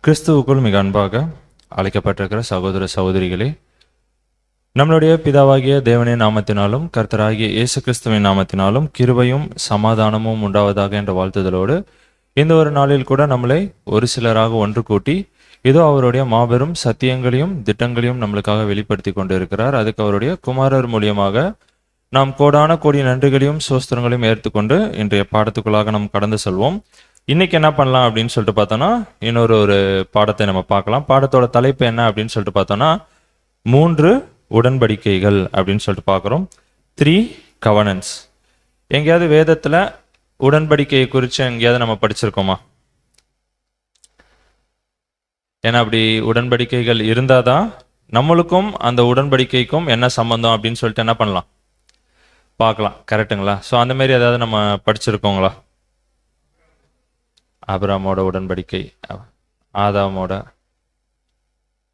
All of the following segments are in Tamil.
கிறிஸ்துவுக்குள் மிக அன்பாக அழைக்கப்பட்டிருக்கிற சகோதர சகோதரிகளே, நம்மளுடைய பிதாவாகிய தேவனின் நாமத்தினாலும் கர்த்தராகிய இயேசு கிறிஸ்துவின் நாமத்தினாலும் கிருபையும் சமாதானமும் உண்டாவதாக என்ற வாழ்த்துதலோடு இந்த ஒரு நாளில் கூட நம்மளை ஒரு சிலராக ஒன்று கூட்டி இதோ அவருடைய மாபெரும் சத்தியங்களையும் திட்டங்களையும் நம்மளுக்காக வெளிப்படுத்தி கொண்டு இருக்கிறார். அதுக்கு அவருடைய குமாரர் மூலியமாக நாம் கோடான கோடி நன்றிகளையும் சோஸ்திரங்களையும் ஏற்றுக்கொண்டு இன்றைய பாடத்துக்குள்ளாக நாம் கடந்து செல்வோம். இன்னைக்கு என்ன பண்ணலாம் அப்படின்னு சொல்லிட்டு பார்த்தோன்னா, இன்னொரு பாடத்தை நம்ம பார்க்கலாம். பாடத்தோட தலைப்பு என்ன அப்படின்னு சொல்லிட்டு பார்த்தோன்னா, 3 உடன்படிக்கைகள் அப்படின்னு சொல்லிட்டு பார்க்குறோம். 3 covenants. எங்கேயாவது வேதத்தில் உடன்படிக்கையை குறித்து எங்கேயாவது நம்ம படிச்சிருக்கோமா? ஏன்னா அப்படி உடன்படிக்கைகள் இருந்தால் தான் நம்மளுக்கும் அந்த உடன்படிக்கைக்கும் என்ன சம்பந்தம் அப்படின்னு சொல்லிட்டு என்ன பண்ணலாம், பார்க்கலாம். கரெக்டுங்களா? ஸோ அந்த மாதிரி ஏதாவது நம்ம படிச்சிருக்கோங்களா? ஆபிரகாமோட உடன்படிக்கை, ஆதாமோட,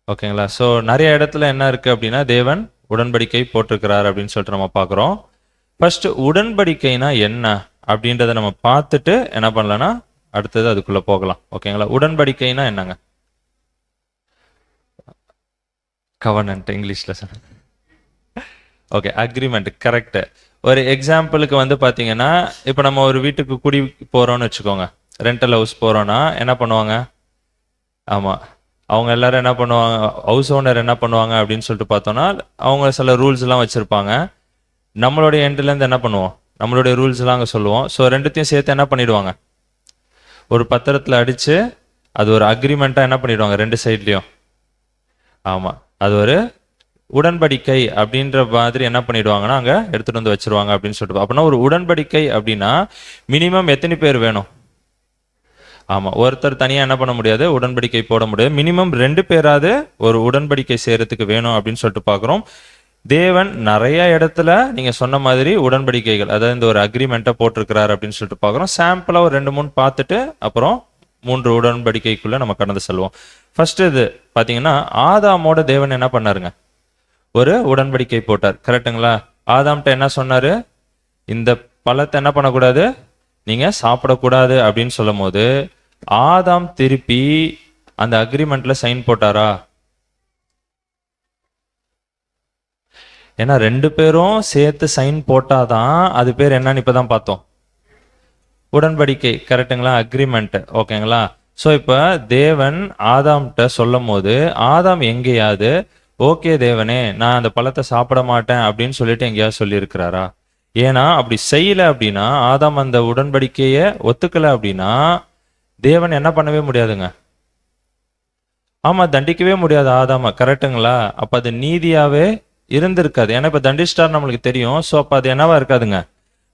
ஓகேங்களா? ஸோ நிறைய இடத்துல என்ன இருக்குது அப்படின்னா, தேவன் உடன்படிக்கை போட்டிருக்கிறார் அப்படின்னு சொல்லிட்டு நம்ம பார்க்குறோம். ஃபர்ஸ்ட் உடன்படிக்கைனா என்ன அப்படின்றத நம்ம பார்த்துட்டு என்ன பண்ணலாம்னா அடுத்தது அதுக்குள்ளே போகலாம். ஓகேங்களா? உடன்படிக்கைனா என்னங்க? கவர்னன்ட் இங்கிலீஷில் சார். Okay, agreement. கரெக்டு. ஒரு எக்ஸாம்பிளுக்கு வந்து பார்த்தீங்கன்னா, இப்போ நம்ம ஒரு வீட்டுக்கு குடி போகிறோன்னு வச்சுக்கோங்க, ரெண்டல் ஹவுஸ் போகிறோன்னா என்ன பண்ணுவாங்க? ஆமாம், அவங்க எல்லாரும் என்ன பண்ணுவாங்க, ஹவுஸ் ஓனர் என்ன பண்ணுவாங்க அப்படின்னு சொல்லிட்டு பார்த்தோன்னா, அவங்க சில ரூல்ஸ்லாம் வச்சுருப்பாங்க. நம்மளுடைய எண்ட்லேருந்து என்ன பண்ணுவோம், நம்மளுடைய ரூல்ஸ்லாம் அங்கே சொல்லுவோம். ஸோ ரெண்டுத்தையும் சேர்த்து என்ன பண்ணிவிடுவாங்க, ஒரு பத்திரத்தில் அடித்து அது ஒரு அக்ரிமெண்ட்டாக என்ன பண்ணிவிடுவாங்க ரெண்டு சைட்லேயும். ஆமாம், அது ஒரு உடன்படிக்கை அப்படின்ற மாதிரி என்ன பண்ணிடுவாங்கன்னா அங்கே எடுத்துகிட்டு வந்து வச்சிருவாங்க அப்படின்னு சொல்லிட்டு. அப்படின்னா ஒரு உடன்படிக்கை அப்படின்னா மினிமம் எத்தனை பேர் வேணும்? ஆமாம், ஒருத்தர் தனியாக என்ன பண்ண முடியாது, உடன்படிக்கை போட முடியாது. மினிமம் 2 பேராது ஒரு உடன்படிக்கை செய்யறதுக்கு வேணும் அப்படின்னு சொல்லிட்டு பார்க்குறோம். தேவன் நிறைய இடத்துல நீங்கள் சொன்ன மாதிரி உடன்படிக்கைகள், அதாவது இந்த ஒரு அக்ரிமெண்ட்டை போட்டிருக்கிறார் அப்படின்னு சொல்லிட்டு பார்க்குறோம். சாம்பிளாக ஒரு 2-3 பார்த்துட்டு அப்புறம் 3 உடன்படிக்கைக்குள்ளே நம்ம கடந்து செல்வோம். ஃபர்ஸ்ட் இது பார்த்தீங்கன்னா, ஆதாமோட தேவன் என்ன பண்ணாருங்க, ஒரு உடன்படிக்கை போட்டார். கரெக்டுங்களா? ஆதாம்கிட்ட என்ன சொன்னாரு, இந்த பழத்தை என்ன பண்ணக்கூடாது, நீங்க சாப்பிடக்கூடாது அப்படின்னு சொல்லும் போது ஆதாம் திருப்பி அந்த அக்ரிமெண்ட்ல சைன் போட்டாரா? ஏன்னா 2 பேரும் சேர்த்து சைன் போட்டாதான் அது பேர் என்னன்னு இப்பதான் பார்த்தோம், உடன்படிக்கை. கரெக்டுங்களா? அக்ரிமெண்ட். ஓகேங்களா? ஸோ இப்போ தேவன் ஆதாம்கிட்ட சொல்லும் போது ஆதாம் எங்கேயாவது ஓகே தேவனே நான் அந்த பழத்தை சாப்பிட மாட்டேன் அப்படின்னு சொல்லிட்டு எங்கேயாவது சொல்லியிருக்கிறாரா? ஏன்னா அப்படி செய்யல அப்படின்னா, ஆதாம் அந்த உடன்படிக்கையை ஒத்துக்கல அப்படின்னா தேவன் என்ன பண்ணவே முடியாதுங்க. ஆமா, தண்டிக்கவே முடியாது ஆதாம. கரெக்டுங்களா? அப்ப அது நீதியாவே இருந்திருக்காது. ஏன்னா இப்ப தண்டிஸ்டார் நம்மளுக்கு தெரியும். ஸோ அப்ப அது என்னவா இருக்காதுங்க,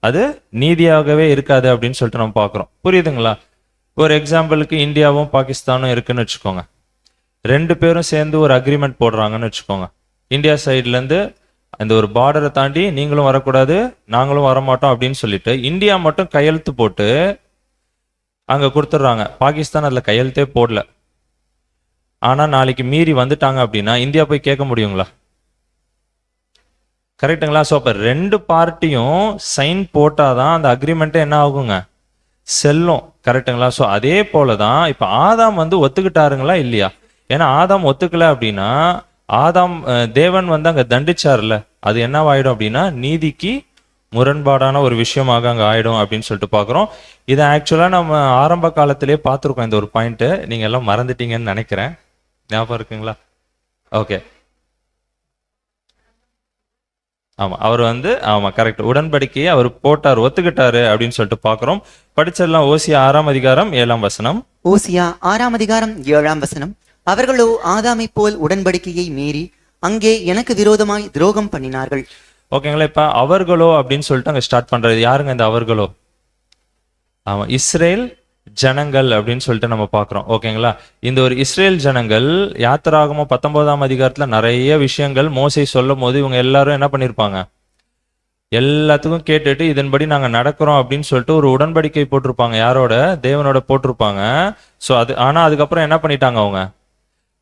அது நீதியாகவே இருக்காது அப்படின்னு சொல்லிட்டு நம்ம பார்க்குறோம். புரியுதுங்களா? ஒரு எக்ஸாம்பிளுக்கு இந்தியாவும் பாகிஸ்தானும் இருக்குன்னு வச்சுக்கோங்க. 2 பேரும் சேர்ந்து ஒரு அக்ரிமெண்ட் போடுறாங்கன்னு வச்சுக்கோங்க. இந்தியா சைட்லேருந்து அந்த ஒரு பார்டரை தாண்டி நீங்களும் வரக்கூடாது நாங்களும் வரமாட்டோம் அப்படின்னு சொல்லிட்டு இந்தியா மட்டும் கையெழுத்து போட்டு அங்கே கொடுத்துட்றாங்க. பாகிஸ்தான் அதில் கையெழுத்தே போடல. ஆனால் நாளைக்கு மீறி வந்துட்டாங்க அப்படின்னா இந்தியா போய் கேட்க முடியுங்களா? கரெக்டுங்களா? ஸோ அப்போ 2 பார்ட்டியும் சைன் போட்டாதான் அந்த அக்ரிமெண்ட்டே என்ன ஆகுங்க, செல்லும். கரெக்டுங்களா? ஸோ அதே போல தான் இப்போ ஆதாம் வந்து ஒத்துக்கிட்டாருங்களா இல்லையா? ஏன்னா ஆதாம் ஒத்துக்கல அப்படின்னா ஆதாம் தேவன் வந்து அங்கே தண்டிச்சார்ல, அது என்னவாயிடும் அப்படின்னா நீதிக்கு முரண்பாடான ஒரு விஷயமாக அங்கே ஆயிடும் அப்படின்னு சொல்லிட்டு பார்க்குறோம். இதை ஆக்சுவலாக நம்ம ஆரம்ப காலத்திலேயே பார்த்துருக்கோம். இந்த ஒரு பாயிண்ட்டு நீங்கள் எல்லாம் மறந்துட்டீங்கன்னு நினைக்கிறேன். ஞாபகம் இருக்குங்களா? ஓகே, ஆமாம், அவர் வந்து ஆமாம் கரெக்ட், உடன்படிக்கையை அவர் போட்டார், ஒத்துக்கிட்டாரு அப்படின்னு சொல்லிட்டு பார்க்குறோம். படிச்சிடலாம். ஓசியா 6ஆம் அதிகாரம் 7ஆம் வசனம். ஓசியா 6ஆம் அதிகாரம் 7ஆம் வசனம். அவர்களோ ஆதாமை போல் உடன்படிக்கையை மீறி அங்கே எனக்கு விரோதமாய் துரோகம் பண்ணினார்கள். ஓகேங்களா? இப்ப அவர்களோ அப்படின்னு சொல்லிட்டு அங்க ஸ்டார்ட் பண்றது யாருங்க இந்த அவர்களோ? ஆமா, இஸ்ரேல் ஜனங்கள் அப்படின்னு சொல்லிட்டு நம்ம பார்க்குறோம். ஓகேங்களா? இந்த ஒரு இஸ்ரேல் ஜனங்கள் யாத்திராகமம் 19ஆம் அதிகாரத்துல நிறைய விஷயங்கள் மோசே சொல்லும் போது இவங்க எல்லாரும் என்ன பண்ணிருப்பாங்க, எல்லாத்துக்கும் கேட்டுட்டு இதன்படி நாங்க நடக்கிறோம் அப்படின்னு சொல்லிட்டு ஒரு உடன்படிக்கை போட்டிருப்பாங்க. யாரோட? தேவனோட போட்டிருப்பாங்க. ஸோ அது ஆனா அதுக்கப்புறம் என்ன பண்ணிட்டாங்க, அவங்க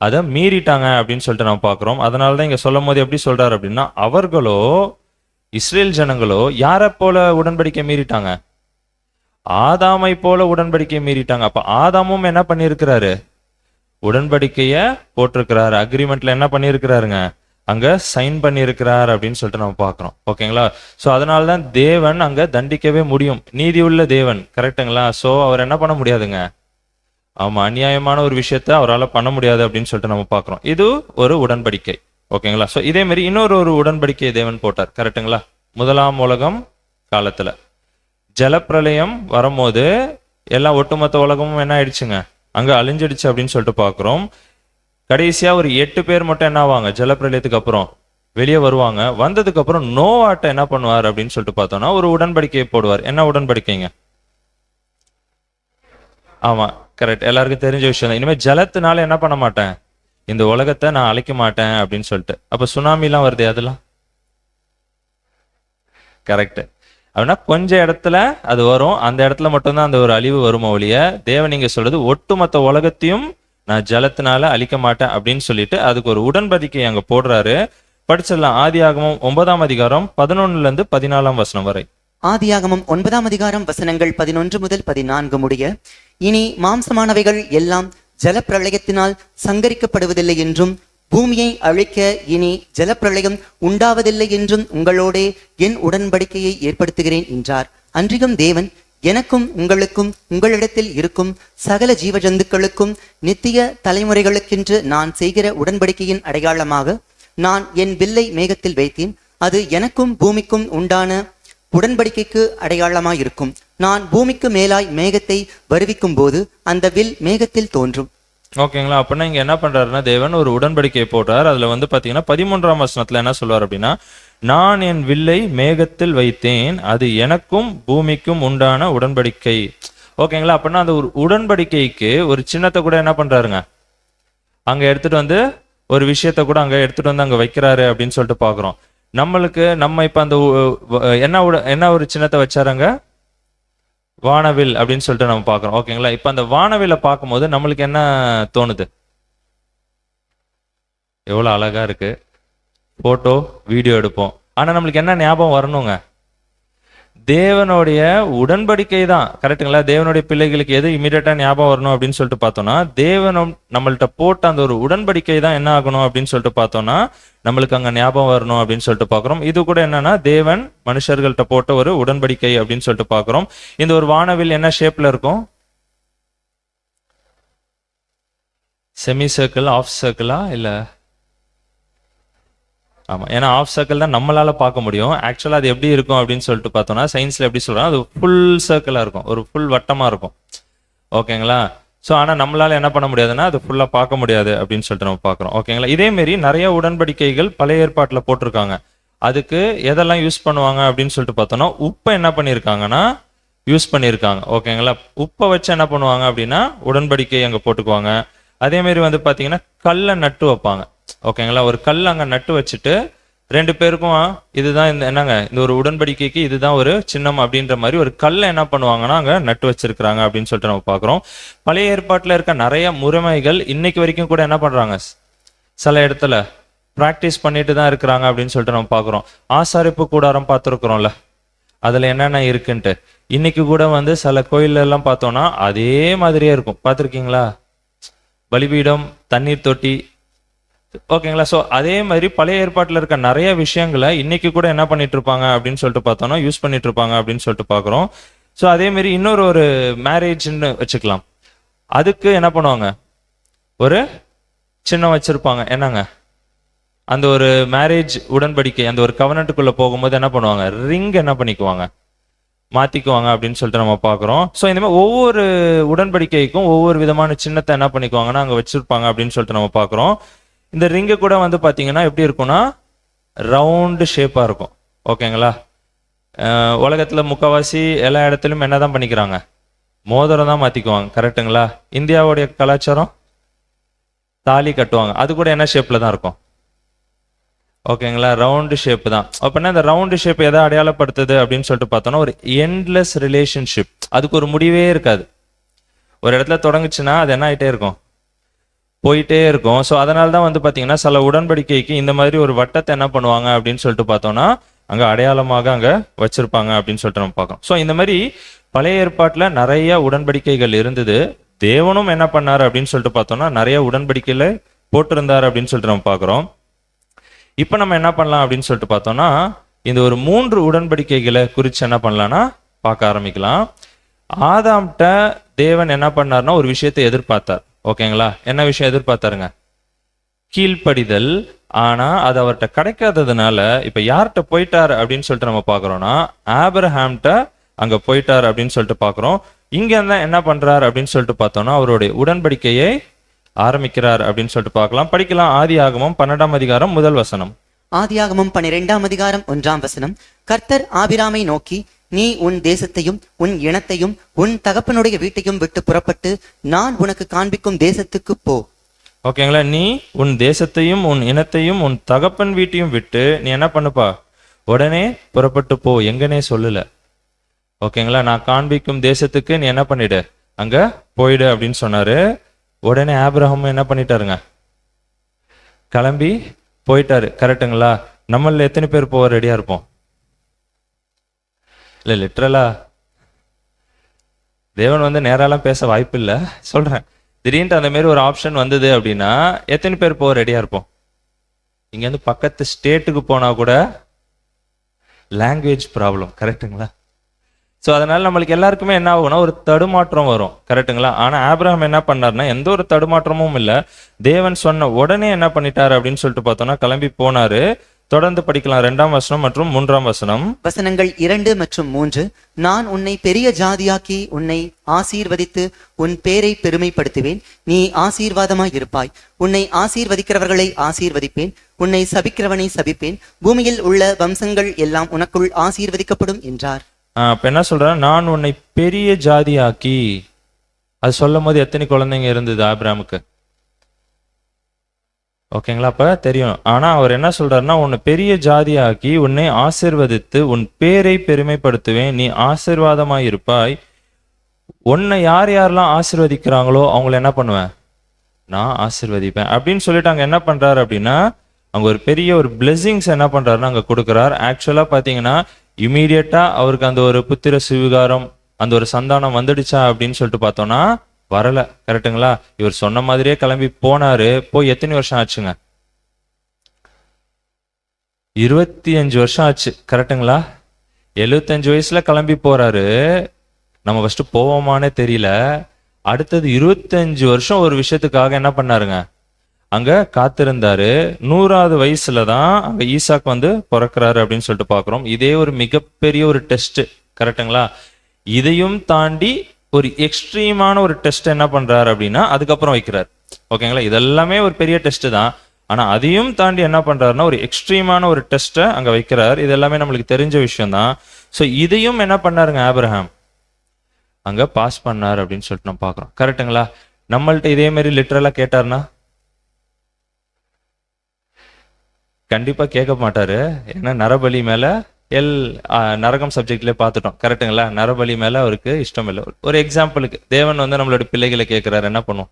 அதை மீறிட்டாங்க அப்படின்னு சொல்லிட்டு நம்ம பார்க்குறோம். அதனாலதான் இங்க சொல்லும் போது எப்படி சொல்றாரு அப்படின்னா, அவர்களோ இஸ்ரேல் ஜனங்களோ யாரை போல உடன்படிக்கை மீறிட்டாங்க, ஆதாமை போல உடன்படிக்கை மீறிட்டாங்க. அப்ப ஆதாமும் என்ன பண்ணியிருக்கிறாரு, உடன்படிக்கைய போட்டிருக்கிறாரு, அக்ரிமெண்ட்ல என்ன பண்ணியிருக்கிறாருங்க, அங்க சைன் பண்ணியிருக்கிறார் அப்படின்னு சொல்லிட்டு நம்ம பார்க்கிறோம். ஓகேங்களா? ஸோ அதனாலதான் தேவன் அங்க தண்டிக்கவே முடியும், நீதி உள்ள தேவன். கரெக்டுங்களா? ஸோ அவர் என்ன பண்ண முடியாதுங்க, ஆமா, அநியாயமான ஒரு விஷயத்த அவரால் பண்ண முடியாது அப்படின்னு சொல்லிட்டு நம்ம பார்க்கிறோம். இது ஒரு உடன்படிக்கை. ஓகேங்களா? ஸோ இதே மாதிரி இன்னொரு உடன்படிக்கையை தேவன் போட்டார். கரெக்டுங்களா? முதலாம் உலகம் காலத்துல ஜலப்பிரளயம் வரும்போது எல்லாம் ஒட்டுமொத்த உலகமும் என்ன ஆயிடுச்சுங்க, அங்க அழிஞ்சிடுச்சு அப்படின்னு சொல்லிட்டு பார்க்கிறோம். கடைசியா ஒரு 8 பேர் மட்டும் என்ன ஆவாங்க, ஜலப்பிரளயத்துக்கு அப்புறம் வெளியே வருவாங்க. வந்ததுக்கு அப்புறம் நோவாட்ட என்ன பண்ணுவார் அப்படின்னு சொல்லிட்டு பார்த்தோம்னா ஒரு உடன்படிக்கையை போடுவார். என்ன உடன்படிக்கைங்க? ஆமா, கரெக்ட். எல்லாருக்கும் தெரிஞ்ச விஷயம் தான். இனிமேல் ஜலத்தினால என்ன பண்ண மாட்டேன், இந்த உலகத்தை நான் அழிக்க மாட்டேன் அப்படின்னு சொல்லிட்டு. அப்ப சுனாமிலாம் வருது, அதெல்லாம் கரெக்ட். அப்படின்னா கொஞ்சம் இடத்துல அது வரும், அந்த இடத்துல மட்டும்தான் அந்த ஒரு அழிவு வருமா ஒழிய, தேவன் நீங்க சொல்றது ஒட்டுமொத்த உலகத்தையும் நான் ஜலத்தினால அழிக்க மாட்டேன் அப்படின்னு சொல்லிட்டு அதுக்கு ஒரு உடன்படிக்கை அங்க போடுறாரு. படிச்சிடலாம். ஆதியாகமம் 9ஆம் அதிகாரம் 11 இருந்து 14 வசனம் வரை. ஆதியாகமம் 9ஆம் அதிகாரம் வசனங்கள் 11 முதல் 14 முடிய. இனி மாம்சமானவைகள் எல்லாம் ஜலப்பிரளயத்தினால் சங்கரிக்கப்படுவதில்லை என்றும், பூமியை அழிக்க இனி ஜலப்பிரளயம் உண்டாவதில்லை என்றும் உங்களோடே என் உடன்படிக்கையை ஏற்படுத்துகிறேன் என்றார். அன்றியும் தேவன், எனக்கும் உங்களுக்கும் உங்களிடத்தில் இருக்கும் சகல ஜீவஜந்துக்களுக்கும் நித்திய தலைமுறைகளுக்கென்று நான் செய்கிற உடன்படிக்கையின் அடையாளமாக நான் என் வில்லை மேகத்தில் வைத்தேன். அது எனக்கும் பூமிக்கும் உண்டான உடன்படிக்கைக்கு அடையாளமாயிருக்கும். நான் பூமிக்கு மேலாய் மேகத்தை வருவிக்கும் போது அந்த வில் மேகத்தில் தோன்றும். ஓகேங்களா? அப்படின்னா இங்க என்ன பண்றாருன்னா தேவன் ஒரு உடன்படிக்கையை போட்டார். அதுல வந்து பாத்தீங்கன்னா 13ஆம் வசனத்துல என்ன சொல்வார் அப்படின்னா, நான் என் வில்லை மேகத்தில் வைத்தேன், அது எனக்கும் பூமிக்கும் உண்டான உடன்படிக்கை. ஓகேங்களா? அப்படின்னா அந்த ஒரு உடன்படிக்கைக்கு ஒரு சின்னத்தை கூட என்ன பண்றாருங்க, அங்க எடுத்துட்டு வந்து ஒரு விஷயத்த கூட அங்க எடுத்துட்டு வந்து அங்க வைக்கிறாரு அப்படின்னு சொல்லிட்டு பாக்குறோம். நம்மளுக்கு நம்ம இப்ப அந்த என்ன ஒரு சின்னத்தை வச்சாருங்க, வானவில் அப்படின்னு சொல்லிட்டு நம்ம பார்க்கிறோம். ஓகேங்களா? இப்ப அந்த வானவில பார்க்கும்போது நம்மளுக்கு என்ன தோணுது, எவ்வளவு அழகா இருக்கு, போட்டோ வீடியோ எடுப்போம். ஆனா நம்மளுக்கு என்ன ஞாபகம் வரணுங்க, தேவனுடைய உடன்படிக்கை தான். கரெக்டுங்களா? தேவனுடைய பிள்ளைகளுக்கு எது இமீடியட்டா ஞாபகம் வரணும் அப்படின்னு சொல்லிட்டு பார்த்தோம்னா, தேவனும் நம்மள்ட்ட போட்ட அந்த ஒரு உடன்படிக்கை தான் என்ன ஆகணும் அப்படின்னு சொல்லிட்டு பார்த்தோம்னா நம்மளுக்கு அங்க ஞாபகம் வரணும் அப்படின்னு சொல்லிட்டு பார்க்கிறோம். இது கூட என்னன்னா தேவன் மனுஷர்கள்ட்ட போட்ட ஒரு உடன்படிக்கை அப்படின்னு சொல்லிட்டு பார்க்கிறோம். இந்த ஒரு வானவில் என்ன ஷேப்ல இருக்கும், செமி சர்க்கிள், ஆஃப் சர்க்கிளா இல்ல? ஆமா, ஏன்னா ஆஃப் சர்க்கிள் தான் நம்மளால பார்க்க முடியும். ஆக்சுவலா அது எப்படி இருக்கும் அப்படின்னு சொல்லிட்டு பார்த்தோம்னா சயின்ஸ்ல எப்படி சொல்றாங்க, அது ஃபுல் சர்க்கிளா இருக்கும், ஒரு ஃபுல் வட்டமா இருக்கும். ஓகேங்களா? ஸோ ஆனால் நம்மளால என்ன பண்ண முடியாதுன்னா அது ஃபுல்லாக பார்க்க முடியாது அப்படின்னு சொல்லிட்டு நம்ம பார்க்குறோம். ஓகேங்களா? இதே மாரி நிறைய உடன்படிக்கைகள் பழைய ஏற்பாட்டில் போட்டிருக்காங்க. அதுக்கு எதெல்லாம் யூஸ் பண்ணுவாங்க அப்படின்னு சொல்லிட்டு பார்த்தோம்னா உப்பை என்ன பண்ணியிருக்காங்கன்னா யூஸ் பண்ணியிருக்காங்க. ஓகேங்களா? உப்பை வச்சு என்ன பண்ணுவாங்க அப்படின்னா உடன்படிக்கை அங்கே போட்டுக்குவாங்க. அதே மாதிரி வந்து பார்த்தீங்கன்னா கல்லை நட்டு வைப்பாங்க. ஓகேங்களா? ஒரு கல் அங்கே நட்டு வச்சுட்டு 2 பேருக்கும் இதுதான் இந்த என்னங்க இந்த ஒரு உடன்படிக்கைக்கு இதுதான் ஒரு சின்னம் அப்படின்ற மாதிரி ஒரு கல்லை என்ன பண்ணுவாங்கன்னா அங்க நட்டு வச்சிருக்கிறாங்க அப்படின்னு சொல்லிட்டு நம்ம பார்க்குறோம். பழைய ஏற்பாட்டில் இருக்க நிறைய முறைமைகள் இன்னைக்கு வரைக்கும் கூட என்ன பண்றாங்க, சில இடத்துல பிராக்டிஸ் பண்ணிட்டு தான் இருக்கிறாங்க அப்படின்னு சொல்லிட்டு நம்ம பார்க்குறோம். ஆசாரிப்பு கூடாரம் பார்த்துருக்குறோம்ல, அதுல என்னென்ன இருக்குன்ட்டு இன்னைக்கு கூட வந்து சில கோயில்ல எல்லாம் பார்த்தோம்னா அதே மாதிரியே இருக்கும். பார்த்துருக்கீங்களா? பலிபீடம், தண்ணீர் தொட்டி. ஓகேங்களா? ஸோ அதே மாதிரி பழைய ஏற்பாட்டில் இருக்க நிறைய விஷயங்களை இன்னைக்கு கூட என்ன பண்ணிட்டு இருப்பாங்க அப்படின்னு சொல்லிட்டு பார்த்தோம்னா யூஸ் பண்ணிட்டு இருப்பாங்க அப்படின்னு சொல்லிட்டு பார்க்குறோம். ஸோ அதே மாதிரி இன்னொரு மேரேஜ்ன்னு வச்சுக்கலாம். அதுக்கு என்ன பண்ணுவாங்க, ஒரு சின்னம் வச்சிருப்பாங்க. என்னங்க, அந்த ஒரு மேரேஜ் உடன்படிக்கை அந்த ஒரு கவர்னட்டுக்குள்ள போகும்போது என்ன பண்ணுவாங்க, ரிங் என்ன பண்ணிக்குவாங்க, மாத்திக்குவாங்க அப்படின்னு சொல்லிட்டு நம்ம பார்க்குறோம். ஸோ இந்த மாதிரி ஒவ்வொரு உடன்படிக்கைக்கும் ஒவ்வொரு விதமான சின்னத்தை என்ன பண்ணிக்குவாங்கன்னா அங்கே வச்சிருப்பாங்க அப்படின்னு சொல்லிட்டு நம்ம பார்க்குறோம். இந்த ரிங்கு கூட வந்து பார்த்தீங்கன்னா எப்படி இருக்கும்னா ரவுண்டு ஷேப்பாக இருக்கும். ஓகேங்களா? உலகத்தில் முக்கால்வாசி எல்லா இடத்துலையும் என்ன தான் பண்ணிக்கிறாங்க, மோதிரம் தான் மாற்றிக்குவாங்க. கரெக்டுங்களா? இந்தியாவுடைய கலாச்சாரம் தாலி கட்டுவாங்க, அது கூட என்ன ஷேப்பில் தான் இருக்கும். ஓகேங்களா? ரவுண்டு ஷேப் தான். அப்படின்னா இந்த ரவுண்டு ஷேப் எதை அடையாளப்படுத்துது அப்படின்னு சொல்லிட்டு பார்த்தோம்னா ஒரு எண்ட்லெஸ் ரிலேஷன்ஷிப். அதுக்கு ஒரு முடிவே இருக்காது. ஒரு இடத்துல தொடங்குச்சுன்னா அது என்ன ஆகிட்டே இருக்கும், போயிட்டே இருக்கும். ஸோ அதனால தான் வந்து பார்த்தீங்கன்னா சில உடன்படிக்கைக்கு இந்த மாதிரி ஒரு வட்டத்தை என்ன பண்ணுவாங்க அப்படின்னு சொல்லிட்டு பார்த்தோம்னா அங்கே அடையாளமாக அங்கே வச்சிருப்பாங்க அப்படின்னு சொல்லிட்டு நம்ம பார்க்கணும். ஸோ இந்த மாதிரி பழைய ஏற்பாட்டில் நிறைய உடன்படிக்கைகள் இருந்தது. தேவனும் என்ன பண்ணாரு அப்படின்னு சொல்லிட்டு பார்த்தோம்னா நிறைய உடன்படிக்கையில போட்டிருந்தாரு அப்படின்னு சொல்லிட்டு நம்ம பார்க்கிறோம். இப்ப நம்ம என்ன பண்ணலாம் அப்படின்னு சொல்லிட்டு பார்த்தோம்னா இந்த ஒரு 3 உடன்படிக்கைகளை குறித்து என்ன பண்ணலாம்னா பார்க்க ஆரம்பிக்கலாம். ஆதாம்கிட்ட தேவன் என்ன பண்ணார்னா ஒரு விஷயத்தை எதிர்பார்த்தார். ஓகேங்களா? என்ன விஷயம் எதிர்பார்த்தாருங்க? கீழ்ப்படிதல். ஆனா அது அவர்கிட்ட கிடைக்காததுனால இப்ப யார்கிட்ட போயிட்டார் அப்படின்னு சொல்லிட்டு நம்ம பாக்குறோம்னா ஆபிரஹாம்கிட்ட அங்க போயிட்டார் அப்படின்னு சொல்லிட்டு பாக்குறோம். இங்க இருந்தா என்ன பண்றார் அப்படின்னு சொல்லிட்டு பார்த்தோம்னா அவருடைய உடன்படிக்கையை ஆரம்பிக்கிறார் அப்படின்னு சொல்லிட்டு பார்க்கலாம். படிக்கலாம். ஆதியாகமம் 12ஆம் அதிகாரம் 1 வசனம். ஆதியாகமம் 12ஆம் அதிகாரம் 1ஆம் வசனம். கர்த்தர் ஆபிராமை நோக்கி, நீ உன் தேசத்தையும் உன் இனத்தையும் உன் தகப்பனுடைய வீட்டையும் விட்டு புறப்பட்டு நான் உனக்கு காண்பிக்கும் தேசத்துக்கு போ. ஓகேங்களா? நீ உன் தேசத்தையும் உன் இனத்தையும் உன் தகப்பன் வீட்டையும் விட்டு நீ என்ன பண்ணுப்பா? உடனே புறப்பட்டு போ. எங்கனே சொல்லல. ஓகேங்களா? நான் காண்பிக்கும் தேசத்துக்கு நீ என்ன பண்ணிடு, அங்க போயிடு அப்படின்னு சொன்னாரு. உடனே ஆபிரகாம் என்ன பண்ணிட்டாருங்க? கிளம்பி போயிட்டாரு. கரெக்டுங்களா? நம்மள எத்தனை பேர் போக ரெடியா இருப்போம்? இல்ல லிட்டரலா தேவன் வந்து நேராலாம் பேச வாய்ப்பு இல்லை சொல்றேன். திடீர்னு அந்த மாதிரி ஒரு ஆப்ஷன் வந்தது அப்படின்னா எத்தனை பேர் போக ரெடியா இருப்போம்? இங்க இருந்து பக்கத்து ஸ்டேட்டுக்கு போனா கூட லாங்குவேஜ் ப்ராப்ளம். கரெக்டுங்களா? ஸோ அதனால நம்மளுக்கு எல்லாருக்குமே என்ன ஆகும்னா ஒரு தடுமாற்றம் வரும். கரெக்டுங்களா? ஆனா ஆபிரகாம் என்ன பண்ணார்னா எந்த ஒரு தடுமாற்றமும் இல்லை. தேவன் சொன்ன உடனே என்ன பண்ணிட்டாரு அப்படின்னு சொல்லிட்டு பார்த்தோம்னா கிளம்பி போனாரு. தொடர்ந்து படிக்கலாம். 2ஆம் வசனம் மற்றும் 3ஆம் வசனம். வசனங்கள் 2 மற்றும் 3. நான் உன்னை பெரிய ஜாதியாக்கி உன்னை ஆசீர்வதித்து உன் பேரை பெருமைப்படுத்துவேன். நீ ஆசீர்வாதமாய் இருப்பாய். உன்னை ஆசீர்வதிக்கிறவர்களை ஆசீர்வதிப்பேன். உன்னை சபிக்கிறவனை சபிப்பேன். பூமியில் உள்ள வம்சங்கள் எல்லாம் உனக்குள் ஆசீர்வதிக்கப்படும் என்றார். அப்ப என்ன சொல்ற? நான் உன்னை பெரிய ஜாதியாக்கி. அது சொல்லும் போது எத்தனை குழந்தைங்க இருந்தது ஆபிரகாமுக்கு? ஓகேங்களா? அப்ப தெரியும். ஆனா அவர் என்ன சொல்றாருன்னா உன்னை பெரிய ஜாதியாக்கி உன்னை ஆசீர்வதித்து உன் பேரை பெருமைப்படுத்துவேன். நீ ஆசீர்வாதமாய் இருப்பாய். உன்னை யார் யாரெல்லாம் ஆசீர்வதிக்கிறாங்களோ அவங்கள என்ன பண்ணுவேன்? நான் ஆசீர்வதிப்பேன் அப்படின்னு சொல்லிட்டு அங்க என்ன பண்றாரு அப்படின்னா அங்க ஒரு பெரிய ஒரு பிளெஸிங்ஸ் என்ன பண்றாருன்னா அங்க கொடுக்குறார். ஆக்சுவலா பாத்தீங்கன்னா இமீடியட்டா அவருக்கு அந்த ஒரு புத்திர சுவிகாரம் அந்த ஒரு சந்தானம் வந்துடுச்சா அப்படின்னு சொல்லிட்டு பார்த்தோம்னா வரல. கரெக்டுங்களா? இவர் சொன்ன மாதிரியே கிளம்பி போனாரு. போய் எத்தனை வருஷம் ஆச்சுங்க? 25 வருஷம் ஆச்சு. கரெக்டுங்களா? 75 வயசுல கிளம்பி போறாரு. நம்ம ஃபர்ஸ்ட் போவோமானே தெரியல. அடுத்தது 25 வருஷம் ஒரு விஷயத்துக்காக என்ன பண்ணாருங்க? அங்க காத்திருந்தாரு. 100வது வயசுல தான் அங்க ஈசாக் வந்து பிறக்கிறாரு அப்படின்னு சொல்லிட்டு பாக்குறோம். இதே ஒரு மிகப்பெரிய ஒரு டெஸ்ட். கரெக்டுங்களா? இதையும் தாண்டி ஒரு எக்ஸ்ட்ரீமான ஒரு டெஸ்ட் என்ன பண்றாரு அப்படின்னா அதுக்கப்புறம் வைக்கிறார். ஓகேங்களா? இதெல்லாமே ஒரு பெரிய டெஸ்ட் தான். ஆனா அதையும் தாண்டி என்ன பண்றாருன்னா ஒரு எக்ஸ்ட்ரீமான ஒரு டெஸ்ட்டை அங்க வைக்கிறார். இது எல்லாமே நம்மளுக்கு தெரிஞ்ச விஷயம் தான். ஸோ இதையும் என்ன பண்ணாருங்க? ஆபிரகாம் அங்க பாஸ் பண்ணார் அப்படின்னு சொல்லிட்டு நம்ம பாக்குறோம். கரெக்டுங்களா? நம்மள்ட்ட இதே மாதிரி லிட்டரலா கேட்டார்னா கண்டிப்பா கேட்க மாட்டாரு. ஏன்னா நரபலி மேல நரகம் சப்ஜெக்ட்ல பார்த்துட்டோம். கரெக்டுங்களா? நரபலி மேல அவருக்கு இஷ்டம் இல்லை. ஒரு எக்ஸாம்பிளுக்கு தேவன் வந்து நம்மளோட பிள்ளைகளை கேட்கிறாரு, என்ன பண்ணும்?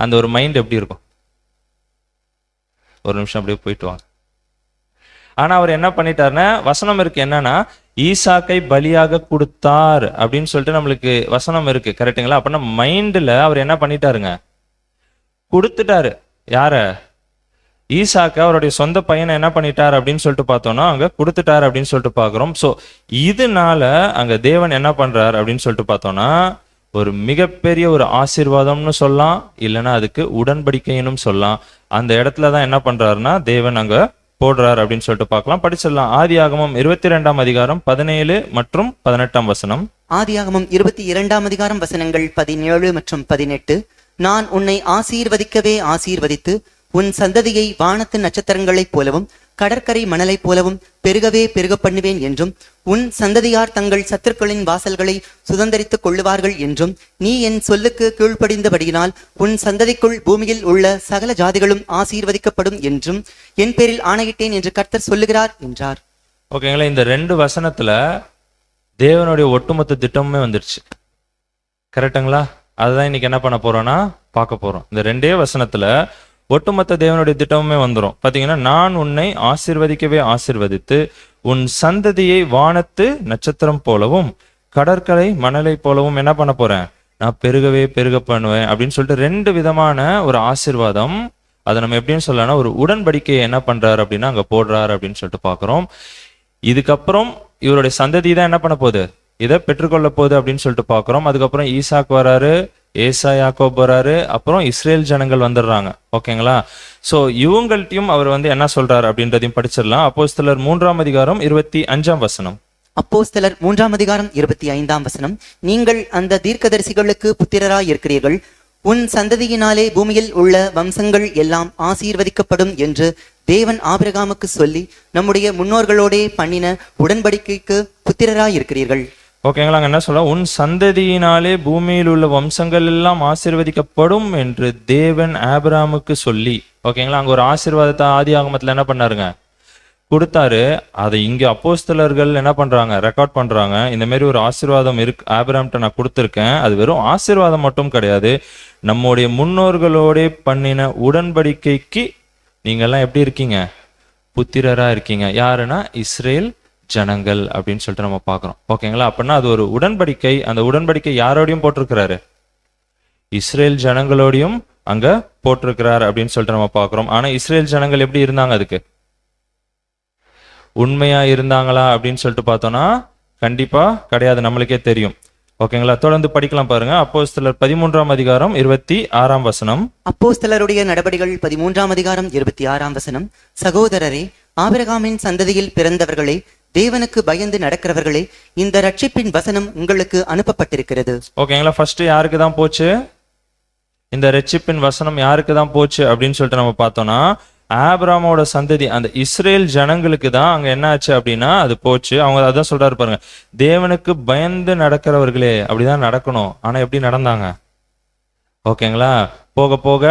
அந்த ஒரு மைண்ட் எப்படி இருக்கும்? ஒரு நிமிஷம் அப்படியே போயிட்டு வாங்க. ஆனா அவர் என்ன பண்ணிட்டாருன்னா வசனம் இருக்கு என்னன்னா ஈசாக்கை பலியாக கொடுத்தார் அப்படின்னு சொல்லிட்டு நம்மளுக்கு வசனம் இருக்கு. கரெக்டுங்களா? அப்படின்னா மைண்ட்ல அவர் என்ன பண்ணிட்டாருங்க? கொடுத்துட்டாரு. யார? ஈசாக்க அவருடைய சொந்த பையனை என்ன பண்ணிட்டார் அப்படின்னு சொல்லிட்டு பார்த்தோம்னா அங்க கொடுத்துட்டார் அப்படின்னு சொல்லிட்டு பாக்குறோம். சோ இதனால அங்க தேவன் என்ன பண்றார் அப்படின்னு சொல்லிட்டு பார்த்தோம்னா ஒரு மிகப்பெரிய ஒரு ஆசீர்வாதம்னு சொல்லலாம், இல்லைன்னா அதுக்கு உடன்படிக்கைன்னு சொல்லலாம். அந்த இடத்துலதான் என்ன பண்றாருன்னா தேவன் அங்க போடுறார் அப்படின்னு சொல்லிட்டு பார்க்கலாம். படிச்சிடலாம். ஆதியாகமம் 22ஆம் அதிகாரம் 17 மற்றும் 18ஆம் வசனம். ஆதியாகமம் 22ஆம் அதிகாரம் வசனங்கள் 17 மற்றும் 18. நான் உன்னை ஆசீர்வதிக்கவே ஆசீர்வதித்து உன் சந்ததியை வானத்து நட்சத்திரங்களைப் போலவும் கடற்கரை மணலைப் போலவும் பெருகவே பெருக பண்ணுவேன் என்றும் உன் சந்ததியார் தங்கள் சத்துருக்களின் வாசல்களை சுதந்தரித்துக் கொள்ளுவார்கள் என்றும் நீ என் சொல்லுக்கு கீழ்ப்படிந்தபடியினால் உன் சந்ததிக்குள் பூமியில் உள்ள சகல ஜாதிகளும் ஆசீர்வதிக்கப்படும் என்றும் என் பேரில் ஆணையிட்டேன் என்று கர்த்தர் சொல்லுகிறார் என்றார். ஓகேங்களா? இந்த 2 வசனத்துல தேவனுடைய ஒட்டுமொத்த திட்டமுமே வந்துடுச்சு. கரெக்டுங்களா? அதுதான் இன்னைக்கு என்ன பண்ண போறோம்னா பார்க்க போறோம். இந்த 2 வசனத்துல ஒட்டுமொத்த தேவனுடைய திட்டமுமே வந்துடும். பாத்தீங்கன்னா நான் உன்னை ஆசீர்வதிக்கவே ஆசீர்வதித்து உன் சந்ததியை வானத்து நட்சத்திரம் போலவும் கடற்கரை மணலை போலவும் என்ன பண்ண போறேன்? நான் பெருகவே பெருக பண்ணுவேன் அப்படின்னு சொல்லிட்டு ரெண்டு விதமான ஒரு ஆசீர்வாதம். அதை நம்ம எப்படின்னு சொல்லலாம்னா ஒரு உடன்படிக்கையை என்ன பண்றாரு அப்படின்னா அங்க போடுறாரு அப்படின்னு சொல்லிட்டு பாக்குறோம். இதுக்கப்புறம் இவருடைய சந்ததி தான் என்ன பண்ண போகுது, இதை பெற்றுக்கொள்ள போகுது அப்படின்னு சொல்லிட்டு பாக்குறோம். அதுக்கப்புறம் ஈசாக் வராரு, ஏசா யாக்கோப் வராரு, அப்புறம் இஸ்ரேல் ஜனங்கள் வந்துடுறாங்க. ஓகேங்களா? சோ இவங்கள்ட்டையும் அவர் வந்து என்ன சொல்றாரு அப்படின்றதையும் படிச்சிடலாம். அப்போஸ்தலர் 3:25 அப்போஸ்தலர் 3:25 நீங்கள் அந்த தீர்க்கதரிசிகளுக்கு புத்திரராய் இருக்கிறீர்கள். உன் சந்ததியினாலே பூமியில் உள்ள வம்சங்கள் எல்லாம் ஆசீர்வதிக்கப்படும் என்று தேவன் ஆபிரகாமுக்கு சொல்லி நம்முடைய முன்னோர்களோடே பண்ணின உடன்படிக்கைக்கு புத்திரராய் இருக்கிறீர்கள். ஓகேங்களா? அங்க என்ன சொல்ல, உன் சந்ததியினாலே பூமியில் உள்ள வம்சங்கள் எல்லாம் ஆசீர்வதிக்கப்படும் என்று தேவன் ஆபிரகாமுக்கு சொல்லி. ஓகேங்களா? அங்க ஒரு ஆசீர்வாதத்தை ஆதி ஆகமத்துல என்ன பண்ணாருங்க, கொடுத்தாரு. அதை இங்க அப்போஸ்தலர்கள் என்ன பண்றாங்க, ரெக்கார்ட் பண்றாங்க. இந்த மாதிரி ஒரு ஆசீர்வாதம் இருக்கு, ஆபிரகாம்கிட்ட நான் கொடுத்துருக்கேன். அது வெறும் ஆசீர்வாதம் மட்டும் கிடையாது, நம்முடைய முன்னோர்களோட பண்ணின உடன்படிக்கைக்கு நீங்க எல்லாம் எப்படி இருக்கீங்க, புத்திரரா இருக்கீங்க. யாருன்னா இஸ்ரேல் ஜனங்கள் அப்படின்னு சொல்லிட்டு நம்ம பார்க்கிறோம். ஓகேங்களா? அப்படின்னா அது ஒரு உடன்படிக்கை. அந்த உடன்படிக்கை யாரோடையும் போட்டிருக்கிறாரு, இஸ்ரேல் ஜனங்களோடையும் அங்க போட்டிருக்கிறாரு அப்படின்னு சொல்லிட்டு நம்ம பார்க்கிறோம். ஆனா இஸ்ரேல் ஜனங்கள் எப்படி இருந்தாங்க, அதுக்கு உண்மையா இருந்தாங்களா அப்படின்னு சொல்லிட்டு பார்த்தோம்னா கண்டிப்பா கிடையாது, நம்மளுக்கே தெரியும். ஓகேங்களா? தொடர்ந்து படிக்கலாம் பாருங்க. அப்போஸ்தலர் 13:26. அப்போஸ்தலருடைய நடபடிகள் 13:26. சகோதரரே, ஆபிரகாமின் சந்ததியில் பிறந்தவர்களே, தேவனுக்கு பயந்து நடக்கிறவர்களே, இந்த ரட்சிப்பின் வசனம் உங்களுக்கு அனுப்பப்பட்டிருக்கிறது. ஓகேங்களா? ஃபர்ஸ்ட் யாருக்கு தான் போச்சு இந்த ரட்சிப்பின் வசனம், யாருக்கு தான் போச்சு அப்படின்னு சொல்லிட்டு நம்ம பார்த்தோம்னா ஆபிரகாமோட சந்ததி அந்த இஸ்ரேல் ஜனங்களுக்கு தான் அங்க என்ன ஆச்சு அப்படின்னா அது போச்சு. அவங்க அதான் சொல்றாரு பாருங்க, தேவனுக்கு பயந்து நடக்கிறவர்களே அப்படிதான் நடக்கணும். ஆனா எப்படி நடந்தாங்க, ஓகேங்களா, போக போக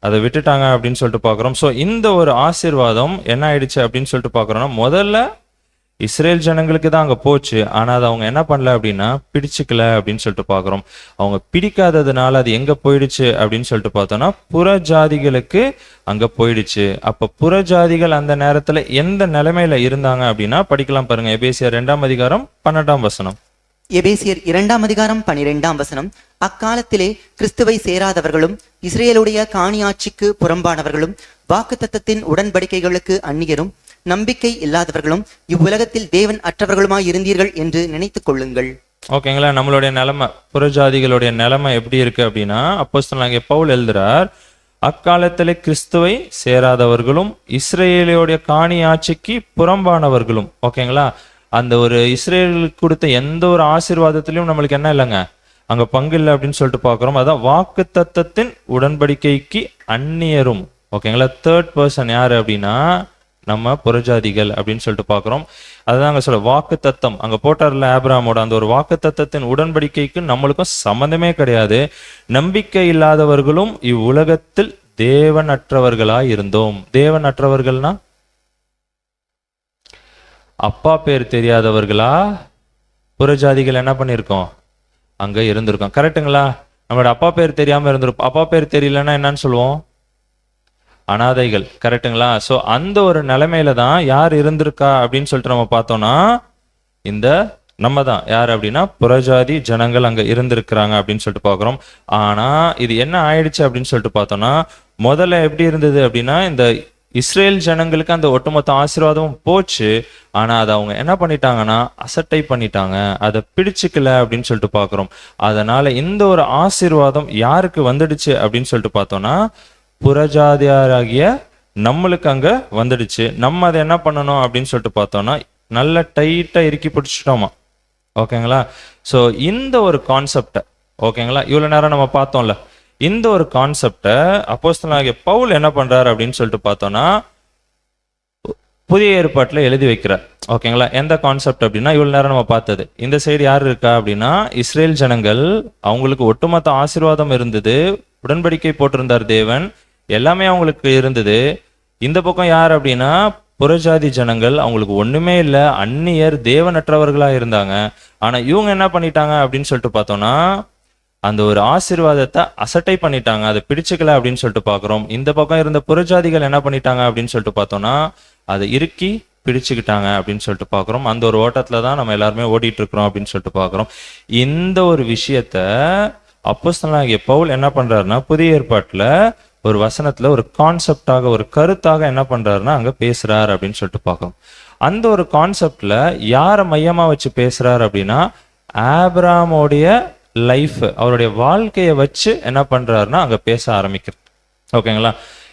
அதை விட்டுட்டாங்க அப்படின்னு சொல்லிட்டு பாக்குறோம். சோ இந்த ஒரு ஆசீர்வாதம் என்ன ஆயிடுச்சு அப்படின்னு சொல்லிட்டு பாக்குறோம்னா, முதல்ல இஸ்ரேல் ஜனங்களுக்கு தான் அங்க போச்சு. ஆனா அது அவங்க என்ன பண்ணல அப்படின்னா பிடிச்சுக்கல அப்படின்னு சொல்லிட்டு பாக்குறோம். அவங்க பிடிக்காததுனால அது எங்க போயிடுச்சு அப்படின்னு சொல்லிட்டு பார்த்தோம்னா புற ஜாதிகளுக்கு அங்க போயிடுச்சு. அப்ப புற ஜாதிகள் அந்த நேரத்துல எந்த நிலைமையில இருந்தாங்க அப்படின்னா படிக்கலாம் பாருங்க. எபேசியர் 2:12. எபேசியர் 2:12. அக்காலத்திலே கிறிஸ்துவை சேராதவர்களும் இஸ்ரேலுடைய காணியாட்சிக்கு புறம்பானவர்களும் வாக்குத்தத்தத்தின் உடன்படிக்கைகளுக்கு அந்நியரும் நம்பிக்கை இல்லாதவர்களும் இவ்வுலகத்தில் தேவன் அற்றவர்களுமாய் இருந்தீர்கள் என்று நினைத்துக் கொள்ளுங்கள். ஓகேங்களா? நம்மளுடைய நிலைமை, புறஜாதிகளுடைய நிலைமை எப்படி இருக்கு அப்படின்னா அப்போஸ்தலனாகிய பவுல் எழுதுறார், அக்காலத்திலே கிறிஸ்துவை சேராதவர்களும் இஸ்ரேலுடைய காணி ஆட்சிக்கு புறம்பானவர்களும். ஓகேங்களா? அந்த ஒரு இஸ்ரேலுக்கு கொடுத்த எந்த ஒரு ஆசீர்வாதத்திலையும் நம்மளுக்கு என்ன இல்லைங்க, அங்க பங்கு இல்லை அப்படின்னு சொல்லிட்டு பாக்குறோம். அதான் வாக்கு தத்தத்தின் உடன்படிக்கைக்கு அந்நியரும். ஓகேங்களா? தேர்ட் பர்சன் யாரு அப்படின்னா நம்ம புறஜாதிகள் அப்படின்னு சொல்லிட்டு பாக்குறோம். அதுதான் அங்க சொல்ல வாக்கு தத்தம் அங்க போட்டார்ல ஆபிரகாமோட அந்த ஒரு வாக்கு தத்தத்தின் உடன்படிக்கைக்கு நம்மளுக்கும் சம்பந்தமே கிடையாது. நம்பிக்கை இல்லாதவர்களும் இவ்வுலகத்தில் தேவனற்றவர்களாய் இருந்தோம். தேவனற்றவர்கள்னா அப்பா பேர் தெரியாதவர்களா புறஜாதிகள் என்ன பண்ணிருக்கோம், அங்க இருந்திருக்கோம். கரெக்டுங்களா? நம்மளோட அப்பா பேர் தெரியாம இருந்திருப்போம். அப்பா பேர் தெரியலன்னா என்னன்னு சொல்லுவோம், அனாதைகள். கரெக்டுங்களா? சோ அந்த ஒரு நிலைமையில தான் யார் இருந்திருக்கா அப்படின்னு சொல்லிட்டு நம்ம பார்த்தோம்னா இந்த நம்ம தான் யார் அப்படின்னா புறஜாதி ஜனங்கள் அங்க இருந்திருக்கிறாங்க அப்படின்னு சொல்லிட்டு பாக்குறோம். ஆனா இது என்ன ஆயிடுச்சு அப்படின்னு சொல்லிட்டு பார்த்தோம்னா முதல்ல எப்படி இருந்தது அப்படின்னா இந்த இஸ்ரேல் ஜனங்களுக்கு அந்த ஒட்டுமொத்த ஆசீர்வாதமும் போச்சு. ஆனா அதை அவங்க என்ன பண்ணிட்டாங்கன்னா அசட்டை பண்ணிட்டாங்க, அதை பிடிச்சுக்கல அப்படின்னு சொல்லிட்டு பாக்குறோம். அதனால இந்த ஒரு ஆசீர்வாதம் யாருக்கு வந்துடுச்சு அப்படின்னு சொல்லிட்டு பார்த்தோம்னா புறஜாதியாராகிய நம்மளுக்கு அங்க வந்துடுச்சு. நம்ம அதை என்ன பண்ணணும் அப்படின்னு சொல்லிட்டு பார்த்தோம்னா நல்ல டைட்டா இறுக்கி பிடிச்சிட்டோமா. ஓகேங்களா? சோ இந்த ஒரு கான்செப்டை, ஓகேங்களா, இவ்வளவு நேரம் நம்ம பார்த்தோம்ல, இந்த ஒரு கான்செப்டை அப்போஸ்தலனாகிய பவுல் என்ன பண்றாரு அப்படின்னு சொல்லிட்டு பார்த்தோம்னா புதிய ஏற்பாட்டுல எழுதி வைக்கிறார். ஓகேங்களா? எந்த கான்செப்ட் அப்படின்னா இவ்வளவு நேரம் நம்ம பார்த்தது. இந்த சைடு யாரு இருக்கா அப்படின்னா இஸ்ரேல் ஜனங்கள், அவங்களுக்கு ஒட்டுமொத்த ஆசீர்வாதம் இருந்தது, உடன்படிக்கை போட்டிருந்தார் தேவன், எல்லாமே அவங்களுக்கு இருந்தது. இந்த பக்கம் யார் அப்படின்னா புறஜாதி ஜனங்கள், அவங்களுக்கு ஒண்ணுமே இல்லை, அந்நியர், தேவனற்றவர்களா இருந்தாங்க. ஆனா இவங்க என்ன பண்ணிட்டாங்க அப்படின்னு சொல்லிட்டு பார்த்தோம்னா அந்த ஒரு ஆசீர்வாதத்தை அசட்டை பண்ணிட்டாங்க, அதை பிடிச்சுக்கல அப்படின்னு சொல்லிட்டு பாக்குறோம். இந்த பக்கம் இருந்த புறஜாதிகள் என்ன பண்ணிட்டாங்க அப்படின்னு சொல்லிட்டு பார்த்தோம்னா அதை இறுக்கி பிடிச்சுக்கிட்டாங்க அப்படின்னு சொல்லிட்டு பாக்குறோம். அந்த ஒரு ஓட்டத்துல தான் நம்ம எல்லாருமே ஓடிட்டு இருக்கிறோம் அப்படின்னு சொல்லிட்டு பாக்குறோம். இந்த ஒரு விஷயத்த அப்போஸ்தலனாகிய பவுல் என்ன பண்றாருன்னா புதிய ஏற்பாட்டுல ஒரு வசனத்துல ஒரு கான்செப்டாக ஒரு கருத்தாக என்ன பண்றாருன்னா அங்க பேசுறாரு அப்படின்னு சொல்லிட்டு பார்க்கணும். அந்த ஒரு கான்செப்ட்ல யாரை மையமா வச்சு பேசுறாரு அப்படின்னா ஆபிரகாமோடைய லைஃப், அவருடைய வாழ்க்கையை வச்சு என்ன பண்றாருன்னா அங்க பேச ஆரம்பிக்கிறார். ஓகேங்களா?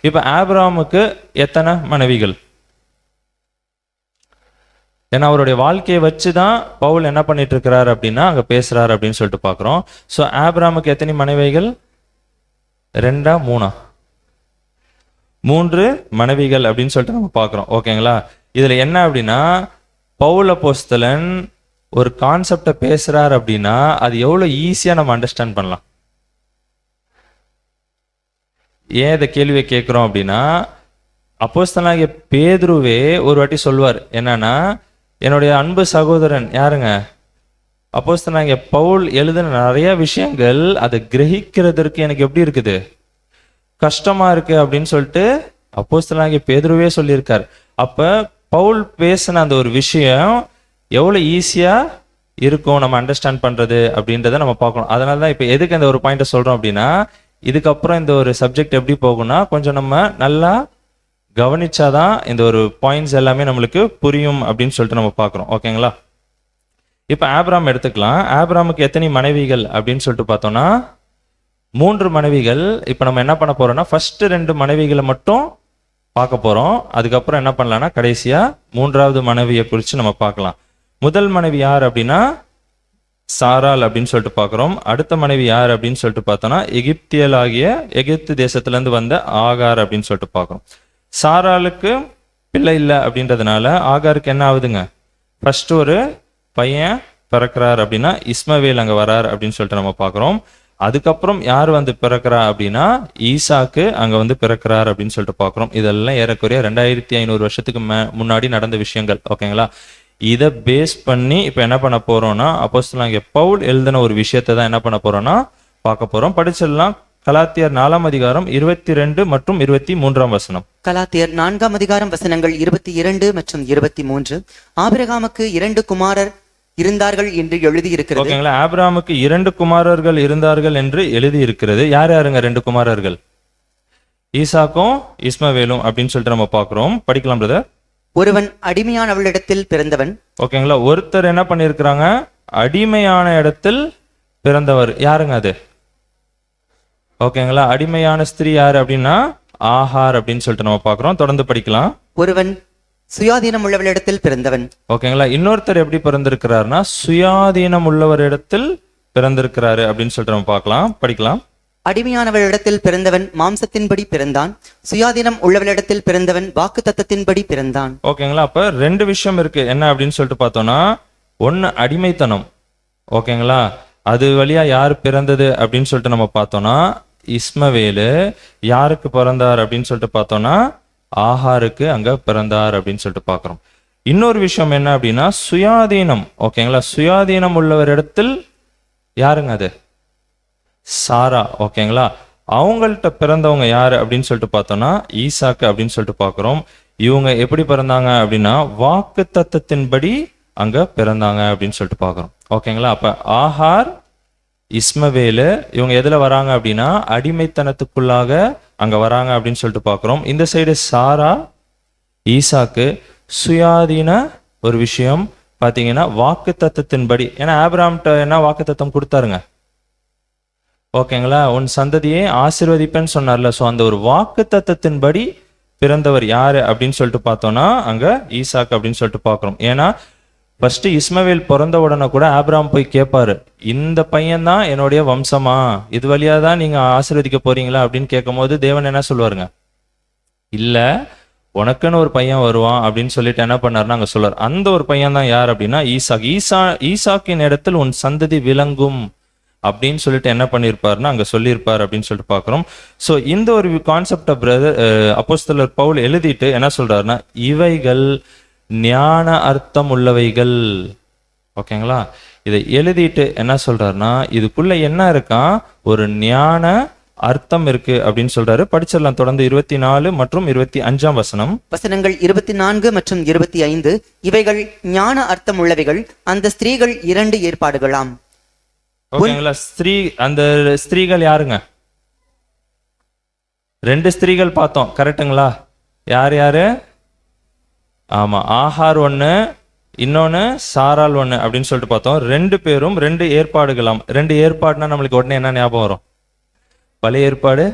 இப்ப ஆபிரகாமுக்கு எத்தனை மனைவிகள்? ஏன்னா அவருடைய வாழ்க்கையை வச்சுதான் பவுல் என்ன பண்ணிட்டு இருக்கிறாரு அப்படின்னா அங்க பேசுறாரு அப்படின்னு சொல்லிட்டு பாக்குறோம். சோ ஆபிரகாமுக்கு எத்தனை மனைவிகள்? 2 3 3 மனைவிகள் அப்படின்னு சொல்லிட்டு நம்ம பாக்குறோம். ஓகேங்களா? இதுல என்ன அப்படின்னா பவுல் அப்போஸ்தலன் ஒரு கான்செப்டை பேசுறாரு அப்படின்னா அது எவ்வளவு ஈஸியா நம்ம அண்டர்ஸ்டாண்ட் பண்ணலாம். ஏன் இந்த கேள்வியை கேட்கிறோம் அப்படின்னா அப்போஸ்தலனாகிய பேதுருவே ஒரு வாட்டி சொல்வார் என்னன்னா, என்னுடைய அன்பு சகோதரன் யாருங்க? அப்போஸ்தலனாகிய பவுல் எழுதின நிறைய விஷயங்கள் அதை கிரகிக்கிறதற்கு எனக்கு எப்படி இருக்குது, கஷ்டமா இருக்கு அப்படின்னு சொல்லிட்டு அப்போஸ்தலனாகிய பேதுருவே சொல்லியிருக்கார். அப்ப பவுல் பேசின அந்த ஒரு விஷயம் எவ்வளவு ஈஸியா இருக்கும் நம்ம அண்டர்ஸ்டாண்ட் பண்றது அப்படின்றத நம்ம பார்க்கணும். அதனாலதான் இப்ப எதுக்கு இந்த ஒரு பாயிண்ட சொல்றோம் அப்படின்னா இதுக்கப்புறம் இந்த ஒரு சப்ஜெக்ட் எப்படி போகும்னா கொஞ்சம் நம்ம நல்லா கவனிச்சாதான் இந்த ஒரு பாயிண்ட்ஸ் எல்லாமே நம்மளுக்கு புரியும் அப்படின்னு சொல்லிட்டு நம்ம பார்க்குறோம். ஓகேங்களா? இப்ப ஆபிரகாம் எடுத்துக்கலாம். ஆபிரகாமுக்கு எத்தனை மனைவிகள் அப்படின்னு சொல்லிட்டு பார்த்தோம்னா 3 மனைவிகள். இப்ப நம்ம என்ன பண்ண போறோம்னா ஃபர்ஸ்ட் 2 மனைவிகளை மட்டும் பார்க்க போறோம். அதுக்கப்புறம் என்ன பண்ணலாம்னா கடைசியா 3வது மனைவியை குறித்து நம்ம பார்க்கலாம். முதல் மனைவி யார் அப்படின்னா சாராள் அப்படின்னு சொல்லிட்டு பார்க்குறோம். அடுத்த மனைவி யார் அப்படின்னு சொல்லிட்டு பார்த்தோம்னா எகிப்தியலாகிய எகிப்து தேசத்துல இருந்து வந்த ஆகார் அப்படின்னு சொல்லிட்டு பார்க்குறோம். சாராளுக்கு பிள்ளை இல்லை அப்படின்றதுனால ஆகாருக்கு என்ன ஆகுதுங்க, ஃபர்ஸ்ட் ஒரு பையன் பிறக்கிறார் அப்படின்னா இஸ்மவேல் அங்க வரார் அப்படின்னு சொல்லிட்டு நம்ம பார்க்குறோம். அதுக்கப்புறம் யார் வந்து பிறக்கிறா அப்படின்னா ஈசாக்கு அங்க வந்து பிறக்கிறார் அப்படின்னு சொல்லிட்டு பார்க்குறோம். இதெல்லாம் ஏறக்குறைய 2500 வருஷத்துக்கு முன்னாடி நடந்த விஷயங்கள். ஓகேங்களா? இதை பேஸ் பண்ணி இப்ப என்ன பண்ண போறோம்னா அப்போஸ்தலனாகிய பவுல் எழுதின ஒரு விஷயத்தை தான் என்ன பண்ண போறோம்னா பார்க்க போறோம். படிச்சிடலாம். கலாத்தியர் 4ஆம் அதிகாரம் 22 மற்றும் 23ஆம் வசனம். கலாத்தியர் 4ஆம் அதிகாரம் வசனங்கள் 22 மற்றும் 23. ஆபிரகாமுக்கு 2 குமாரர் இருந்தார்கள் என்று எழுதியிருக்கிறது. ஓகேங்களா? ஆபிரகாமுக்கு 2 குமாரர்கள் இருந்தார்கள் என்று எழுதி இருக்கிறது. யார் யாருங்க 2 குமாரர்கள்? ஈசாக்கும் இஸ்மவேலும் அப்படின்னு சொல்லிட்டு நம்ம பார்க்கிறோம். படிக்கலாம் பிரதர். ஒருவன் அடிமையானவளிடத்தில் பிறந்தவன். ஓகேங்களா? ஒருத்தர் என்ன பண்ணிருக்கிறாங்க, அடிமையான இடத்தில் பிறந்தவர். யாருங்க அது? ஓகேங்களா? அடிமையான ஸ்திரீ யாரு அப்படின்னா ஆகார் அப்படின்னு சொல்லிட்டு நம்ம பார்க்கிறோம். தொடர்ந்து படிக்கலாம். ஒருவன் சுயாதீனம் உள்ளவளிடத்தில் பிறந்தவன். ஓகேங்களா? இன்னொருத்தர் எப்படி பிறந்திருக்கிறாருன்னா சுயாதீனம் உள்ளவரிடத்தில் பிறந்திருக்கிறாரு அப்படின்னு சொல்லிட்டு நம்ம பார்க்கலாம். படிக்கலாம். அடிமையானவளிடத்தில் பிறந்தவன் மாம்சத்தின்படி பிறந்தான், சுயாதீனம் உள்ளவளிடத்தில் பிறந்தவன் வாக்கு தத்தத்தின்படி பிறந்தான். ஓகேங்களா? அப்ப 2 விஷயம் இருக்கு. என்ன அப்படின்னு சொல்லிட்டு பார்த்தோம்னா ஒன்னு அடிமைத்தனம். ஓகேங்களா? அது வழியா யார் பிறந்தது அப்படின்னு சொல்லிட்டு நம்ம பார்த்தோம்னா இஸ்மவேலு யாருக்கு பிறந்தார் அப்படின்னு சொல்லிட்டு பார்த்தோம்னா ஆகாருக்கு அங்க பிறந்தார் அப்படின்னு சொல்லிட்டு பார்க்கிறோம். இன்னொரு விஷயம் என்ன அப்படின்னா சுயாதீனம். ஓகேங்களா? சுயாதீனம் உள்ளவரிடத்தில் யாருங்க அது? சாரா. ஓகேங்களா? அவங்கள்ட்ட பிறந்தவங்க யாரு அப்படின்னு சொல்லிட்டு பார்த்தோம்னா ஈசாக்கு அப்படின்னு சொல்லிட்டு பார்க்கிறோம். இவங்க எப்படி பிறந்தாங்க அப்படின்னா வாக்கு தத்தத்தின்படி அங்க பிறந்தாங்க அப்படின்னு சொல்லிட்டு பார்க்கிறோம். ஓகேங்களா? அப்ப ஆகார் இஸ்மவேலு இவங்க எதுல வராங்க அப்படின்னா அடிமைத்தனத்துக்குள்ளாக அங்க வராங்க அப்படின்னு சொல்லிட்டு பார்க்கிறோம். இந்த சைடு சாரா ஈசாக்கு சுயாதீன ஒரு விஷயம் பாத்தீங்கன்னா வாக்கு தத்தத்தின்படி. ஏன்னா ஆபிரகாம்கிட்ட என்ன வாக்கு தத்தம் கொடுத்தாருங்க? ஓகேங்களா? உன் சந்ததியை ஆசீர்வதிப்பேன்னு சொன்னார்ல. சோ அந்த ஒரு வாக்கு தத்தத்தின்படி பிறந்தவர் யாரு அப்படின்னு சொல்லிட்டு பார்த்தோம்னா அங்க ஈசாக்கு அப்படின்னு சொல்லிட்டு பார்க்கிறோம். ஏன்னா ஃபர்ஸ்ட் இஸ்மவேல் பிறந்த உடனே கூட ஆபிரகாம் போய் கேட்பாரு, இந்த பையன் தான் என்னுடைய வம்சமா, இது வழியா தான் நீங்க ஆசீர்வதிக்க போறீங்களா அப்படின்னு கேட்கும் போது தேவன் என்ன சொல்லுவாருங்க, இல்ல உனக்குன்னு ஒரு பையன் வருவான் அப்படின்னு சொல்லிட்டு என்ன பண்ணாருன்னா அங்க சொல்றாரு. அந்த ஒரு பையன் தான் யார் அப்படின்னா ஈசாக். ஈசாக்கின் இடத்தில் உன் சந்ததி விளங்கும் அப்படின்னு சொல்லிட்டு என்ன பண்ணியிருப்பாருன்னா அங்க சொல்லியிருப்பார் அப்படின்னு சொல்லிட்டு பார்க்கிறோம். ஸோ இந்த ஒரு கான்செப்டை பிரதர் அப்போஸ்தலர் பவுல் எழுதிட்டு என்ன சொல்றாருன்னா இவைகள் ஞான அர்த்தம் உள்ளவைகள். ஓகேங்களா? இதை எழுதிட்டு என்ன சொல்றாருன்னா இதுக்குள்ள என்ன இருக்கா, ஒரு ஞான அர்த்தம் இருக்கு அப்படின்னு சொல்றாரு. படிச்சிடலாம். தொடர்ந்து 24 மற்றும் 25ஆம் வசனம். வசனங்கள் 24 மற்றும் 25. இவைகள் ஞான அர்த்தம் உள்ளவைகள், அந்த ஸ்திரீகள் 2 ஏற்பாடுகளாம். ஓகேங்களா? அந்த ஸ்திரீகள் யாருங்க? 2 ஸ்திரீகள் பார்த்தோம், கரெக்டுங்களா? யார் யாரு? ஆமா, ஆகார் ஒண்ணு, இன்னொன்னு சாராள் ஒண்ணு அப்படின்னு சொல்லிட்டு பார்த்தோம். 2 பேரும் 2 ஏற்பாடுகளாம். 2 ஏற்பாடுனா நம்மளுக்கு உடனே என்ன ஞாபகம் வரும்? பழைய ஏற்பாடு,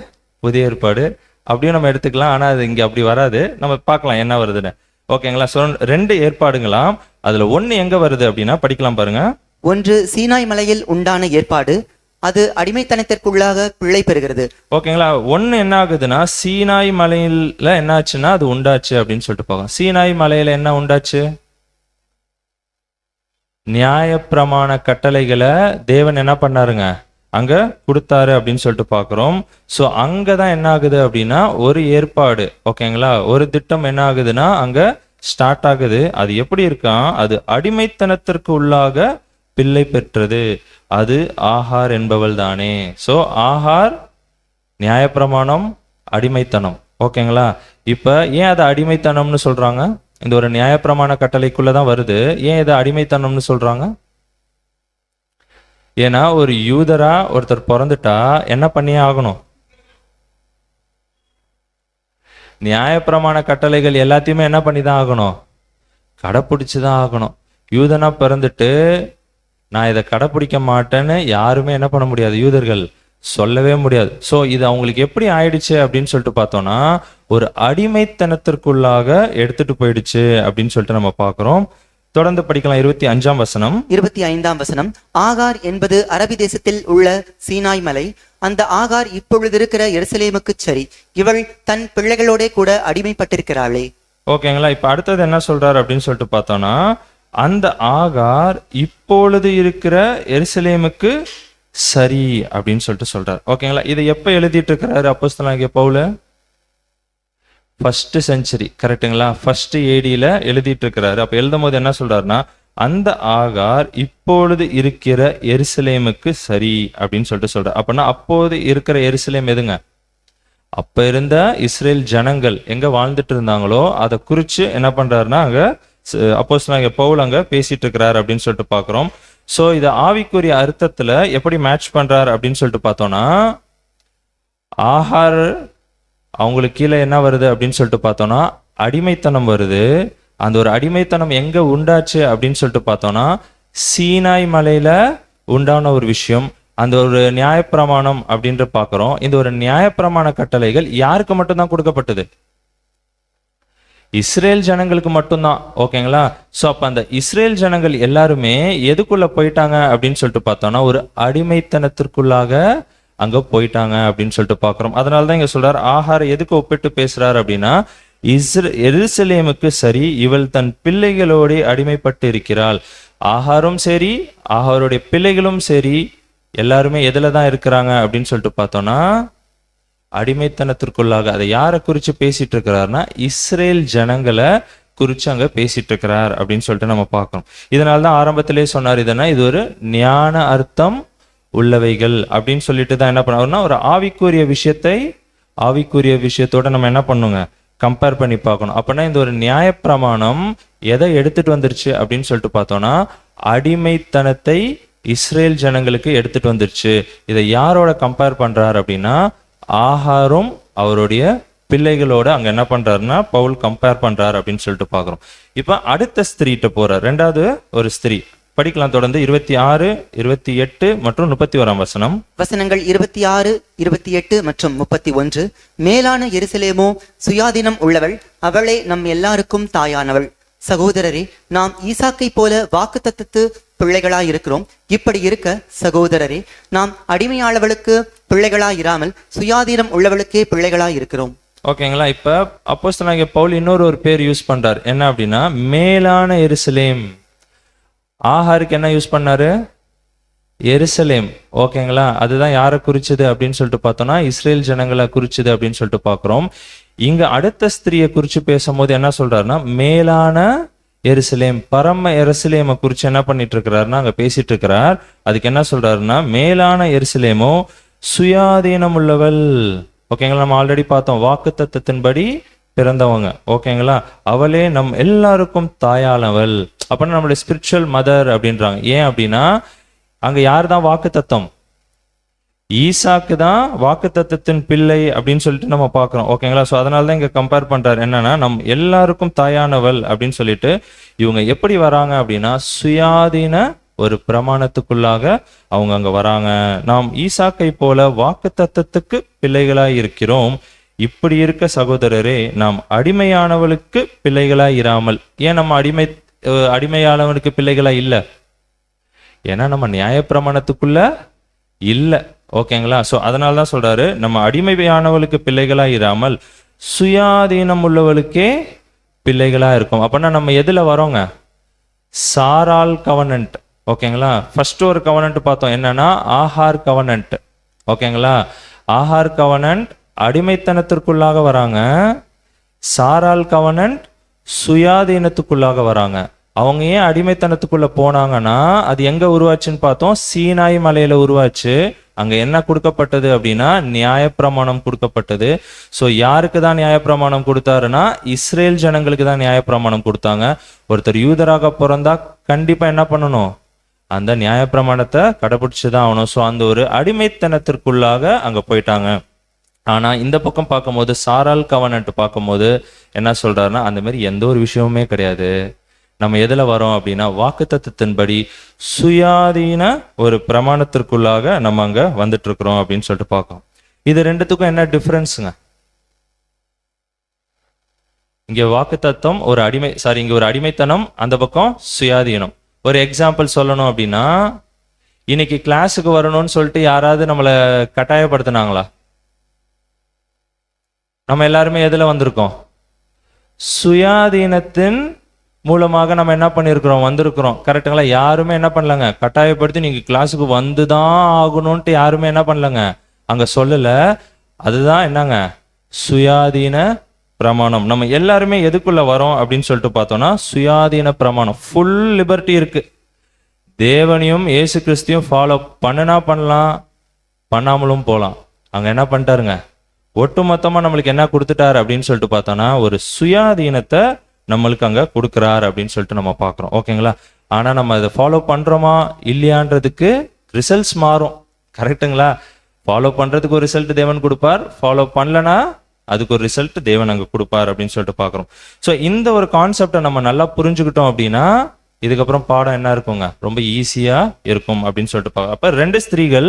புதிய ஏற்பாடு அப்படியும் நம்ம எடுத்துக்கலாம். ஆனா அது இங்க அப்படி வராது, நம்ம பார்க்கலாம் என்ன வருதுன்னு. ஓகேங்களா? 2 ஏற்பாடுங்களாம். அதுல ஒண்ணு எங்க வருது அப்படின்னா படிக்கலாம் பாருங்க. ஒன்று சீனாய் மலையில் உண்டான ஏற்பாடு, அது அடிமைத்தனத்திற்குள்ளாக பிழை பெறுகிறது. ஓகேங்களா? ஒண்ணு என்ன ஆகுதுன்னா சீனாய் மலையில என்ன ஆச்சுன்னா அது உண்டாச்சு அப்படின்னு சொல்லிட்டு போகும். சீனாய் மலையில என்ன உண்டாச்சு? நியாயப்பிரமாண கட்டளைகளை தேவன் என்ன பண்ணாருங்க அங்க கொடுத்தாரு அப்படின்னு சொல்லிட்டு பாக்குறோம். சோ அங்கதான் என்ன ஆகுது அப்படின்னா ஒரு ஏற்பாடு, ஓகேங்களா, ஒரு திட்டம் என்ன ஆகுதுன்னா அங்க ஸ்டார்ட் ஆகுது. அது எப்படி இருக்கான்? அது அடிமைத்தனத்திற்கு உள்ளாக பிள்ளை பெற்றது. அது ஆகார் என்பவள் தானே. சோ ஆகார் நியாயப்பிரமாணம், அடிமைத்தனம். ஓகேங்களா? இப்ப ஏன் அது அடிமைத்தனம்னு சொல்றாங்க? இந்த ஒரு நியாயப்பிரமாண கட்டளைக்குள்ளதான் வருது. ஏன் இதை அடிமைத்தனம்னு சொல்றாங்க? ஏன்னா ஒரு யூதரா ஒருத்தர் பிறந்துட்டா என்ன பண்ணியே ஆகணும்? நியாயப்பிரமாண கட்டளைகள் எல்லாத்தையுமே என்ன பண்ணி தான் ஆகணும்? கடைப்பிடிச்சுதான் ஆகணும். யூதனா பிறந்துட்டு நான் இதை கடைப்பிடிக்க மாட்டேன்னு யாருமே என்ன பண்ண முடியாது, யூதர்கள் சொல்லவே முடியாது. சோ இது அவங்களுக்கு எப்படி ஆயிடுச்சு அப்படின்னு சொல்லிட்டு பார்த்தோம்னா ஒரு அடிமைத்தனத்திற்குள்ளாக எடுத்துட்டு போயிடுச்சு அப்படின்னு சொல்லிட்டு நம்ம பார்க்கிறோம். தொடர்ந்து படிக்கலாம். 25ஆம் வசனம். 25ஆம் வசனம். ஆகார் என்பது அரபி தேசத்தில் உள்ள சீனாய் மலை. அந்த ஆகார் இப்பொழுது இருக்கிற எருசலேமுக்கு சரி, இவள் தன் பிள்ளைகளோட கூட அடிமைப்பட்டிருக்கிறாளே. ஓகேங்களா? இப்ப அடுத்தது என்ன சொல்றாரு அப்படின்னு சொல்லிட்டு பார்த்தோம்னா அந்த ஆகார் இப்பொழுது இருக்கிற எருசலேமுக்கு சரி அப்படின்னு சொல்லிட்டு சொல்றாரு. ஓகேங்களா? இதை எப்ப எழுதிட்டு இருக்கிறாரு அப்போஸ்தலனாகிய பவுல்? 1st செஞ்சுரி, கரெக்டுங்களா? 1st AD எழுதிட்டு இருக்கிறாரு. அப்ப எழுதும் போது என்ன சொல்றாருன்னா அந்த ஆகார் இப்பொழுது இருக்கிற எருசலேமுக்கு சரி அப்படின்னு சொல்லிட்டு சொல்றாரு. அப்படின்னா அப்போது இருக்கிற எருசலேம் எதுங்க? அப்ப இருந்த இஸ்ரேல் ஜனங்கள் எங்க வாழ்ந்துட்டு இருந்தாங்களோ அதை குறிச்சு என்ன பண்றாருன்னா அங்க அப்போஸ்தலனாகிய பவுல் அங்க பேசிட்டு இருக்கிறாரு அப்படின்னு சொல்லிட்டு பாக்குறோம். சோ இத ஆவிக்குரிய அர்த்தத்துல எப்படி மேட்ச் பண்றாரு அப்படின்னு சொல்லிட்டு பார்த்தோம்னா ஆகார் அவங்களுக்கு கீழே என்ன வருது அப்படின்னு சொல்லிட்டு பார்த்தோம்னா அடிமைத்தனம் வருது. அந்த ஒரு அடிமைத்தனம் எங்க உண்டாச்சு அப்படின்னு சொல்லிட்டு பார்த்தோம்னா சீனாய் மலையில உண்டான ஒரு விஷயம். அந்த ஒரு நியாயப்பிரமாணம் அப்படின்ற பாக்குறோம். இந்த ஒரு நியாயப்பிரமாண கட்டளைகள் யாருக்கு மட்டும்தான் கொடுக்கப்பட்டது? இஸ்ரேல் ஜனங்களுக்கு மட்டும்தான். ஓகேங்களா? சோ அப்ப அந்த இஸ்ரேல் ஜனங்கள் எல்லாருமே எதுக்குள்ள போயிட்டாங்க அப்படின்னு சொல்லிட்டு பார்த்தோம்னா ஒரு அடிமைத்தனத்திற்குள்ளாக அங்க போயிட்டாங்க அப்படின்னு சொல்லிட்டு பாக்குறோம். அதனாலதான் இங்க சொல்றாரு ஆகார் எதுக்கு ஒப்பிட்டு பேசுறாரு அப்படின்னா எருசலேமுக்கு சரி, இவள் தன் பிள்ளைகளோட அடிமைப்பட்டு இருக்கிறாள். ஆகாரும் சரி, ஆகாருடைய பிள்ளைகளும் சரி, எல்லாருமே எதுலதான் இருக்கிறாங்க அப்படின்னு சொல்லிட்டு பார்த்தோம்னா அடிமைத்தனத்திற்குள்ளாக. அதை யாரை குறிச்சு பேசிட்டு இருக்கிறாருன்னா இஸ்ரேல் ஜனங்களை குறிச்சு அங்க பேசிட்டு இருக்கிறார் அப்படின்னு சொல்லிட்டு நம்ம பார்க்கணும். இதனால்தான் ஆரம்பத்திலே சொன்னார் இதனா இது ஒரு ஞான அர்த்தம் உள்ளவைகள் அப்படின்னு சொல்லிட்டு தான் என்ன பண்ணாருன்னா ஒரு ஆவிக்குரிய விஷயத்தோட நம்ம என்ன பண்ணுங்க கம்பேர் பண்ணி பார்க்கணும். அப்படின்னா இந்த ஒரு நியாயப்பிரமாணம் எதை எடுத்துட்டு வந்துருச்சு அப்படின்னு சொல்லிட்டு பார்த்தோம்னா அடிமைத்தனத்தை இஸ்ரேல் ஜனங்களுக்கு எடுத்துட்டு வந்துருச்சு. இதை யாரோட கம்பேர் பண்றாரு அப்படின்னா ஆகாரும் அவருடைய பிள்ளைகளோட அங்க என்ன பண்றாருன்னா பவுல் கம்பேர் பண்றாரு அப்படின்னு சொல்லிட்டு பாக்குறோம். இப்ப அடுத்த ஸ்திரீட்ட போறார். 2வது ஒரு ஸ்திரீ படிக்கலாம். தொடர்ந்து 26, 28 மற்றும் 31ஆம் வசனம். வசனங்கள் 26, 28 மற்றும் 31. மேலான எருசலேமோ சுயாதீனம் உள்ளவள், அவளே நம் எல்லாருக்கும் தாயானவள். சகோதரரே, நாம் ஈசாக்கை போல வாக்குத்தத்தத்து பிள்ளைகளாயிருக்கிறோம். இப்படி இருக்க சகோதரரே, நாம் அடிமையாளவளுக்கு பிள்ளைகளாயிராமல் சுயாதீனம் உள்ளவளுக்கே பிள்ளைகளாயிருக்கிறோம். ஓகேங்களா? இப்ப அப்போஸ்தலனாகிய பவுல் இன்னொரு பேர் யூஸ் பண்றார். என்ன அப்படின்னா மேலான எருசலேம். ஆகாருக்கு என்ன யூஸ் பண்ணாரு? எருசலேம். ஓகேங்களா? அதுதான் யாரை குறிச்சது அப்படின்னு சொல்லிட்டு பார்த்தோம்னா இஸ்ரேல் ஜனங்களை குறிச்சது அப்படின்னு சொல்லிட்டு பாக்குறோம். இங்க அடுத்த ஸ்திரியை குறிச்சு பேசும்போது என்ன சொல்றாருன்னா மேலான எருசலேம், பரம எருசலேமை குறிச்சு என்ன பண்ணிட்டு இருக்கிறாருன்னா அங்க பேசிட்டு இருக்கிறார். அதுக்கு என்ன சொல்றாருன்னா மேலான எருசலேமோ சுயாதீனம் உள்ளவள். ஓகேங்களா? நம்ம ஆல்ரெடி பார்த்தோம் வாக்குத்தத்தத்தின்படி பிறந்தவங்க. ஓகேங்களா? அவளே நம் எல்லாருக்கும் தாயானவள். அப்படின்னா நம்மளுடைய ஸ்பிரிச்சுவல் மதர் அப்படின்றாங்க. ஏன் அப்படின்னா அங்க யார் தான் வாக்கு தத்தம்? ஈசாக்கு தான் வாக்கு தத்தத்தின் பிள்ளை அப்படின்னு சொல்லிட்டு நம்ம பார்க்கிறோம். ஓகேங்களா? ஸோ அதனால தான் இங்க கம்பேர் பண்றாரு. என்னன்னா, நம் எல்லாருக்கும் தாயானவள் அப்படின்னு சொல்லிட்டு இவங்க எப்படி வராங்க அப்படின்னா, சுயாதீன ஒரு பிரமாணத்துக்குள்ளாக அவங்க அங்க வராங்க. நாம் ஈசாக்கை போல வாக்கு தத்தத்துக்கு பிள்ளைகளாய் இருக்கிறோம். இப்படி இருக்க சகோதரரே, நாம் அடிமையானவளுக்கு பிள்ளைகளாய் இராமல், ஏன் நம்ம அடிமையானவனுக்கு பிள்ளைகளா இல்ல? ஏன்னா நம்ம நியாயப்பிரமாணத்துக்குள்ள இல்ல. ஓகேங்களா? சோ அதனால தான் சொல்றாரு, நம்ம அடிமையானவளுக்கு பிள்ளைகளா இராமல் சுயாதீனம் உள்ளவளுக்கே பிள்ளைகளா இருக்கும். அப்படின்னா நம்ம எதுல வரோங்க? சாரால் கவனன்ட். ஓகேங்களா? ஃபர்ஸ்ட் ஒரு கவனன்ட் பார்த்தோம், என்னன்னா ஆஹார் கவனன்ட். ஓகேங்களா? ஆஹார் கவனன்ட் அடிமைத்தனத்திற்குள்ளாக வராங்க. சாரால் கவனன்ட் சுயாதீனத்துக்குள்ளாக வராங்க. அவங்க ஏன் அடிமைத்தனத்துக்குள்ள போனாங்கன்னா, அது எங்க உருவாச்சுன்னு பார்த்தோம், சீனாய் மலையில உருவாச்சு. அங்க என்ன கொடுக்கப்பட்டது அப்படின்னா, நியாயப்பிரமாணம் கொடுக்கப்பட்டது. ஸோ யாருக்கு தான் நியாயப்பிரமாணம் கொடுத்தாருன்னா, இஸ்ரேல் ஜனங்களுக்கு தான் நியாயப்பிரமாணம் கொடுத்தாங்க. ஒருத்தர் யூதராக பிறந்தா கண்டிப்பா என்ன பண்ணணும்? அந்த நியாயப்பிரமாணத்தை கடைபிடிச்சுதான் ஆகணும். ஸோ அந்த ஒரு அடிமைத்தனத்திற்குள்ளாக அங்க போயிட்டாங்க. ஆனா இந்த பக்கம் பார்க்கும்போது, சாரால் கவனன்ட் பார்க்கும்போது என்ன சொல்றாருன்னா, அந்த மாதிரி எந்த ஒரு விஷயமுமே கிடையாது. நம்ம எதுல வரோம் அப்படின்னா, வாக்குத்தத்தத்தின்படி சுயாதீன ஒரு பிரமாணத்திற்குள்ளாக நம்ம அங்க வந்துட்டு இருக்கிறோம் அப்படின்னு சொல்லிட்டு பார்க்கோம். இது ரெண்டுத்துக்கும் என்ன டிஃபரன்ஸுங்க? இங்க வாக்குத்தத்தம் ஒரு இங்க ஒரு அடிமைத்தனம், அந்த பக்கம் சுயாதீனம். ஒரு எக்ஸாம்பிள் சொல்லணும் அப்படின்னா, இன்னைக்கு கிளாஸுக்கு வரணும்னு சொல்லிட்டு யாராவது நம்மளை கட்டாயப்படுத்தினாங்களா? நம்ம எல்லாருமே எதுல வந்திருக்கோம்? சுயாதீனத்தின் மூலமாக நம்ம என்ன பண்ணிருக்கிறோம்? வந்திருக்கிறோம். கரெக்டுங்களா? யாருமே என்ன பண்ணலங்க கட்டாயப்படுத்தி நீங்க கிளாஸுக்கு வந்துதான் ஆகணும்ட்டு யாருமே என்ன பண்ணலங்க அங்க சொல்லல. அதுதான் என்னங்க சுயாதீன பிரமாணம். நம்ம எல்லாருமே எதுக்குள்ள வரோம் அப்படின்னு சொல்லிட்டு பார்த்தோம்னா, சுயாதீன பிரமாணம். ஃபுல் லிபர்ட்டி இருக்கு. தேவனையும் இயேசு கிறிஸ்தையும் ஃபாலோ பண்ணுனா பண்ணலாம், பண்ணாமலும் போகலாம். அங்க என்ன பண்ணிட்டாருங்க, ஒட்டுமொத்தமா நம்மளுக்கு என்ன கொடுத்துட்டாரு அப்படின்னு சொல்லிட்டு பார்த்தோம்னா, ஒரு சுயாதீனத்தை நம்மளுக்கு அங்க கொடுக்குறாரு அப்படின்னு சொல்லிட்டு நம்ம பார்க்குறோம். ஓகேங்களா? ஆனா நம்ம அதை ஃபாலோ பண்றோமா இல்லையான்றதுக்கு ரிசல்ட்ஸ் மாறும். கரெக்டுங்களா? ஃபாலோ பண்றதுக்கு ஒரு ரிசல்ட் தேவன் கொடுப்பார், ஃபாலோ பண்ணலனா அதுக்கு ஒரு ரிசல்ட் தேவன் அங்க கொடுப்பார் அப்படின்னு சொல்லிட்டு பார்க்குறோம். ஸோ இந்த ஒரு கான்செப்டை நம்ம நல்லா புரிஞ்சுக்கிட்டோம் அப்படின்னா, இதுக்கப்புறம் பாடம் என்ன இருக்குங்க, ரொம்ப ஈஸியா இருக்கும் அப்படின்னு சொல்லிட்டு பார்க்கலாம். அப்ப ரெண்டு ஸ்திரீகள்,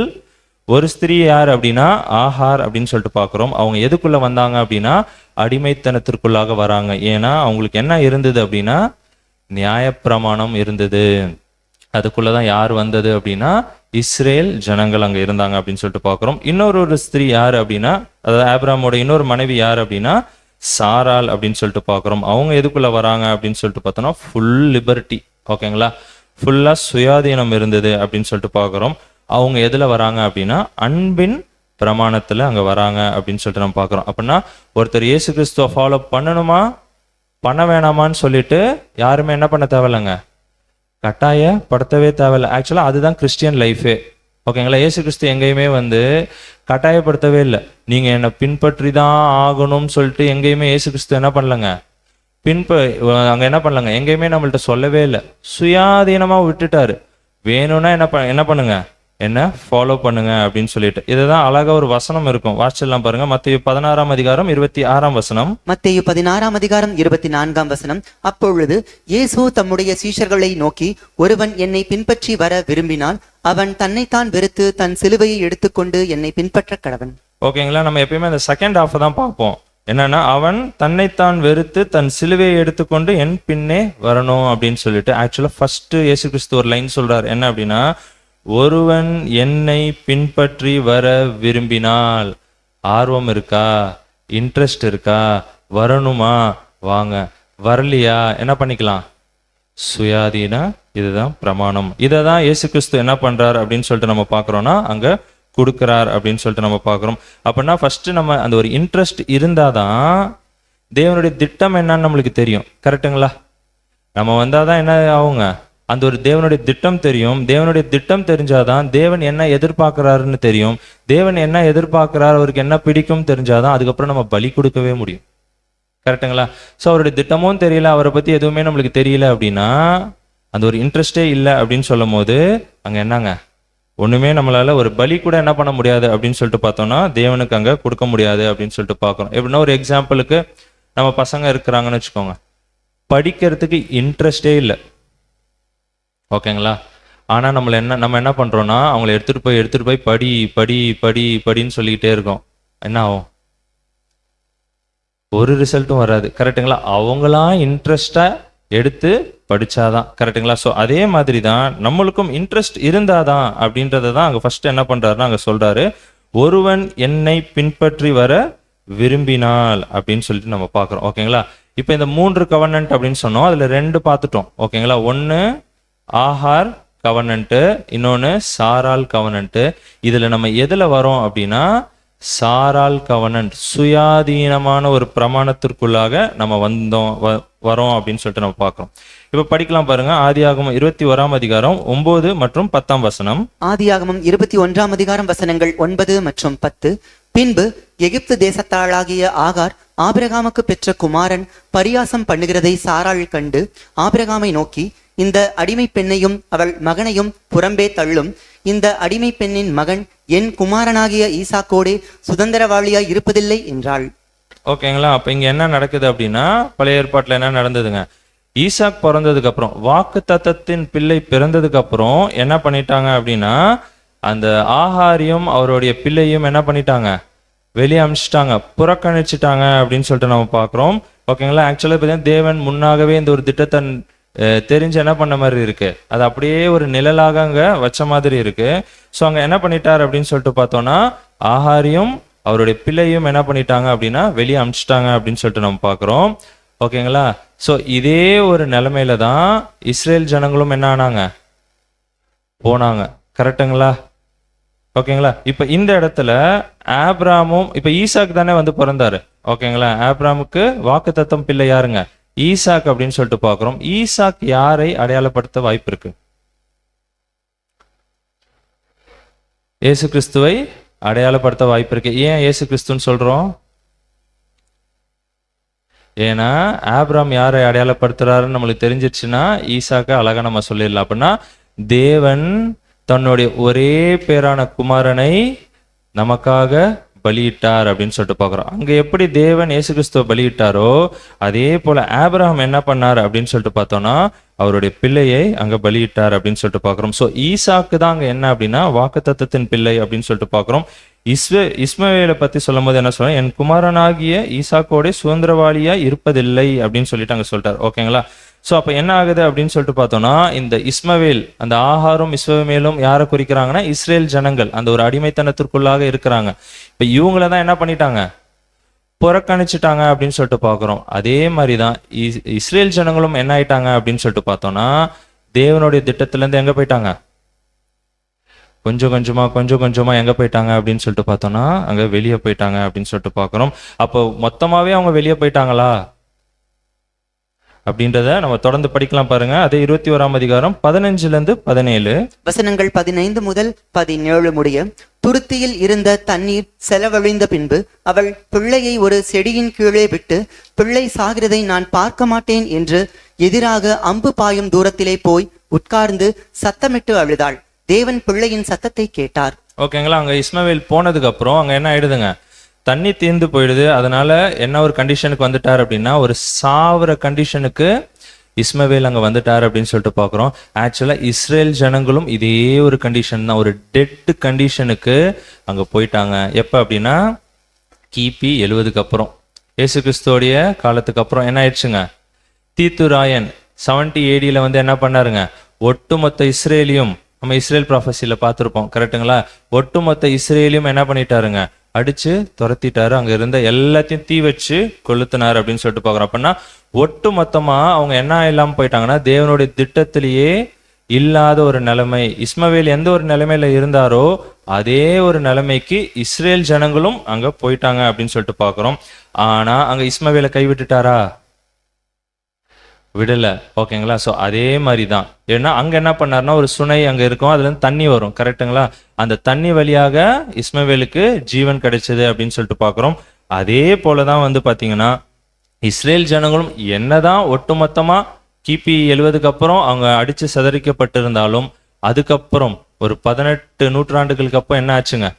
ஒரு ஸ்திரீ யார் அப்படின்னா ஆஹார் அப்படின்னு சொல்லிட்டு பார்க்குறோம். அவங்க எதுக்குள்ள வந்தாங்க அப்படின்னா, அடிமைத்தனத்திற்குள்ளாக வராங்க. ஏன்னா அவங்களுக்கு என்ன இருந்தது அப்படின்னா, நியாயப்பிரமாணம் இருந்தது. அதுக்குள்ளதான் யார் வந்தது அப்படின்னா, இஸ்ரேல் ஜனங்கள் அங்க இருந்தாங்க அப்படின்னு சொல்லிட்டு பார்க்குறோம். இன்னொரு ஸ்திரீ யார் அப்படின்னா, அதாவது ஆபிரகாமோட இன்னொரு மனைவி யார் அப்படின்னா சாரால் அப்படின்னு சொல்லிட்டு பார்க்குறோம். அவங்க எதுக்குள்ள வராங்க அப்படின்னு சொல்லிட்டு பார்த்தோம்னா, ஃபுல் லிபர்ட்டி. ஓகேங்களா? ஃபுல்லா சுயாதீனம் இருந்தது அப்படின்னு சொல்லிட்டு பார்க்குறோம். அவங்க எதுல வராங்க அப்படின்னா, அன்பின் பிரமாணத்துல அங்க வராங்க அப்படின்னு சொல்லிட்டு நம்ம பார்க்குறோம். அப்படின்னா ஒருத்தர் இயேசு கிறிஸ்துவ ஃபாலோ பண்ணணுமா பண்ண வேணாமான்னு சொல்லிட்டு யாருமே என்ன பண்ண தேவையில்லைங்க, கட்டாயப்படுத்தவே தேவையில்லை. ஆக்சுவலா அதுதான் கிறிஸ்டியன் லைஃபே. ஓகேங்களா? இயேசு கிறிஸ்து எங்கேயுமே கட்டாயப்படுத்தவே இல்லை. நீங்க என்னை பின்பற்றி தான் ஆகணும்னு சொல்லிட்டு எங்கேயுமே இயேசு கிறிஸ்து என்ன பண்ணலங்க, அங்க என்ன பண்ணலங்க, எங்கேயுமே நம்மள்ட்ட சொல்லவே இல்லை. சுயாதீனமா விட்டுட்டாரு. வேணும்னா என்ன பண்ணுங்க, என்ன ஃபாலோ பண்ணுங்க அப்படின்னு சொல்லிட்டு. இதுதான் அழகா ஒரு வசனம் இருக்கும், வாசிச்செல்லாம் பாருங்க. மத்தேயு 16ஆம் அதிகாரம் 26ஆம் வசனம். மத்தேயு 16ஆம் அதிகாரம் 24ஆம் வசனம். அப்பொழுது இயேசு தம்முடைய சீஷர்களை நோக்கி, ஒருவன் என்னை பின்பற்றி வர விரும்பினால் அவன் தன்னைத்தான் வெறுத்து தன் சிலுவையை எடுத்துக்கொண்டு என்னை பின்பற்ற கடவன். ஓகேங்களா? நம்ம எப்பயுமே அந்த செகண்ட் ஹாஃப் தான் பார்ப்போம். என்னன்னா, அவன் தன்னைத்தான் வெறுத்து தன் சிலுவையை எடுத்துக்கொண்டு என் பின்னே வரணும் அப்படின்னு சொல்லிட்டு. ஆக்சுவலா ஃபர்ஸ்ட் இயேசு கிறிஸ்து ஒரு லைன் சொல்றாரு, என்ன அப்படின்னா, ஒருவன் என்னை பின்பற்றி வர விரும்பினால். ஆர்வம் இருக்கா, இன்ட்ரெஸ்ட் இருக்கா, வரணுமா, வாங்க. வரலையா என்ன பண்ணிக்கலாம், சுயாதீன இதுதான் பிரமாணம். இதை தான் இயேசு கிறிஸ்து என்ன பண்றார் அப்படின்னு சொல்லிட்டு நம்ம பார்க்குறோம்னா, அங்க கொடுக்கிறார் அப்படின்னு சொல்லிட்டு நம்ம பார்க்குறோம். அப்படின்னா ஃபர்ஸ்ட் நம்ம அந்த ஒரு இன்ட்ரெஸ்ட் இருந்தாதான் தேவனுடைய திட்டம் என்னன்னு நம்மளுக்கு தெரியும். கரெக்டுங்களா? நம்ம வந்தாதான் என்ன ஆகுங்க, அந்த ஒரு தேவனுடைய திட்டம் தெரியும். தேவனுடைய திட்டம் தெரிஞ்சாதான் தேவன் என்ன எதிர்பார்க்கிறாருன்னு தெரியும். தேவன் என்ன எதிர்பார்க்கிறார், அவருக்கு என்ன பிடிக்கும் தெரிஞ்சாதான் அதுக்கப்புறம் நம்ம பலி கொடுக்கவே முடியும். கரெக்டுங்களா? ஸோ அவருடைய திட்டமும் தெரியல, அவரை பத்தி எதுவுமே நம்மளுக்கு தெரியல அப்படின்னா, அந்த ஒரு இன்ட்ரெஸ்டே இல்லை அப்படின்னு சொல்லும் போது அங்க என்னங்க ஒண்ணுமே நம்மளால ஒரு பலி கூட என்ன பண்ண முடியாது அப்படின்னு சொல்லிட்டு பார்த்தோம்னா தேவனுக்கு அங்க கொடுக்க முடியாது அப்படின்னு சொல்லிட்டு பார்க்குறோம். எப்படின்னா ஒரு எக்ஸாம்பிளுக்கு நம்ம பசங்க இருக்கிறாங்கன்னு வச்சுக்கோங்க, படிக்கிறதுக்கு இன்ட்ரெஸ்டே இல்லை, ஓகேங்களா? ஆனா நம்ம என்ன பண்றோம்னா அவங்கள எடுத்துட்டு போய் படி படி படி படின்னு சொல்லிக்கிட்டே இருக்கோம். என்ன ஆகும்? ஒரு ரிசல்ட்டும் வராது, கரெக்டுங்களா? அவங்களா இன்ட்ரெஸ்டா எடுத்து படிச்சாதான், கரெக்டுங்களா? ஸோ அதே மாதிரி தான் நம்மளுக்கும் இன்ட்ரெஸ்ட் இருந்தாதான் அப்படின்றத தான் அங்கே ஃபர்ஸ்ட் என்ன பண்றாருன்னா அங்கே சொல்றாரு, ஒருவன் என்னை பின்பற்றி வர விரும்பினால் அப்படின்னு சொல்லிட்டு நம்ம பார்க்குறோம், ஓகேங்களா? இப்போ இந்த 3 கவர்னன்ட் அப்படின்னு சொன்னோம், அதுல 2 பார்த்துட்டோம், ஓகேங்களா? ஒன்று ஆஹார் கவர்னன்ட்டு, இன்னொன்று சாரால் கவர்னன்ட்டு. இதுல நம்ம எதுல வரோம் அப்படின்னா சாரால் கவர்னன்ட், சுயாதீனமான ஒரு பிரமாணத்திற்குள்ளாக நம்ம வரோம் அப்படின்னு சொல்லிட்டு நம்ம பார்க்கிறோம். இப்ப படிக்கலாம் பாருங்க. ஆதியாகமம் 21ஆம் அதிகாரம் 9 மற்றும் 10ஆம் வசனம். ஆதியாகமம் 21ஆம் அதிகாரம் வசனங்கள் 9 மற்றும் 10. பின்பு எகிப்து தேசத்தாளாகிய ஆகார் ஆபிரகாமுக்கு பெற்ற குமாரன் பரியாசம் பண்ணுகிறதை சாராள் கண்டு ஆபிரகாமை நோக்கி, இந்த அடிமை பெண்ணையும் அவள் மகனையும் புறம்பே தள்ளும், இந்த அடிமை பெண்ணின் மகன் என் குமாரனாகிய ஈசாக்கோடே சுதந்திரவாளியாய் இருப்பதில்லை என்றாள். ஓகேங்களா? அப்ப இங்க என்ன நடக்குது அப்படின்னா, பழைய ஏற்பாட்டுல என்ன நடந்ததுங்க, ஈசாக் பிறந்ததுக்கு அப்புறம், வாக்கு தத்தத்தின் பிள்ளை பிறந்ததுக்கு அப்புறம் என்ன பண்ணிட்டாங்க அப்படின்னா, அந்த ஆகாரியம் அவருடைய பிள்ளையும் என்ன பண்ணிட்டாங்க, வெளியே அமிச்சிட்டாங்க, புறக்கணிச்சிட்டாங்க அப்படின்னு சொல்லிட்டு நம்ம பார்க்குறோம், ஓகேங்களா? ஆக்சுவலாக பார்த்தீங்கன்னா தேவன் முன்னாகவே இந்த ஒரு திட்டத்தை தெரிஞ்சு என்ன பண்ண மாதிரி இருக்கு, அது அப்படியே ஒரு நிழலாக அங்க வச்ச மாதிரி இருக்கு. ஸோ அங்க என்ன பண்ணிட்டார் அப்படின்னு சொல்லிட்டு பார்த்தோம்னா, ஆகாரியும் அவருடைய பிள்ளையும் என்ன பண்ணிட்டாங்க அப்படின்னா வெளியே அமிச்சிட்டாங்க அப்படின்னு சொல்லிட்டு நம்ம பார்க்குறோம், ஓகேங்களா? ஸோ இதே ஒரு நிலைமையில தான் இஸ்ரேல் ஜனங்களும் என்ன ஆனாங்க, போனாங்க, கரெக்டுங்களா? ஓகேங்களா? இப்ப இந்த இடத்துல ஆபிரகாமும், இப்ப ஈசாக் தானே வந்து பிறந்தாரு, ஓகேங்களா? ஆபிரகாமுக்கு வாக்குத்தத்தம் பிள்ளை யாருங்க, ஈசாக் அப்படின்னு சொல்லிட்டு பார்க்கிறோம். ஈசாக் யாரை அடையாளப்படுத்த வாய்ப்பு இருக்கு? இயேசு கிறிஸ்துவை அடையாளப்படுத்த வாய்ப்பு இருக்கு. ஏன் இயேசு கிறிஸ்துன்னு சொல்றோம்? ஏன்னா ஆபிரகாம் யாரை அடையாளப்படுத்துறாருன்னு நம்மளுக்கு தெரிஞ்சிருச்சுன்னா ஈசாக்க அழகா நம்ம சொல்லிடலாம். அப்படின்னா தேவன் தன்னுடைய ஒரே பேரான குமாரனை நமக்காக பலியிட்டார் அப்படின்னு சொல்லிட்டு பார்க்குறோம். அங்க எப்படி தேவன் இயேசு கிறிஸ்துவ பலியிட்டாரோ அதே போல ஆபிரகாம் என்ன பண்ணார் அப்படின்னு சொல்லிட்டு பார்த்தோம்னா அவருடைய பிள்ளையை அங்க பலியிட்டார் அப்படின்னு சொல்லிட்டு பார்க்குறோம். ஸோ ஈசாக்கு தான் அங்க என்ன அப்படின்னா வாக்குத்தத்தத்தின் பிள்ளை அப்படின்னு சொல்லிட்டு பார்க்குறோம். இஸ்மவேலை பத்தி சொல்லும் போது என்ன சொல்ல, என் குமாரனாகிய ஈசாக்கோட சுதந்திரவாளியா இருப்பதில்லை அப்படின்னு சொல்லிட்டு அங்க சொல்லிட்டார், ஓகேங்களா? ஸோ அப்போ என்ன ஆகுது அப்படின்னு சொல்லிட்டு பார்த்தோம்னா, இந்த இஸ்மவேல், அந்த ஆகாரும் இஸ்மவேலும் யாரை குறிக்கிறாங்கன்னா இஸ்ரேல் ஜனங்கள், அந்த ஒரு அடிமைத்தனத்திற்குள்ளாக இருக்கிறாங்க. இப்போ இவங்கள தான் என்ன பண்ணிட்டாங்க, புறக்கணிச்சுட்டாங்க அப்படின்னு சொல்லிட்டு பார்க்குறோம். அதே மாதிரி தான் இஸ்ரேல் ஜனங்களும் என்ன ஆயிட்டாங்க அப்படின்னு சொல்லிட்டு பார்த்தோம்னா தேவனுடைய திட்டத்திலேருந்து எங்கே போயிட்டாங்க, கொஞ்சம் கொஞ்சமா எங்க போயிட்டாங்க அப்படின்னு சொல்லிட்டு பார்த்தோம்னா அங்க வெளியே போயிட்டாங்க அப்படின்னு சொல்லிட்டு பார்க்குறோம். அப்போ மொத்தமாவே அவங்க வெளியே போயிட்டாங்களா அப்படின்றத நம்ம தொடர்ந்து படிக்கலாம் பாருங்க. அதே 21ஆம் அதிகாரம் 15-17 வசனங்கள் 15 முதல் 17 முடிய. துருத்தியில் இருந்த தண்ணீர் செலவழிந்த பின்பு அவள் பிள்ளையை ஒரு செடியின் கீழே விட்டு, பிள்ளை சாகிறதை நான் பார்க்க மாட்டேன் என்று எதிராக அம்பு பாயும் தூரத்திலே போய் உட்கார்ந்து சத்தமிட்டு அழுதாள். தேவன் பிள்ளையின் சத்தத்தை கேட்டார். ஓகேங்களா? அங்க இஸ்மவேல் போனதுக்கு அப்புறம் அங்க என்ன ஆயிடுதுங்க, தண்ணி தீர்ந்து போயிடுது. அதனால என்ன ஒரு கண்டிஷனுக்கு வந்துட்டார் அப்படின்னா, ஒரு சாவர கண்டிஷனுக்கு இஸ்மவேல் அங்க வந்துட்டார் அப்படின்னு சொல்லிட்டு பார்க்குறோம். ஆக்சுவலா இஸ்ரேல் ஜனங்களும் இதே ஒரு கண்டிஷன் தான், ஒரு டெட் கண்டிஷனுக்கு அங்க போயிட்டாங்க. எப்ப அப்படின்னா கிபி 70க்கு அப்புறம், இயேசு கிறிஸ்துவோடைய காலத்துக்கு அப்புறம் என்ன ஆயிடுச்சுங்க, தீத்துராயன் 70 AD வந்து என்ன பண்ணாருங்க, ஒட்டுமொத்த இஸ்ரேலியும், நம்ம இஸ்ரேல் ப்ராஃபஸில பார்த்துருப்போம், கரெக்டுங்களா? ஒட்டுமொத்த இஸ்ரேலியும் என்ன பண்ணிட்டாருங்க, அடிச்சு துரத்திட்டாரு, அங்க இருந்த எல்லாத்தையும் தீ வச்சு கொளுத்தினார் அப்படின்னு சொல்லிட்டு பார்க்குறோம். அப்படின்னா ஒட்டு மொத்தமா அவங்க என்ன இல்லாம போயிட்டாங்கன்னா தேவனுடைய திட்டத்திலேயே இல்லாத ஒரு நிலைமை. இஸ்மவேல் எந்த ஒரு நிலைமையில இருந்தாரோ அதே ஒரு நிலைமைக்கு இஸ்ரேல் ஜனங்களும் அங்க போயிட்டாங்க அப்படின்னு சொல்லிட்டு பார்க்குறோம். ஆனா அங்க இஸ்மவேலை கைவிட்டுட்டாரா? விடல, ஓகேங்களா? ஸோ அதே மாதிரி தான். ஏன்னா அங்க என்ன பண்ணாருன்னா ஒரு சுனை அங்க இருக்கும், அதுல இருந்து தண்ணி வரும், கரெக்டுங்களா? அந்த தண்ணி வழியாக இஸ்மவேலுக்கு ஜீவன் கிடைச்சது அப்படின்னு சொல்லிட்டு பார்க்குறோம். அதே போலதான் வந்து பாத்தீங்கன்னா இஸ்ரேல் ஜனங்களும் என்னதான் ஒட்டுமொத்தமா கிபி 70க்கு அப்புறம் அவங்க அடிச்சு சிதறிக்கப்பட்டிருந்தாலும் அதுக்கப்புறம் ஒரு 18 நூற்றாண்டுகளுக்கு அப்போ என்ன ஆச்சுங்க?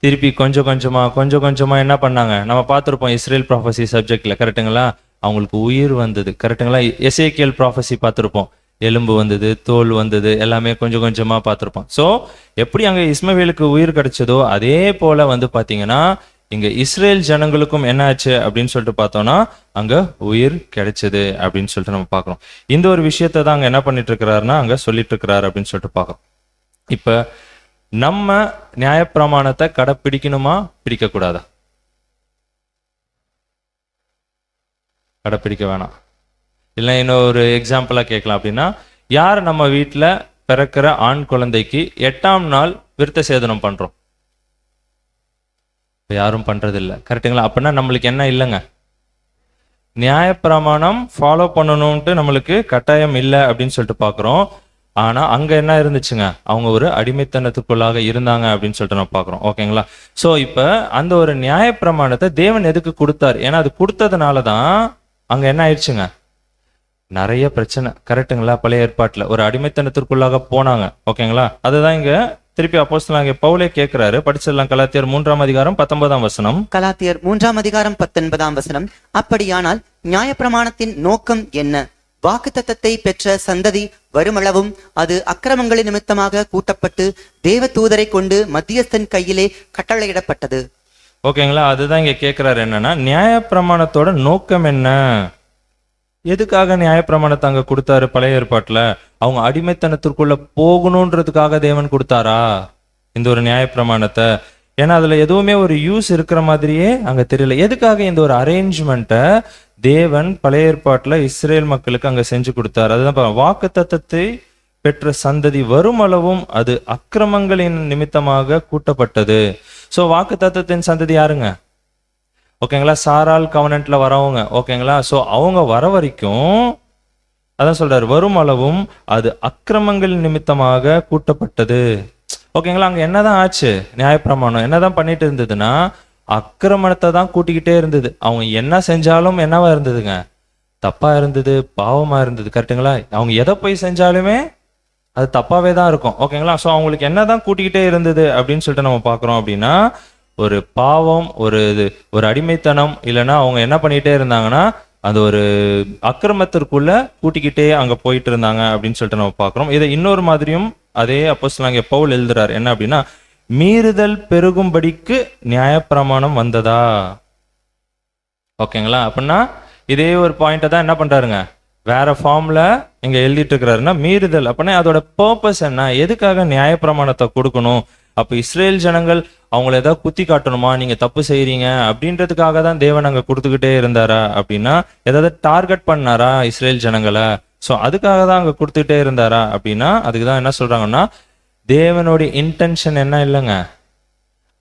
திருப்பி கொஞ்சம் கொஞ்சமா என்ன பண்ணாங்க? நம்ம பார்த்துருப்போம் இஸ்ரேல் ப்ராஃபஸி சப்ஜெக்ட்ல, கரெக்டுங்களா? அவங்களுக்கு உயிர் வந்தது, கரெக்டுங்களா? எசேக்கியேல் ப்ராஃபஸி பார்த்துருப்போம், எலும்பு வந்தது, தோல் வந்தது, எல்லாமே கொஞ்சம் கொஞ்சமா பார்த்துருப்போம். ஸோ எப்படி அங்க இஸ்மவேலுக்கு உயிர் கிடைச்சதோ அதே போல வந்து பாத்தீங்கன்னா இங்க இஸ்ரேல் ஜனங்களுக்கும் என்ன ஆச்சு அப்படின்னு சொல்லிட்டு பார்த்தோம்னா அங்க உயிர் கிடைச்சது அப்படின்னு சொல்லிட்டு நம்ம பார்க்கிறோம். இந்த ஒரு விஷயத்தை தான் அங்க என்ன பண்ணிட்டு இருக்கிறாருன்னா அங்க சொல்லிட்டு இருக்கிறாரு அப்படின்னு சொல்லிட்டு பார்க்கிறோம். இப்ப நம்ம நியாயப்பிரமாணத்தை கடைப்பிடிக்கணுமா, பிடிக்க கூடாதா? கடைப்பிடிக்க வேணாம். இல்லை இன்னொரு எக்ஸாம்பிளா கேட்கலாம் அப்படின்னா, யார் நம்ம வீட்டில் பிறக்கிற ஆண் குழந்தைக்கு 8ஆம் நாள் விருத்த சேதனம் பண்றோம்? யாரும் பண்றது இல்லை, கரெக்டுங்களா? அப்படின்னா நம்மளுக்கு என்ன இல்லைங்க? நியாயப்பிரமாணம் ஃபாலோ பண்ணணும்ட்டு நம்மளுக்கு கட்டாயம் இல்லை அப்படின்னு சொல்லிட்டு பார்க்குறோம். ஆனா அங்க என்ன இருந்துச்சுங்க? அவங்க ஒரு அடிமைத்தனத்துக்குள்ளாக இருந்தாங்க அப்படின்னு சொல்லிட்டு நம்ம பார்க்குறோம். ஓகேங்களா? ஸோ இப்போ அந்த ஒரு நியாயப்பிரமாணத்தை தேவன் எதுக்கு கொடுத்தார்? ஏன்னா அது கொடுத்ததுனால தான் அங்க என்ன ஆயிடுச்சுங்க? நிறைய பிரச்சனை, கரெக்டுங்களா? பழைய ஏற்பாட்டுல ஒரு அடிமைத்தனத்திற்குள்ளாக போனாங்க. ஓகேங்களா? அதுதான் இங்க திருப்பி அப்போஸ்தலனாகிய பவுலே கேட்கிறாரு. படிச்சிடலாம். கலாத்தியர் 3ஆம் அதிகாரம் 19ஆம் வசனம். கலாத்தியர் 3ஆம் அதிகாரம் 19ஆம் வசனம். அப்படியானால் நியாயப்பிரமாணத்தின் நோக்கம் என்ன? வாக்குத்தத்தத்தை பெற்ற சந்ததி வருமளவும் அது அக்கிரமங்களின் நிமித்தமாக கூட்டப்பட்டு தேவ தூதரை கொண்டு மத்தியஸ்தன் கையிலே கட்டளையிடப்பட்டது. ஓகேங்களா? அதுதான் இங்க கேட்கிறாரு. என்னன்னா நியாயப்பிரமாணத்தோட நோக்கம் என்ன? எதுக்காக நியாயப்பிரமாணத்தை அங்க கொடுத்தாரு? பழைய ஏற்பாட்டுல அவங்க அடிமைத்தனத்திற்குள்ள போகணுன்றதுக்காக தேவன் கொடுத்தாரா இந்த ஒரு நியாயப்பிரமாணத்தை? ஏன்னா அதுல எதுவுமே ஒரு யூஸ் இருக்கிற மாதிரியே அங்க தெரியல. எதுக்காக இந்த ஒரு அரேஞ்ச்மெண்ட்டை தேவன் பழைய ஏற்பாட்டுல இஸ்ரேல் மக்களுக்கு அங்க செஞ்சு கொடுத்தாரு? அதுதான் வாக்குத்தத்தத்தை பெற்ற சந்ததி வருமளவும் அது அக்கிரமங்களின் நிமித்தமாக கூட்டப்பட்டது. ஸோ வாக்குத்தத்தத்தின் சந்ததி யாருங்க? ஓகேங்களா? சாரால் கவனன்ட்ல வரவங்க. ஓகேங்களா? ஸோ அவங்க வர வரைக்கும் அதான் சொல்றாரு, வரும் அளவும் அது அக்கிரமங்கள் நிமித்தமாக கூட்டப்பட்டது. ஓகேங்களா? அங்க என்னதான் ஆச்சு? நியாயப்பிரமாணம் என்னதான் பண்ணிட்டு இருந்ததுன்னா அக்கிரமணத்தை தான் கூட்டிக்கிட்டே இருந்தது. அவங்க என்ன செஞ்சாலும் என்னவா இருந்ததுங்க? தப்பா இருந்தது, பாவமா இருந்தது, கரெக்டுங்களா? அவங்க எதை போய் செஞ்சாலுமே அது தப்பாவே தான் இருக்கும். ஓகேங்களா? ஸோ அவங்களுக்கு என்னதான் கூட்டிக்கிட்டே இருந்தது அப்படின்னு சொல்லிட்டு நம்ம பார்க்குறோம் அப்படின்னா ஒரு பாவம், ஒரு அடிமைத்தனம், இல்லைன்னா அவங்க என்ன பண்ணிக்கிட்டே இருந்தாங்கன்னா அது ஒரு அக்கிரமத்திற்குள்ள கூட்டிக்கிட்டே அங்க போயிட்டு இருந்தாங்க அப்படின்னு சொல்லிட்டு நம்ம பார்க்குறோம். இதை இன்னொரு மாதிரியும் அதே அப்போஸ்தலனாகிய பவுல் எழுதுறாரு. என்ன அப்படின்னா, மீறுதல் பெருகும்படிக்கு நியாயப்பிரமாணம் வந்ததா? ஓகேங்களா? அப்படின்னா இதே ஒரு பாயிண்ட்டை தான் என்ன பண்றாருங்க வேற ஃபார்ம்ல இங்க எழுதிட்டு இருக்கிறாருன்னா, மீறுதல் அப்படின்னா அதோட பர்பஸ் என்ன? எதுக்காக நியாயப்பிரமாணத்தை கொடுக்கணும்? அப்ப இஸ்ரேல் ஜனங்கள் அவங்கள ஏதாவது குத்தி காட்டணுமா, நீங்க தப்பு செய்யறீங்க அப்படின்றதுக்காக தான் தேவன் அங்க கொடுத்துக்கிட்டே இருந்தாரா? அப்படின்னா ஏதாவது டார்கெட் பண்ணாரா இஸ்ரேல் ஜனங்களை? ஸோ அதுக்காக தான் அங்க கொடுத்துக்கிட்டே இருந்தாரா? அப்படின்னா அதுக்கு தான் என்ன சொல்றாங்கன்னா, தேவனுடைய இன்டென்ஷன் என்ன இல்லைங்க,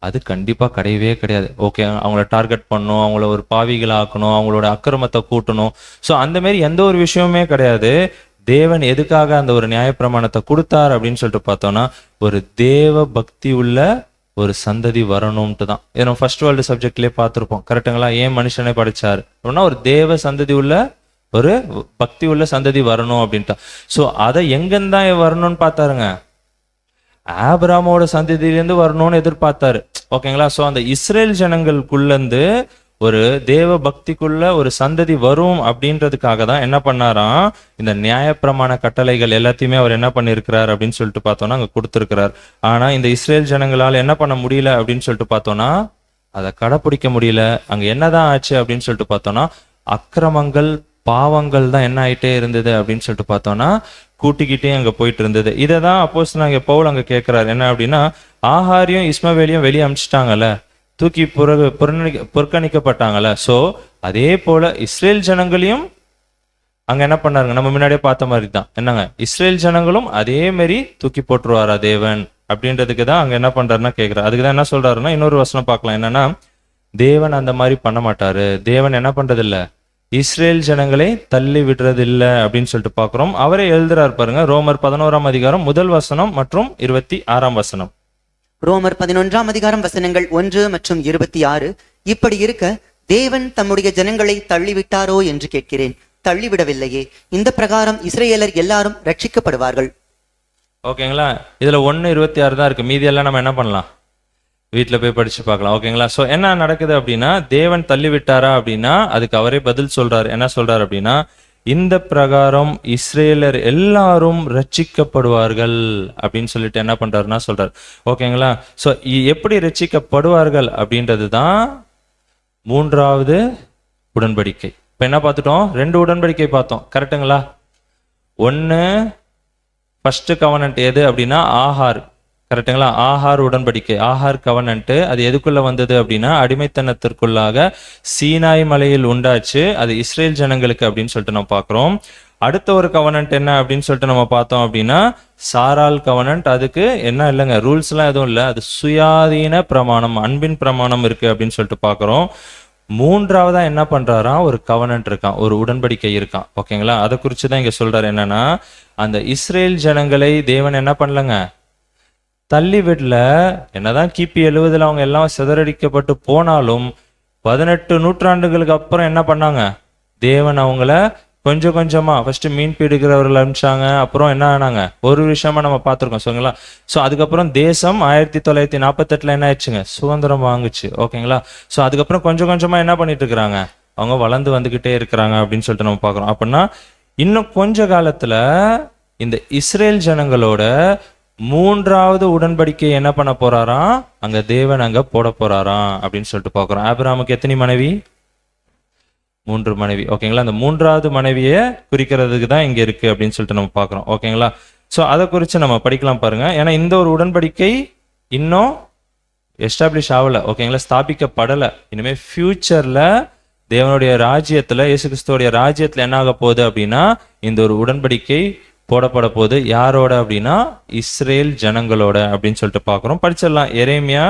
அது கண்டிப்பா கிடையவே கிடையாது. ஓகே, அவங்கள டார்கெட் பண்ணணும், அவங்கள ஒரு பாவிகளை ஆக்கணும், அவங்களோட அக்கிரமத்தை கூட்டணும், ஸோ அந்த மாதிரி எந்த ஒரு விஷயமுமே கிடையாது. தேவன் எதுக்காக அந்த ஒரு நியாயப்பிரமாணத்தை கொடுத்தார் அப்படின்னு சொல்லிட்டு பார்த்தோம்னா, ஒரு தேவ பக்தி உள்ள ஒரு சந்ததி வரணும்ட்டு தான். ஏன்னா ஃபர்ஸ்ட் வேர்ல்டு சப்ஜெக்ட்லயே பார்த்துருப்போம், கரெக்டுங்களா? ஏன் மனுஷனை படைச்சாரு அப்படின்னா ஒரு தேவ சந்ததி உள்ள ஒரு பக்தி உள்ள சந்ததி வரணும் அப்படின்ட்டு. ஸோ அதை எங்கேருந்தான் வரணும்னு பார்த்தாருங்க, ஆபிரகாமோட சந்ததியிலேருந்து வரணும்னு எதிர்பார்த்தாரு. ஓகேங்களா? ஸோ அந்த இஸ்ரேல் ஜனங்களுக்குள்ளேருந்து ஒரு தேவ பக்திக்குள்ள ஒரு சந்ததி வரும் அப்படின்றதுக்காக தான் என்ன பண்ணாராம், இந்த நியாயப்பிரமாண கட்டளைகள் எல்லாத்தையுமே அவர் என்ன பண்ணியிருக்கிறார் அப்படின்னு சொல்லிட்டு பார்த்தோம்னா அங்க கொடுத்துருக்கிறார். ஆனா இந்த இஸ்ரேல் ஜனங்களால் என்ன பண்ண முடியல அப்படின்னு சொல்லிட்டு பார்த்தோம்னா அதை கடைப்பிடிக்க முடியல. அங்க என்னதான் ஆச்சு அப்படின்னு சொல்லிட்டு பார்த்தோம்னா அக்கிரமங்கள், பாவங்கள் தான் என்ன ஆயிட்டே இருந்தது அப்படின்னு சொல்லிட்டு பார்த்தோம்னா கூட்டிக்கிட்டே அங்க போயிட்டு இருந்தது. இதை தான் அப்போஸ்தலனாகிய பவுல் அங்க கேட்கிறார். என்ன அப்படின்னா, ஆகாரியும் இஸ்மவேலையும் வெளியே அனுப்பிச்சிட்டாங்கல்ல, தூக்கி புறக்கணிக்கப்பட்டாங்கல்ல, ஸோ அதே போல இஸ்ரேல் ஜனங்களையும் அங்க என்ன பண்ணாருங்க, நம்ம முன்னாடியே பார்த்த மாதிரி தான். என்னங்க, இஸ்ரேல் ஜனங்களும் அதே மாதிரி தூக்கி போட்டுருவாரா தேவன் அப்படின்றதுக்கு தான் அங்க என்ன பண்றாருன்னா கேட்கிறார். அதுக்கு தான் என்ன சொல்றாருன்னா, இன்னொரு வசனம் பார்க்கலாம். என்னன்னா, தேவன் அந்த மாதிரி பண்ண மாட்டாரு. தேவன் என்ன பண்றது இல்ல, இஸ்ரேல் ஜனங்களை தள்ளி விடுறது இல்லை அப்படின்னு சொல்லிட்டு பார்க்கிறோம். அவரே எழுதுறாரு பாருங்க, ரோமர் 11ஆம் அதிகாரம் 1 வசனம் மற்றும் 26ஆம் வசனம். ரோமர் 11ஆம் அதிகாரம் வசனங்கள் 1 மற்றும் 26. இப்படி இருக்க தேவன் தம்முடைய ஜனங்களை தள்ளிவிட்டாரோ என்று கேட்கிறேன். தள்ளிவிடவில்லையே, இந்த பிரகாரம் இஸ்ரேலர் எல்லாரும் ரட்சிக்கப்படுவார்கள். ஓகேங்களா? இதுல 1:26 தான் இருக்கு. மீதி எல்லாம் நம்ம என்ன பண்ணலாம்? வீட்டில் போய் படிச்சு பார்க்கலாம். ஓகேங்களா? ஸோ என்ன நடக்குது அப்படின்னா, தேவன் தள்ளி விட்டாரா அப்படின்னா அதுக்கு அவரே பதில் சொல்றாரு. என்ன சொல்றாரு அப்படின்னா, இந்த பிரகாரம் இஸ்ரேலர் எல்லாரும் ரட்சிக்கப்படுவார்கள் அப்படின்னு சொல்லிட்டு என்ன பண்றாருன்னா சொல்றாரு. ஓகேங்களா? ஸோ எப்படி ரட்சிக்கப்படுவார்கள் அப்படின்றது தான் 3வது உடன்படிக்கை. இப்போ என்ன பார்த்துட்டோம்? 2 உடன்படிக்கை பார்த்தோம். கரெக்டுங்களா? ஒன்று ஃபர்ஸ்ட் கவனன்ட் எது அப்படின்னா ஆகார். கரெக்டுங்களா? ஆகார் உடன்படிக்கை, ஆகார் கவனன்ட். அது எதுக்குள்ள வந்தது அப்படின்னா அடிமைத்தனத்திற்குள்ளாக சீனாய் மலையில் உண்டாச்சு. அது இஸ்ரேல் ஜனங்களுக்கு அப்படின்னு சொல்லிட்டு நம்ம பார்க்குறோம். அடுத்த ஒரு கவனன்ட் என்ன அப்படின்னு சொல்லிட்டு நம்ம பார்த்தோம் அப்படின்னா சாரால் கவனன்ட். அதுக்கு என்ன இல்லைங்க, ரூல்ஸ்லாம் எதுவும் இல்லை. அது சுயாதீன பிரமாணம், அன்பின் பிரமாணம் இருக்கு அப்படின்னு சொல்லிட்டு பார்க்குறோம். 3வதா என்ன பண்றாராம்? ஒரு கவனன்ட் இருக்கான், ஒரு உடன்படிக்கை இருக்கான். ஓகேங்களா? அதை குறித்து தான் இங்க சொல்றாரு. என்னன்னா, அந்த இஸ்ரேல் ஜனங்களை தேவன் என்ன பண்ணலங்க, தள்ளி விடல. என்னதான் கிபி 70 அவங்க எல்லாம் சிதறடிக்கப்பட்டு போனாலும் 18 நூற்றாண்டுகளுக்கு அப்புறம் என்ன பண்ணாங்க? தேவன் அவங்கள கொஞ்சம் கொஞ்சமா ஃபர்ஸ்ட் மீன் பிடிக்கிறவர்கள் அனுப்பிச்சாங்க. அப்புறம் என்ன ஆனாங்க? ஒரு விஷயமா நம்ம பார்த்துருக்கோம். சரிங்களா? ஸோ அதுக்கப்புறம் தேசம் 1948 என்ன ஆயிடுச்சுங்க? சுதந்திரம் வாங்குச்சு. ஓகேங்களா? ஸோ அதுக்கப்புறம் கொஞ்சம் கொஞ்சமா என்ன பண்ணிட்டு இருக்கிறாங்க? அவங்க வளர்ந்து வந்துகிட்டே இருக்கிறாங்க அப்படின்னு சொல்லிட்டு நம்ம பார்க்குறோம். அப்படின்னா இன்னும் கொஞ்ச காலத்துல இந்த இஸ்ரேல் ஜனங்களோட 3வது உடன்படிக்கை என்ன பண்ண போறாராம்? அங்க தேவன் அங்க போட போறாராம் அப்படின்னு சொல்லிட்டு பார்க்குறோம். ஆபிரகாமுக்கு எத்தனை மனைவி? 3 மனைவி. ஓகேங்களா? அந்த 3வது மனைவியை குறிக்கிறதுக்கு தான் இங்க இருக்கு அப்படின்னு சொல்லிட்டு நம்ம பார்க்குறோம். ஓகேங்களா? ஸோ அதை குறித்து நம்ம படிக்கலாம் பாருங்க. ஏன்னா இந்த ஒரு உடன்படிக்கை இன்னும் எஸ்டாப்ளிஷ் ஆகலை. ஓகேங்களா? ஸ்தாபிக்கப்படலை. இனிமே ஃபியூச்சர்ல தேவனுடைய ராஜ்யத்துல, இயேசு கிறிஸ்துவோடைய ராஜ்யத்துல என்ன ஆக போகுது அப்படின்னா இந்த ஒரு உடன்படிக்கை போடப்பட போகுது. யாரோட அப்படின்னா இஸ்ரேல் ஜனங்களோட அப்படின்னு சொல்லிட்டு பார்க்குறோம். படிச்சிடலாம். எரேமியா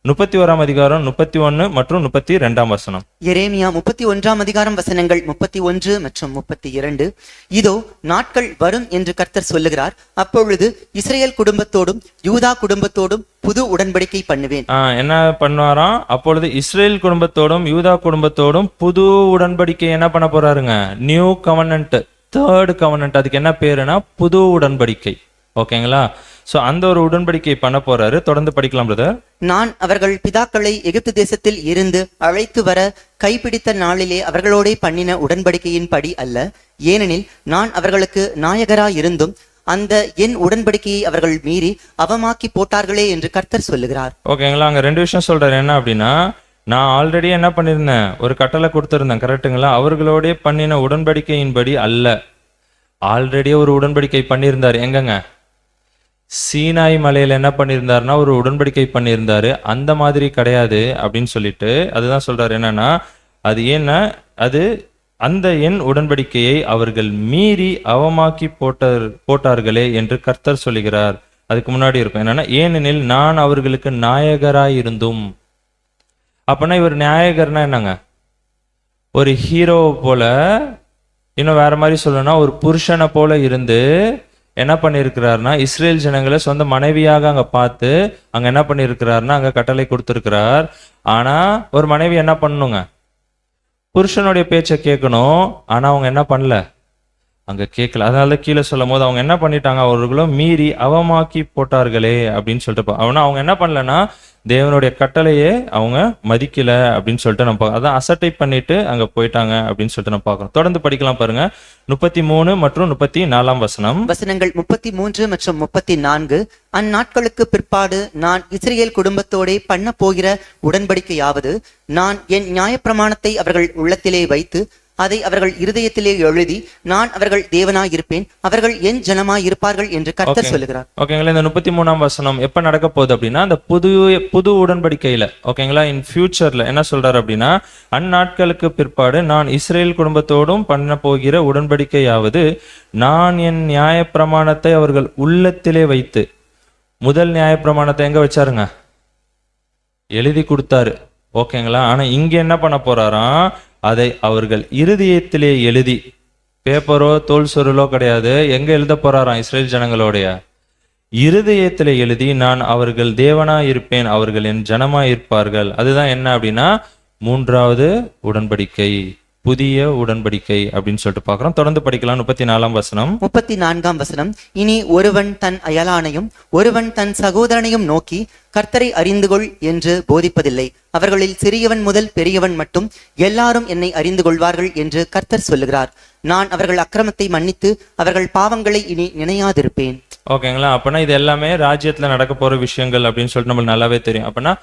31 அதிகாரம் 31 மற்றும் 32 வசனம். எரேமியா 31 அதிகாரம் வசனங்கள் 31 மற்றும் 32. இதோ நாட்கள் வரும் என்று கர்த்தர் சொல்லுகிறார், அப்பொழுது இஸ்ரேல் குடும்பத்தோடும் யூதா குடும்பத்தோடும் புது உடன்படிக்கை பண்ணுவேன். என்ன பண்ணுவாராம்? அப்பொழுது இஸ்ரேல் குடும்பத்தோடும் யூதா குடும்பத்தோடும் புது உடன்படிக்கை என்ன பண்ண போறாருங்க? New கவர்னன்ட், 3rd கவர்னன்ட். அதுக்கு என்ன பேருனா புது உடன்படிக்கை. ஓகேங்களா? சோ அந்த ஒரு உடன்படிக்கை பண்ண போறாரு. தொடர்ந்து படிக்கலாம் பிரதர். நான் அவர்கள் பிதாக்களை எகிப்து தேசத்தில் இருந்து அழைத்து வர கைப்பிடித்த நாளிலே அவர்களோடே பண்ணின உடன்படிக்கையின் படி அல்ல, ஏனெனில் நான் அவர்களுக்கு நாயகராயிருந்தும் அந்த என் உடன்படிக்கையை அவர்கள் மீறி அவமாக்கி போட்டார்களே என்று கர்த்தர் சொல்லுகிறார். ஓகேங்களா? அங்க 2 விஷயம் சொல்றாரு. என்ன அப்படின்னா, நான் ஆல்ரெடி என்ன பண்ணிருந்தேன்? ஒரு கட்டளை கொடுத்திருந்தேன். கரெக்டுங்களா? அவர்களோடே பண்ணின உடன்படிக்கையின்படி அல்ல. ஆல்ரெடி ஒரு உடன்படிக்கை பண்ணியிருந்தாரு. எங்கங்க? சீனாய் மலையில என்ன பண்ணியிருந்தாருன்னா ஒரு உடன்படிக்கை பண்ணியிருந்தாரு. அந்த மாதிரி கிடையாது அப்படின்னு சொல்லிட்டு அதுதான் சொல்றாரு. என்னன்னா, அது ஏன்னா அது அந்த என் உடன்படிக்கையை அவர்கள் மீறி அவமாக்கி போட்டார்களே என்று கர்த்தர் சொல்லுகிறார். அதுக்கு முன்னாடி இருக்கும் என்னன்னா, ஏனெனில் நான் அவர்களுக்கு நாயகராயிருந்தும். அப்படின்னா இவர் நாயகர்னா என்னங்க? ஒரு ஹீரோ போல, இன்னும் வேற மாதிரி சொல்லணும்னா ஒரு புருஷனை போல இருந்து என்ன பண்ணியிருக்கிறாருன்னா இஸ்ரேல் ஜனங்களை சொந்த மனைவியாக அங்க பார்த்து அங்க என்ன பண்ணியிருக்கிறாருன்னா அங்க கட்டளை கொடுத்திருக்கிறார். ஆனா ஒரு மனைவி என்ன பண்ணணுங்க? புருஷனுடைய பேச்சை கேட்கணும். ஆனா அவங்க என்ன பண்ணல? அங்க கேட்கல. அதனால கீழே சொல்லும் போது அவங்க என்ன பண்ணிட்டாங்க? அவர்களும் மீறி அவமாக்கி போட்டார்களே அப்படின்னு சொல்லிட்டு அவங்க என்ன பண்ணலன்னா தேவனுடைய கட்டளையே அவங்க மதிக்கல அப்படின்னு சொல்லிட்டு நம்ம அதான் அசட்டை பண்ணிட்டு அங்க போயிட்டாங்க அப்படின்னு சொல்லிட்டு நம்ம பார்க்கறோம். தொடர்ந்து படிக்கலாம் பாருங்க. 33 மற்றும் 34 வசனம். வசனங்கள் 33 மற்றும் 34. அந்நாட்களுக்கு பிற்பாடு நான் இஸ்ரேல் குடும்பத்தோடே பண்ண போகிற உடன்படிக்கையாவது, நான் என் நியாயப்பிரமாணத்தை அவர்கள் உள்ளத்திலே வைத்து அதை அவர்கள் இருதயத்திலே எழுதி நான் அவர்கள் தேவனாய் இருப்பேன், அவர்கள் என் ஜனமாய் இருப்பார்கள் என்று கர்த்தர் சொல்லுகிறார். ஓகேங்களா? இந்த 33 வசனம் எப்ப நடக்க போகுது அப்படின்னா அந்த புது உடன்படிக்கையில. ஓகேங்களா? இன் ஃபியூச்சர்ல என்ன சொல்றாரு அப்படின்னா, அந்நாட்களுக்கு பிற்பாடு நான் இஸ்ரேல் குடும்பத்தோடும் பண்ண போகிற உடன்படிக்கையாவது, நான் என் நியாயப்பிரமாணத்தை அவர்கள் உள்ளத்திலே வைத்து. முதல் நியாயப்பிரமாணத்தை எங்க வச்சாருங்க? எழுதி கொடுத்தாரு. ஓகேங்களா? ஆனா இங்க என்ன பண்ண போறாராம்? அதை அவர்கள் இருதயத்திலே எழுதி, பேப்பரோ தோல் சொருளோ கிடையாது. எங்க எழுத போறாராம்? இஸ்ரேல் ஜனங்களுடைய இருதயத்திலே எழுதி நான் அவர்கள் தேவனா இருப்பேன், அவர்கள் என் ஜனமா இருப்பார்கள். அதுதான் என்ன அப்படின்னா 3வது உடன்படிக்கை. புதிய உடன்படிக்கை அப்படின்னு சொல்லிட்டு பார்க்கிறோம். தொடர்ந்து படிக்கலாம். 34ஆம் வசனம். 34ஆம் வசனம். இனி ஒருவன் தன் அயலானையும் ஒருவன் தன் சகோதரனையும் நோக்கி கர்த்தரை அறிந்து கொள் என்று போதிப்பதில்லை. அவர்களில் சிறியவன் முதல் பெரியவன் மட்டும் எல்லாரும் என்னை அறிந்து கொள்வார்கள் என்று கர்த்தர் சொல்லுகிறார். நான் அவர்கள் அக்கிரமத்தை மன்னித்து அவர்கள் பாவங்களை இனி நினையாதிருப்பேன். ஓகேங்களா? அப்பனா இது எல்லாமே ராஜ்யத்துல நடக்க போற விஷயங்கள் அப்படின்னு சொல்லிட்டு நம்மளுக்கு நல்லாவே தெரியும். அப்பனா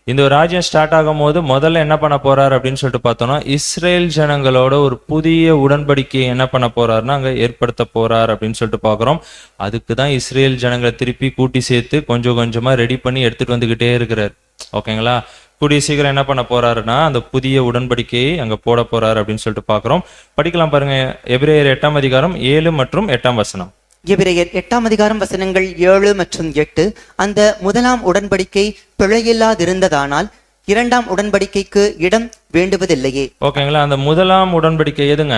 இந்த ஒரு ராஜ்யம் ஸ்டார்ட் ஆகும் போது முதல்ல என்ன பண்ண போறாரு அப்படின்னு சொல்லிட்டு பார்த்தோம்னா, இஸ்ரேல் ஜனங்களோட ஒரு புதிய உடன்படிக்கையை என்ன பண்ண போறாருன்னா அங்க ஏற்படுத்த போறார் அப்படின்னு சொல்லிட்டு பார்க்கிறோம். அதுக்கு தான் இஸ்ரேல் ஜனங்களை திருப்பி கூட்டி சேர்த்து கொஞ்சம் கொஞ்சமா ரெடி பண்ணி எடுத்துட்டு வந்துகிட்டே இருக்கிறார். ஓகேங்களா? கூடிய சீக்கிரம் என்ன பண்ண போறாருன்னா அந்த புதிய உடன்படிக்கையை அங்க போட போறாரு அப்படின்னு சொல்லிட்டு பார்க்கிறோம். படிக்கலாம் பாருங்க. எபிரேயர் 8ஆம் அதிகாரம் 7 மற்றும் 8ஆம் வசனம். எபிரேயர் 8ஆம் அதிகாரம் வசனங்கள் 7 மற்றும் 8. அந்த முதலாம் உடன்படிக்கை பிழையில்லாதிருந்ததானால் இரண்டாம் உடன்படிக்கைக்கு இடம் வேண்டுவதில்லையே. ஓகேங்களா? அந்த முதலாம் உடன்படிக்கை எதுங்க?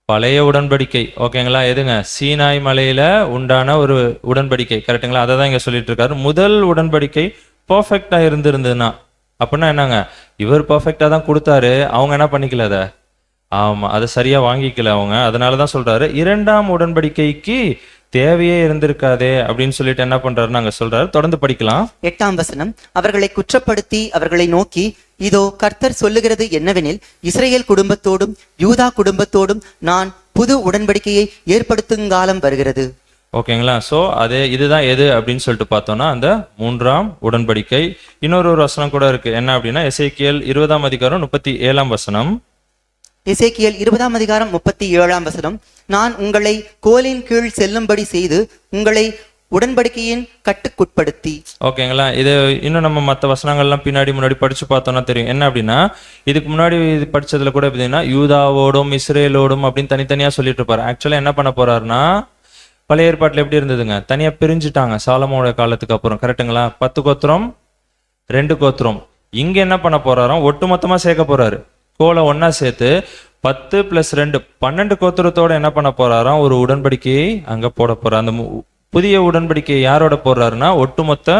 பழைய உடன்படிக்கை. ஓகேங்களா? எதுங்க? சீனாய் மலையில உண்டான ஒரு உடன்படிக்கை. கரெக்டுங்களா? அதை தான் இங்க சொல்லிட்டு இருக்காரு. முதல் உடன்படிக்கை பர்ஃபெக்டா இருந்திருந்ததுன்னா அப்படின்னா என்னங்க? இவர் பர்ஃபெக்டா தான் கொடுத்தாரு, அவங்க என்ன பண்ணிக்கல அதை. ஆமா, அதை சரியா வாங்கிக்கல அவங்க. அதனாலதான் சொல்றாரு இரண்டாம் உடன்படிக்கைக்கு தேவையே இருந்திருக்காதே அப்படின்னு சொல்லிட்டு என்ன பண்றாருன்னு அங்க சொல்றாரு. தொடர்ந்து படிக்கலாம். 8ஆம் வசனம். அவர்களை குற்றப்படுத்தி அவர்களை நோக்கி, இதோ கர்த்தர் சொல்லுகிறது என்னவெனில், இஸ்ரவேல் குடும்பத்தோடும் யூதா குடும்பத்தோடும் நான் புது உடன்படிக்கையை ஏற்படுத்துங்காலம் வருகிறது. ஓகேங்களா? சோ இதுதான் எது அப்படின்னு சொல்லிட்டு பார்த்தோம்னா அந்த மூன்றாம் உடன்படிக்கை. இன்னொரு வசனம் கூட இருக்கு. என்ன அப்படின்னா எசேக்கியேல் 20ஆம் அதிகாரம் 37ஆம் வசனம். எசேக்கியேல் 20ஆம் அதிகாரம் 37ஆம் வசனம். நான் உங்களை கோலின் கீழ் செல்லும்படி செய்து உங்களை உடன்படிக்கையின் கட்டுக்குட்படுத்தி. ஓகேங்களா? இது இன்னும் நம்ம மற்ற வசனங்கள்லாம் முன்னாடி படிச்சு பார்த்தோம்னா தெரியும். என்ன அப்படின்னா இதுக்கு முன்னாடி படிச்சதுல கூட எப்படின்னா யூதாவோடும் இஸ்ரேலோடும் அப்படின்னு தனித்தனியா சொல்லிட்டு இருப்பாரு. ஆக்சுவலா என்ன பண்ண போறாருன்னா பழைய ஏற்பாட்டுல எப்படி இருந்ததுங்க? தனியா பிரிஞ்சுட்டாங்க சாலமோனோட காலத்துக்கு அப்புறம். கரெக்டுங்களா? 10 கோத்திரம் 2 கோத்திரம். இங்க என்ன பண்ண போறாராம்? ஒட்டுமொத்தமா சேர்க்க போறாரு. கோலை ஒன்னா சேர்த்து 10 + 2 12 கோத்திரத்தோட என்ன பண்ண போறாராம்? ஒரு உடன்படிக்கையை அங்க போட போறார். அந்த புதிய உடன்படிக்கையை யாரோட போடுறாருன்னா ஒட்டுமொத்த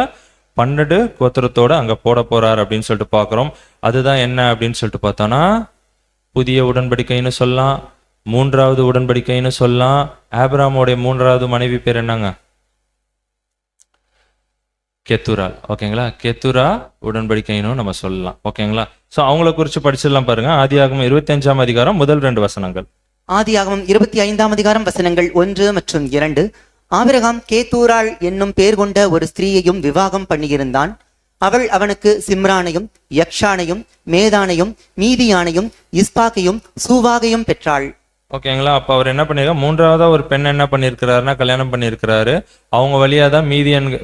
12 கோத்திரத்தோட அங்க போட போறார் அப்படின்னு சொல்லிட்டு பாக்குறோம். அதுதான் என்ன அப்படின்னு சொல்லிட்டு பார்த்தோம்னா புதிய உடன்படிக்கைன்னு சொல்லலாம், மூன்றாவது உடன்படிக்கைன்னு சொல்லலாம். ஆபிரகாமோடைய மூன்றாவது மனைவி பேர் என்னங்க? கெத்துரால். ஓகேங்களா? கெத்துரா உடன்படிக்கைன்னு நம்ம சொல்லலாம். ஓகேங்களா? சோ அவங்கள குறிச்சு படிச்சிடலாம் பாருங்க. ஆதியாகமம் 25ஆம் அதிகாரம் முதல் 2 வசனங்கள். ஆதியாகமம் 25ஆம் அதிகாரம் வசனங்கள் 1 மற்றும் 2. ஆபிரகாம் கேத்தூராள் என்னும் பேர் கொண்ட ஒரு ஸ்திரீயையும் விவாகம் பண்ணியிருந்தான். அவள் அவனுக்கு சிம்ரானையும் யக்ஷானையும் மேதானையும் மீதியானையும் இஸ்பாக்கையும் சூவாகையும் பெற்றாள். ஓகேங்களா? அப்ப அவர் என்ன பண்ணிருக்காரு? மூன்றாவதா ஒரு பெண் என்ன பண்ணிருக்கிறாருன்னா கல்யாணம் பண்ணிருக்கிறாரு. அவங்க வழியாதான்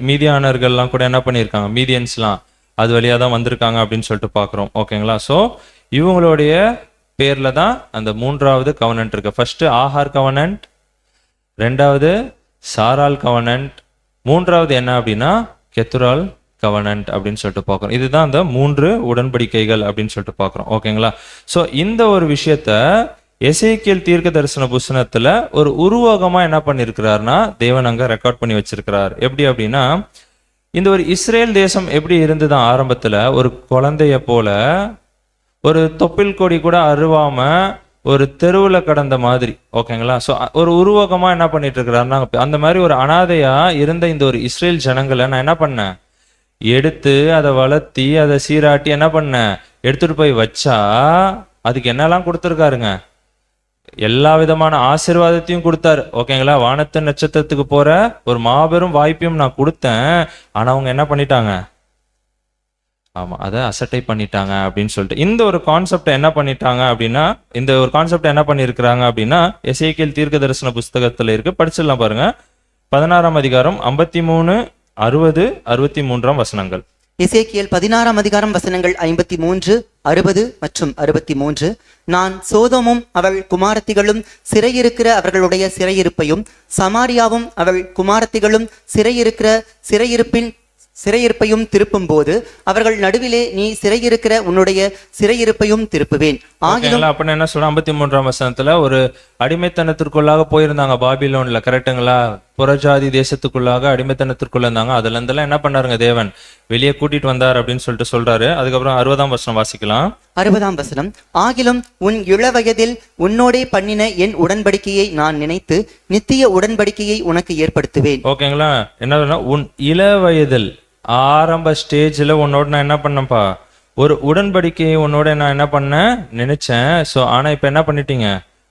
மீதியானர்கள்லாம் கூட என்ன பண்ணிருக்காங்க? மீதியன்ஸ்லாம் அது வழியாதான் வந்திருக்காங்க அப்படின்னு சொல்லிட்டு பாக்குறோம். ஓகேங்களா? சோ இவங்களுடைய பேர்ல தான் அந்த மூன்றாவது கவனன்ட் இருக்கு. ஃபர்ஸ்ட் ஆஹார் கவனன்ட், ரெண்டாவது சாரால் கவனன்ட், மூன்றாவது என்ன அப்படின்னா கெத்துரால் கவனன்ட் அப்படின்னு சொல்லிட்டு பாக்குறோம். இதுதான் அந்த 3 உடன்படிக்கைகள் அப்படின்னு சொல்லிட்டு பாக்குறோம். ஓகேங்களா? சோ இந்த ஒரு விஷயத்த எசேக்கியேல் தீர்க்க தரிசன புஸ்தகத்துல ஒரு உருவகமா என்ன பண்ணிருக்கிறாருன்னா தேவன் அங்க ரெக்கார்ட் பண்ணி வச்சிருக்கிறார். எப்படி அப்படின்னா இந்த ஒரு இஸ்ரேல் தேசம் எப்படி இருந்துதான் ஆரம்பத்துல ஒரு குழந்தைய போல ஒரு தொப்பில் கொடி கூட அருவாம ஒரு தெருவுல கடந்த மாதிரி. ஓகேங்களா? சோ ஒரு உருவகமா என்ன பண்ணிட்டு இருக்கிறாருன்னா அந்த மாதிரி ஒரு அனாதையா இருந்த இந்த ஒரு இஸ்ரேல் ஜனங்களை நான் என்ன பண்ணேன்? எடுத்து அதை வளர்த்தி அதை சீராட்டி என்ன பண்ணேன்? எடுத்துட்டு போய் வச்சா அதுக்கு என்னெல்லாம் கொடுத்துருக்காருங்க? எல்லா விதமான ஆசீர்வாதத்தையும் கொடுத்தாரு. ஓகேங்களா? வானத்து நட்சத்திரத்துக்கு போற ஒரு மாபெரும் வாய்ப்பையும் நான் கொடுத்தேன். ஆனா அவங்க என்ன பண்ணிட்டாங்க? ஆமா, அதை அசட்டை பண்ணிட்டாங்க அப்படின்னு சொல்லிட்டு இந்த ஒரு கான்செப்ட் என்ன பண்ணிட்டாங்க அப்படின்னா இந்த ஒரு கான்செப்ட் என்ன பண்ணிருக்கிறாங்க அப்படின்னா எசேக்கியேல் தீர்க்க தரிசன புஸ்தகத்துல இருக்கு. படிச்சிடலாம் பாருங்க. 16ஆம் அதிகாரம் 53, 60, 63ஆம் வசனங்கள். எசேக்கியேல் 16ஆம் அதிகாரம் வசனங்கள் 53, 60 மற்றும் 63. நான் சோதோமும் அவள் குமாரத்திகளும் சிறையிருக்கிற அவர்களுடைய சிறையிருப்பையும் சமாரியாவும் அவள் குமாரத்திகளும் சிறையிருப்பையும் திருப்பும் போது அவர்கள் நடுவிலே நீ சிறையிருக்கிற உன்னுடைய சிறையிருப்பையும் திருப்புவேன். ஆகிலும் அப்ப என்ன சொல்ற 53ஆம் வசனத்துல ஒரு அடிமைத்தனத்திற்குள்ளாக போயிருந்தாங்க பாபிலோன்ல. கரெக்டுங்களா? புறஜாதி தேசத்துக்குள்ளாக அடிமைத்தனத்திற்குள்ள இருந்தாங்க. அதுல இருந்தெல்லாம் என்ன பண்ணாருங்க தேவன் வெளியே கூட்டிட்டு வந்தார் அப்படின்னு சொல்லிட்டு சொல்றாரு. அதுக்கப்புறம் 60ஆம் வசனம் வாசிக்கலாம். 60ஆம் வசனம், ஆகிலும் உன் இளவயதில் உன்னோடே பண்ணின என் உடன்படிக்கையை நான் நினைத்து நித்திய உடன்படிக்கையை உனக்கு ஏற்படுத்துவேன். ஓகேங்களா, என்ன உன் இள வயதில் ஆரம்ப ஸ்டேஜ்ல உன்னோட நான் என்ன பண்ணப்பா, ஒரு உடன்படிக்கையை உன்னோட நான் என்ன பண்ணேன் நினைச்சேன். சோ ஆனா இப்ப என்ன பண்ணிட்டீங்க,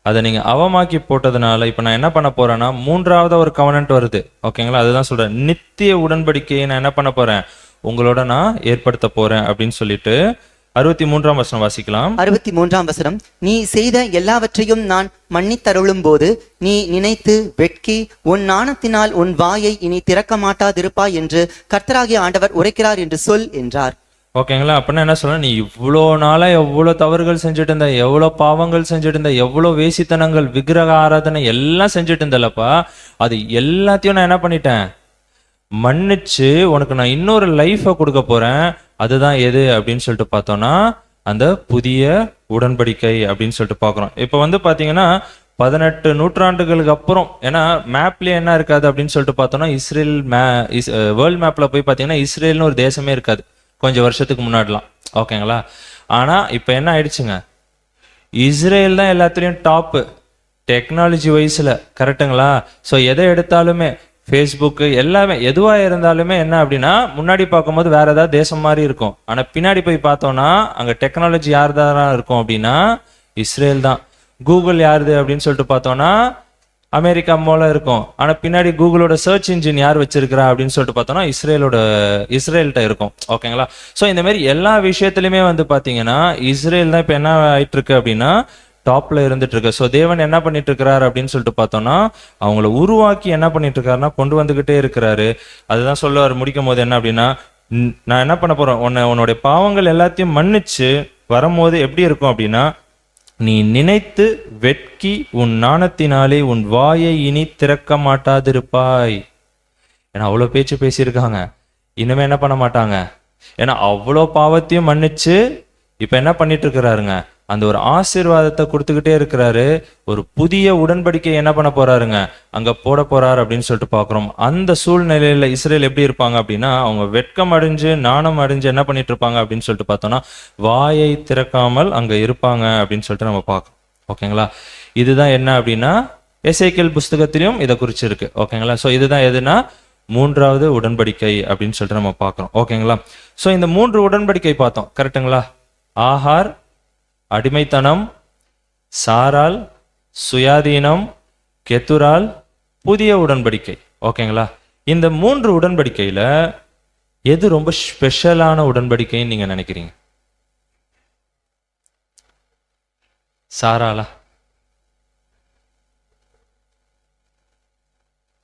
அதை நீங்க அவமாக்கி போட்டதுனால இப்ப நான் என்ன பண்ண போறேன்னா 3வது ஒரு கவனன்ட் வருது. ஓகேங்களா, அதுதான் சொல்றேன், நித்திய உடன்படிக்கையை நான் என்ன பண்ண போறேன் உங்களோட நான் ஏற்படுத்த போறேன் அப்படின்னு சொல்லிட்டு 63ஆம் வசனம் வாசிக்கலாம். 63ஆம் வசனம், நீ செய்த எல்லாவற்றையும் நான் மன்னித்தருளும் போது நீ நினைத்து வெட்கி உன் நாணத்தினால் உன் வாயை இனி திறக்க மாட்டாதிருப்பாய் என்று கர்த்தராகிய ஆண்டவர் உரைக்கிறார் என்று சொல் என்றார். ஓகேங்களா, அப்படின்னா என்ன சொல்ல, நீ இவ்வளோ நாளா எவ்வளவு தவறுகள் செஞ்சுட்டு இருந்த, எவ்வளவு பாவங்கள் செஞ்சுட்டு இருந்த, எவ்வளவு வேசித்தனங்கள் விக்கிரக ஆராதனை எல்லாம் செஞ்சுட்டு இருந்தல்லப்பா, அது எல்லாத்தையும் நான் என்ன பண்ணிட்டேன் மன்னிச்சு உனக்கு நான் இன்னொரு லைஃபை கொடுக்க போறேன். அதுதான் எது அப்படின்னு சொல்லிட்டு பார்த்தோம்னா அந்த புதிய உடன்படிக்கை அப்படின்னு சொல்லிட்டு பார்க்குறோம். இப்போ வந்து பார்த்தீங்கன்னா 18 நூற்றாண்டுகளுக்கு அப்புறம், ஏன்னா மேப்லேயே என்ன இருக்காது அப்படின்னு சொல்லிட்டு பார்த்தோம்னா இஸ்ரேல் வேர்ல்ட் மேப்ல போய் பார்த்தீங்கன்னா இஸ்ரேல்னு ஒரு தேசமே இருக்காது கொஞ்சம் வருஷத்துக்கு முன்னாடிலாம். ஓகேங்களா, ஆனா இப்போ என்ன ஆயிடுச்சுங்க, இஸ்ரேல் தான் எல்லாத்துலேயும் டாப்பு டெக்னாலஜி வைஸ்ல. கரெக்டுங்களா? ஸோ எதை எடுத்தாலுமே ஃபேஸ்புக்கு எல்லாமே எதுவாக இருந்தாலுமே என்ன அப்படின்னா முன்னாடி பார்க்கும்போது வேற ஏதாவது தேசம் மாதிரி இருக்கும், ஆனால் பின்னாடி போய் பார்த்தோம்னா அங்கே டெக்னாலஜி யார் தான் இருக்கும் அப்படின்னா இஸ்ரேல் தான். கூகுள் யாருது அப்படின்னு சொல்லிட்டு பார்த்தோம்னா அமெரிக்கா மூலம் இருக்கும், ஆனால் பின்னாடி கூகுளோட சர்ச் இன்ஜின் யார் வச்சிருக்கிறா அப்படின்னு சொல்லிட்டு பார்த்தோம்னா இஸ்ரேல்கிட்ட இருக்கும். ஓகேங்களா, ஸோ இந்த மாதிரி எல்லா விஷயத்துலையுமே வந்து பார்த்தீங்கன்னா இஸ்ரேல் தான் இப்போ என்ன ஆயிட்டு இருக்கு அப்படின்னா டாப்ல இருந்துட்டு இருக்கு. ஸோ தேவன் என்ன பண்ணிட்டு இருக்கிறாரு அப்படின்னு சொல்லிட்டு பார்த்தோம்னா அவங்கள உருவாக்கி என்ன பண்ணிட்டு இருக்காருன்னா கொண்டு வந்துகிட்டே இருக்கிறாரு. அதுதான் சொல்லுவார் முடிக்கும் போது என்ன அப்படின்னா, நான் என்ன பண்ண போறேன், உன்னுடைய பாவங்கள் எல்லாத்தையும் மன்னிச்சு வரும்போது எப்படி இருக்கும் அப்படின்னா, நீ நினைத்து வெட்கி உன் நாணத்தினாலே உன் வாயை இனி திறக்க மாட்டாதிருப்பாய். ஏன்னா அவ்வளோ பேச்சு பேசியிருக்காங்க, இனிமே என்ன பண்ண மாட்டாங்க, ஏன்னா அவ்வளோ பாவத்தையும் மன்னிச்சு இப்ப என்ன பண்ணிட்டு இருக்கிறாருங்க, அந்த ஒரு ஆசீர்வாதத்தை கொடுத்துக்கிட்டே இருக்கிறாரு. ஒரு புதிய உடன்படிக்கை என்ன பண்ண போறாருங்க அங்க போட போறாரு அப்படின்னு சொல்லிட்டு பாக்குறோம். அந்த சூழ்நிலையில இஸ்ரேல் எப்படி இருப்பாங்க அப்படின்னா அவங்க வெட்கம் அடைஞ்சு நாணம் அடைஞ்சு என்ன பண்ணிட்டு இருப்பாங்க அப்படின்னு சொல்லிட்டு பார்த்தோம்னா வாயை திறக்காமல் அங்க இருப்பாங்க அப்படின்னு சொல்லிட்டு நம்ம பார்க்கறோம். ஓகேங்களா, இதுதான் என்ன அப்படின்னா எசேக்கியேல் புஸ்தகத்திலும் இதை குறிச்சிருக்கு. ஓகேங்களா, ஸோ இதுதான் எதுனா 3வது உடன்படிக்கை அப்படின்னு சொல்லிட்டு நம்ம பார்க்கறோம். ஓகேங்களா, ஸோ இந்த 3 உடன்படிக்கை பார்த்தோம். கரெக்டுங்களா, ஆகார் அடிமைத்தனம், சாரால் சுயாதீனம், கெத்துரால் புதிய உடன்படிக்கை. ஓகேங்களா, இந்த 3 உடன்படிக்கையில எது ரொம்ப ஸ்பெஷலான உடன்படிக்கைன்னு நீங்க நினைக்கிறீங்க? சாராலா?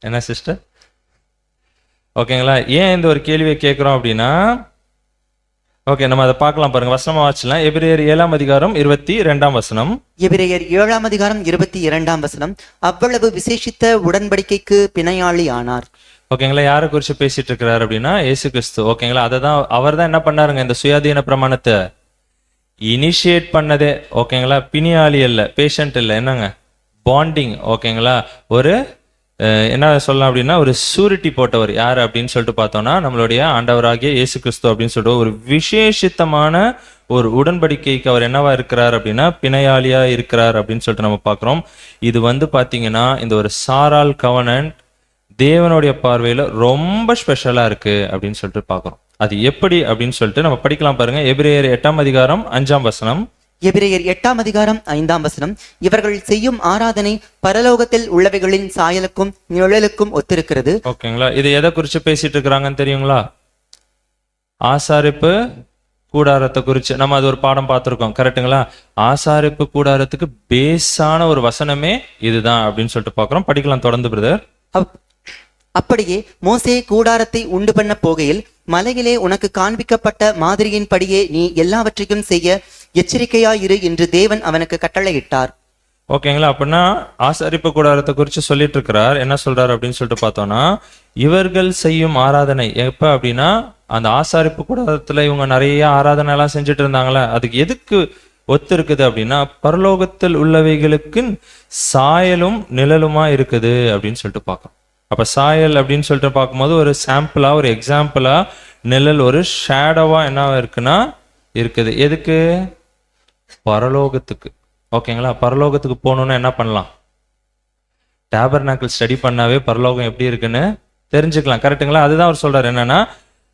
என்ன சிஸ்டர்? ஓகேங்களா, ஏன் இந்த ஒரு கேள்வியை கேட்கிறோம் அப்படின்னா, ஓகே நம்ம அதை பார்க்கலாம் பாருங்க, வசனமா வாசிக்கலாம். எபிரேயர் 7ஆம் அதிகாரம் 22ஆம் வசனம். எபிரேயர் 7ஆம் அதிகாரம் 22ஆம் வசனம், அவ்வளவு விசேஷித்த உடன்படிக்கைக்கு பிணையாளி ஆனார். ஓகேங்களா, யாரை குறிச்சு பேசிட்டு இருக்கிறார் அப்படின்னா இயேசு கிறிஸ்து. ஓகேங்களா, அததான் அவர் தான் என்ன பண்ணாருங்க இந்த சுயாதீன பிரமாணத்தை இனிஷியேட் பண்ணதே. ஓகேங்களா, பிணியாளி இல்ல, பேஷண்ட் இல்ல, என்னங்க பாண்டிங். ஓகேங்களா, ஒரு என்ன சொல்லலாம் அப்படின்னா ஒரு சூரிட்டி போட்டவர் யார் அப்படின்னு சொல்லிட்டு பார்த்தோம்னா நம்மளுடைய ஆண்டவராகிய இயேசு கிறிஸ்து அப்படின்னு சொல்லிட்டு ஒரு விசேஷித்தமான ஒரு உடன்படிக்கைக்கு அவர் என்னவா இருக்கிறார் அப்படின்னா பிணையாளியா இருக்கிறார் அப்படின்னு சொல்லிட்டு நம்ம பார்க்கிறோம். இது வந்து பாத்தீங்கன்னா இந்த ஒரு சாரால் கவனன்ட் தேவனுடைய பார்வையில ரொம்ப ஸ்பெஷலா இருக்கு அப்படின்னு சொல்லிட்டு பார்க்கிறோம். அது எப்படி அப்படின்னு சொல்லிட்டு நம்ம படிக்கலாம் பாருங்க. எபிரேயர் 8ஆம் அதிகாரம் 5ஆம் வசனம். எபிரேயர் 8ஆம் அதிகாரம் 5ஆம் வசனம், இவர்கள் செய்யும் ஆராதனை பரலோகத்தில் உள்ளவைகளின் சாயலுக்கும் நிழலுக்கும் ஒத்திருக்கிறது. ஓகேங்களா, இது எதை குறிச்சு பேசிட்டு இருக்கிறாங்கன்னு தெரியுங்களா? ஆசாரிப்பு கூடாரத்தை குறிச்சு நம்ம அது ஒரு பாடம் பார்த்திருக்கோம். கரெக்டுங்களா, ஆசாரிப்பு கூடாரத்துக்கு பேஸான ஒரு வசனமே இதுதான் அப்படின்னு சொல்லிட்டு பார்க்கிறோம். படிக்கலாம் தொடர்ந்து பிரதர். அப்படியே மோசே கூடாரத்தை உண்டு பண்ண போகையில் மலையிலே உனக்கு காண்பிக்கப்பட்ட மாதிரியின் படியே நீ எல்லாவற்றையும் செய்ய எச்சரிக்கையாயிரு என்று தேவன் அவனுக்கு கட்டளையிட்டார். ஓகேங்களா, அப்படின்னா ஆசாரிப்பு கூடாரத்தை குறித்து சொல்லிட்டு இருக்கிறார். என்ன சொல்றாரு அப்படின்னு சொல்லிட்டு பார்த்தோம்னா இவர்கள் செய்யும் ஆராதனை எப்ப அப்படின்னா அந்த ஆசாரிப்பு கூடாரத்துல இவங்க நிறைய ஆராதனை எல்லாம் செஞ்சுட்டு இருந்தாங்களே அதுக்கு எதுக்கு ஒத்து இருக்குது அப்படின்னா பரலோகத்தில் உள்ளவைகளுக்கு சாயலும் நிழலுமா இருக்குது அப்படின்னு சொல்லிட்டு பார்க்கணும். அப்ப சாயல் அப்படின்னு சொல்லிட்டு பார்க்கும்போது ஒரு சாம்பிளா, ஒரு எக்ஸாம்பிளா நிழல் ஒரு ஷேடோவா என்ன இருக்குன்னா இருக்குது. எதுக்கு? பரலோகத்துக்கு. ஓகேங்களா? பரலோகத்துக்கு போகணும்னா என்ன பண்ணலாம்? டேபர்நாக்கிள் ஸ்டடி பண்ணாவே பரலோகம் எப்படி இருக்குன்னு தெரிஞ்சுக்கலாம். கரெக்டுங்களா? அதுதான் அவர் சொல்றாரு, என்னன்னா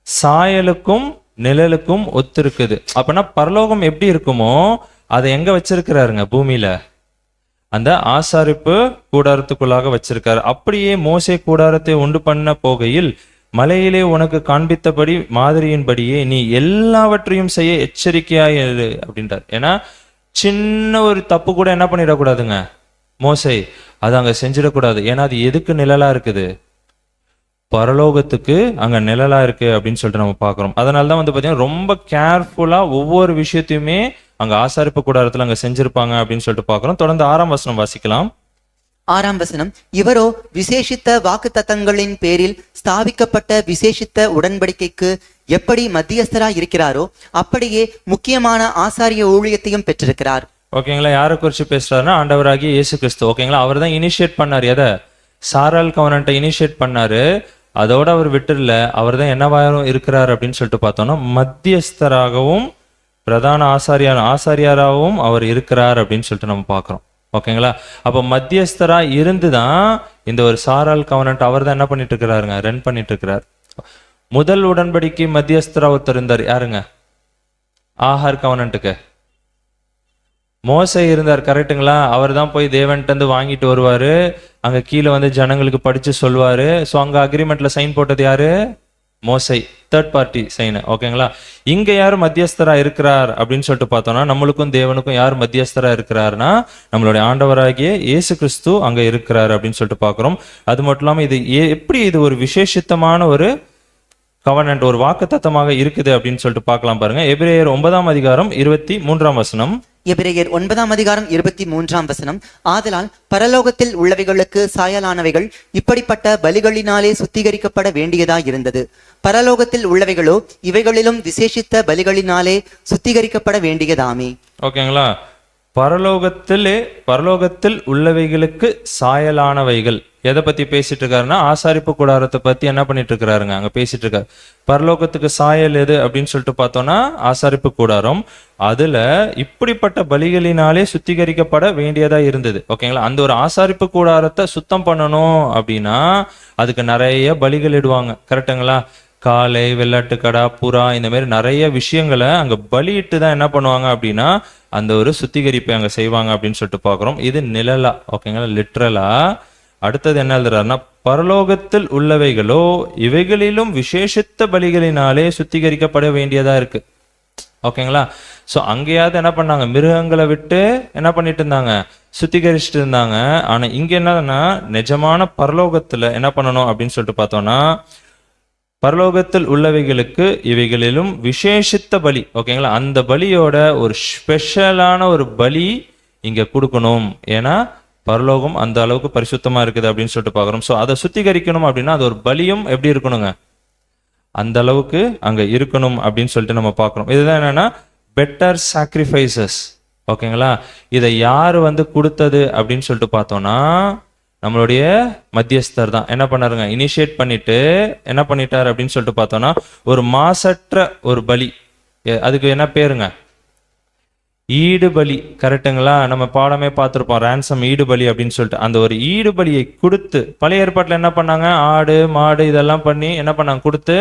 சாயலுக்கும் நிழலுக்கும் ஒத்து இருக்குது. அப்படின்னா பரலோகம் எப்படி இருக்குமோ அதை எங்க வச்சிருக்கிறாருங்க? பூமியில அந்த ஆசாரிப்பு கூடாரத்துக்குள்ளாக வச்சிருக்காரு. அப்படியே மோசே கூடாரத்தை உண்டு பண்ண போகையில் மலையிலே உனக்கு காண்பித்தபடி மாதிரியின்படியே நீ எல்லாவற்றையும் செய்ய எச்சரிக்கையாய் இரு அப்படின்றார். ஏன்னா சின்ன ஒரு தப்பு கூட என்ன பண்ணிடக்கூடாதுங்க மோசே, அது அங்க செஞ்சிடக்கூடாது. ஏன்னா அது எதுக்கு நிழலா இருக்குது? பரலோகத்துக்கு அங்க நிழலா இருக்கு அப்படின்னு சொல்லிட்டு நம்ம பார்க்கிறோம். அதனாலதான் வந்து பாத்தீங்கன்னா ரொம்ப கேர்ஃபுல்லா ஒவ்வொரு விஷயத்தையுமே அங்க ஆசாரிப்பு கூடாரத்துல அங்க செஞ்சிருப்பாங்க அப்படின்னு சொல்லிட்டு பார்க்கிறோம். தொடர்ந்து 6ஆம் வசனம் வாசிக்கலாம். 6ஆம் வசனம், இவரோ விசேஷித்த வாக்குத்தத்தங்களின் பேரில் ஸ்தாபிக்கப்பட்ட விசேஷித்த உடன்படிக்கைக்கு எப்படி மத்தியஸ்தராய் இருக்கிறாரோ அப்படியே முக்கியமான ஆசாரிய ஊழியத்தையும் பெற்றிருக்கிறார். ஓகேங்களா? யாரை குறிச்சு பேசுறாருன்னா ஆண்டவராகிய இயேசு கிறிஸ்து. ஓகேங்களா? அவர் தான் இனிஷியேட் பண்ணார். எதை? சாரால் கவர்னன்ட்டை இனிஷியேட் பண்ணாரு. அதோட அவர் விட்டுல அவர் தான் என்னவாகவும் இருக்கிறார் அப்படின்னு சொல்லிட்டு பார்த்தோம்னா மத்தியஸ்தராகவும் பிரதான ஆசாரியாராகவும் அவர் இருக்கிறார் அப்படின்னு சொல்லிட்டு நம்ம பார்க்கிறோம். ஓகேங்களா? அப்ப மத்தியஸ்தரா இருந்துதான் இந்த ஒரு சாரால் கவர்னன்ட் அவர் தான் என்ன பண்ணிட்டு இருக்கிறாருங்க? ரன் பண்ணிட்டு இருக்கிறார். முதல் உடன்படிக்கை மத்தியஸ்தரா ஒருத்தர் இருந்தார். யாருங்க? ஆகார் கவர்னன்ட்டுக்கு மோசே இருந்தார். கரெக்டுங்களா? அவர் தான் போய் தேவன்ட்டு வந்து வாங்கிட்டு வருவாரு. அங்க கீழே வந்து ஜனங்களுக்கு படிச்சு சொல்லுவாரு. ஸோ அங்க அக்ரிமெண்ட்ல சைன் போட்டது யாரு? மோசை, தேர்ட் பார்ட்டி சைன். ஓகேங்களா? இங்க யார் மத்தியஸ்தரா இருக்கிறார் அப்படின்னு சொல்லிட்டு பார்த்தோம்னா நம்மளுக்கும் தேவனுக்கும் யார் மத்தியஸ்தரா இருக்கிறார்னா நம்மளுடைய ஆண்டவராகிய இயேசு கிறிஸ்து அங்க இருக்கிறார் அப்படின்னு சொல்லிட்டு பார்க்கிறோம். அது மட்டும் இல்லாம இது எப்படி இது ஒரு விசேஷித்தமான ஒரு கவர்னன்ட், ஒரு வாக்குத்தத்தமாக இருக்குது அப்படின்னு சொல்லிட்டு பார்க்கலாம். பாருங்க, எபிரேயர் 9ஆம் அதிகாரம் 23ஆம் வசனம். எபிரேயர் 9ஆம் அதிகாரம் 23ஆம் வசனம், ஆதலால் பரலோகத்தில் உள்ளவைகளுக்கு சாயலானவைகள் இப்படிப்பட்ட பலிகளினாலே சுத்திகரிக்கப்பட வேண்டியதாய் இருந்தது. பரலோகத்தில் உள்ளவைகளோ இவைகளிலும் விசேஷித்த பலிகளினாலே சுத்திகரிக்கப்பட வேண்டியதாமே. ஓகேங்களா? பரலோகத்தில் உள்ளவைகளுக்கு சாயலானவைகள் எதை பத்தி பேசிட்டு இருக்காருன்னா ஆசாரிப்பு கூடாரத்தை பத்தி என்ன பண்ணிட்டு இருக்கிறாருங்க? அங்க பேசிட்டு இருக்காரு. பரலோகத்துக்கு சாயல் எது அப்படின்னு சொல்லிட்டு பார்த்தோம்னா ஆசாரிப்பு கூடாரம். அதுல இப்படிப்பட்ட பலிகளினாலே சுத்திகரிக்கப்பட வேண்டியதா இருந்தது. ஓகேங்களா? அந்த ஒரு ஆசாரிப்பு கூடாரத்தை சுத்தம் பண்ணணும் அப்படின்னா அதுக்கு நிறைய பலிகள் இடுவாங்க. கரெக்டுங்களா? காளை, வெள்ளாட்டுக்கடா, புறா, இந்த மாதிரி நிறைய விஷயங்களை அங்க பலியிட்டு தான் என்ன பண்ணுவாங்க அப்படின்னா அந்த ஒரு சுத்திகரிப்பை அங்க செய்வாங்க அப்படின்னு சொல்லிட்டு பாக்குறோம். இது நிழலா. ஓகேங்களா? லிட்ரலா. அடுத்தது என்ன எழுதுறாருன்னா பரலோகத்தில் உள்ளவைகளோ இவைகளிலும் விசேஷித்த பலிகளினாலே சுத்திகரிக்கப்பட வேண்டியதா இருக்கு. ஓகேங்களா? சோ அங்கேயாவது என்ன பண்ணாங்க? மிருகங்களை விட்டு என்ன பண்ணிட்டு இருந்தாங்க? சுத்திகரிச்சுட்டு இருந்தாங்க. ஆனா இங்க என்னன்னா நிஜமான பரலோகத்துல என்ன பண்ணணும் அப்படின்னு சொல்லிட்டு பார்த்தோம்னா பரலோகத்தில் உள்ளவைகளுக்கு இவைகளிலும் விசேஷித்த பலி. ஓகேங்களா? அந்த பலியோட ஒரு ஸ்பெஷலான ஒரு பலி இங்க கொடுக்கணும். ஏன்னா பரலோகம் அந்த அளவுக்கு பரிசுத்தமா இருக்குது அப்படின்னு சொல்லிட்டு பாக்குறோம். சோ அதை சுத்திகரிக்கணும் அப்படின்னா அது ஒரு பலியும் எப்படி இருக்கணுங்க? அந்த அளவுக்கு அங்க இருக்கணும் அப்படின்னு சொல்லிட்டு நம்ம பார்க்கிறோம். இதுதான் என்னன்னா பெட்டர் சாக்ரிஃபைசஸ். ஓகேங்களா? இதை யாரு வந்து கொடுத்தது அப்படின்னு சொல்லிட்டு பார்த்தோம்னா நம்மளுடைய மத்தியஸ்தர் தான் என்ன பண்ணாருங்க? இனிஷியேட் பண்ணிட்டு என்ன பண்ணிட்டாரு அப்படின்னு சொல்லிட்டு பார்த்தோம்னா ஒரு மாசற்ற ஒரு பலி. அதுக்கு என்ன பேருங்க? ஈடு பலி. கரெக்டுங்களா? நம்ம பாடமே பார்த்துருப்போம், ரான்சம் ஈடு பலி அப்படின்னு சொல்லிட்டு. அந்த ஒரு ஈடு பலியை கொடுத்து பழைய ஏற்பாட்டில் என்ன பண்ணாங்க? ஆடு மாடு இதெல்லாம் பண்ணி என்ன பண்ணாங்க? கொடுத்து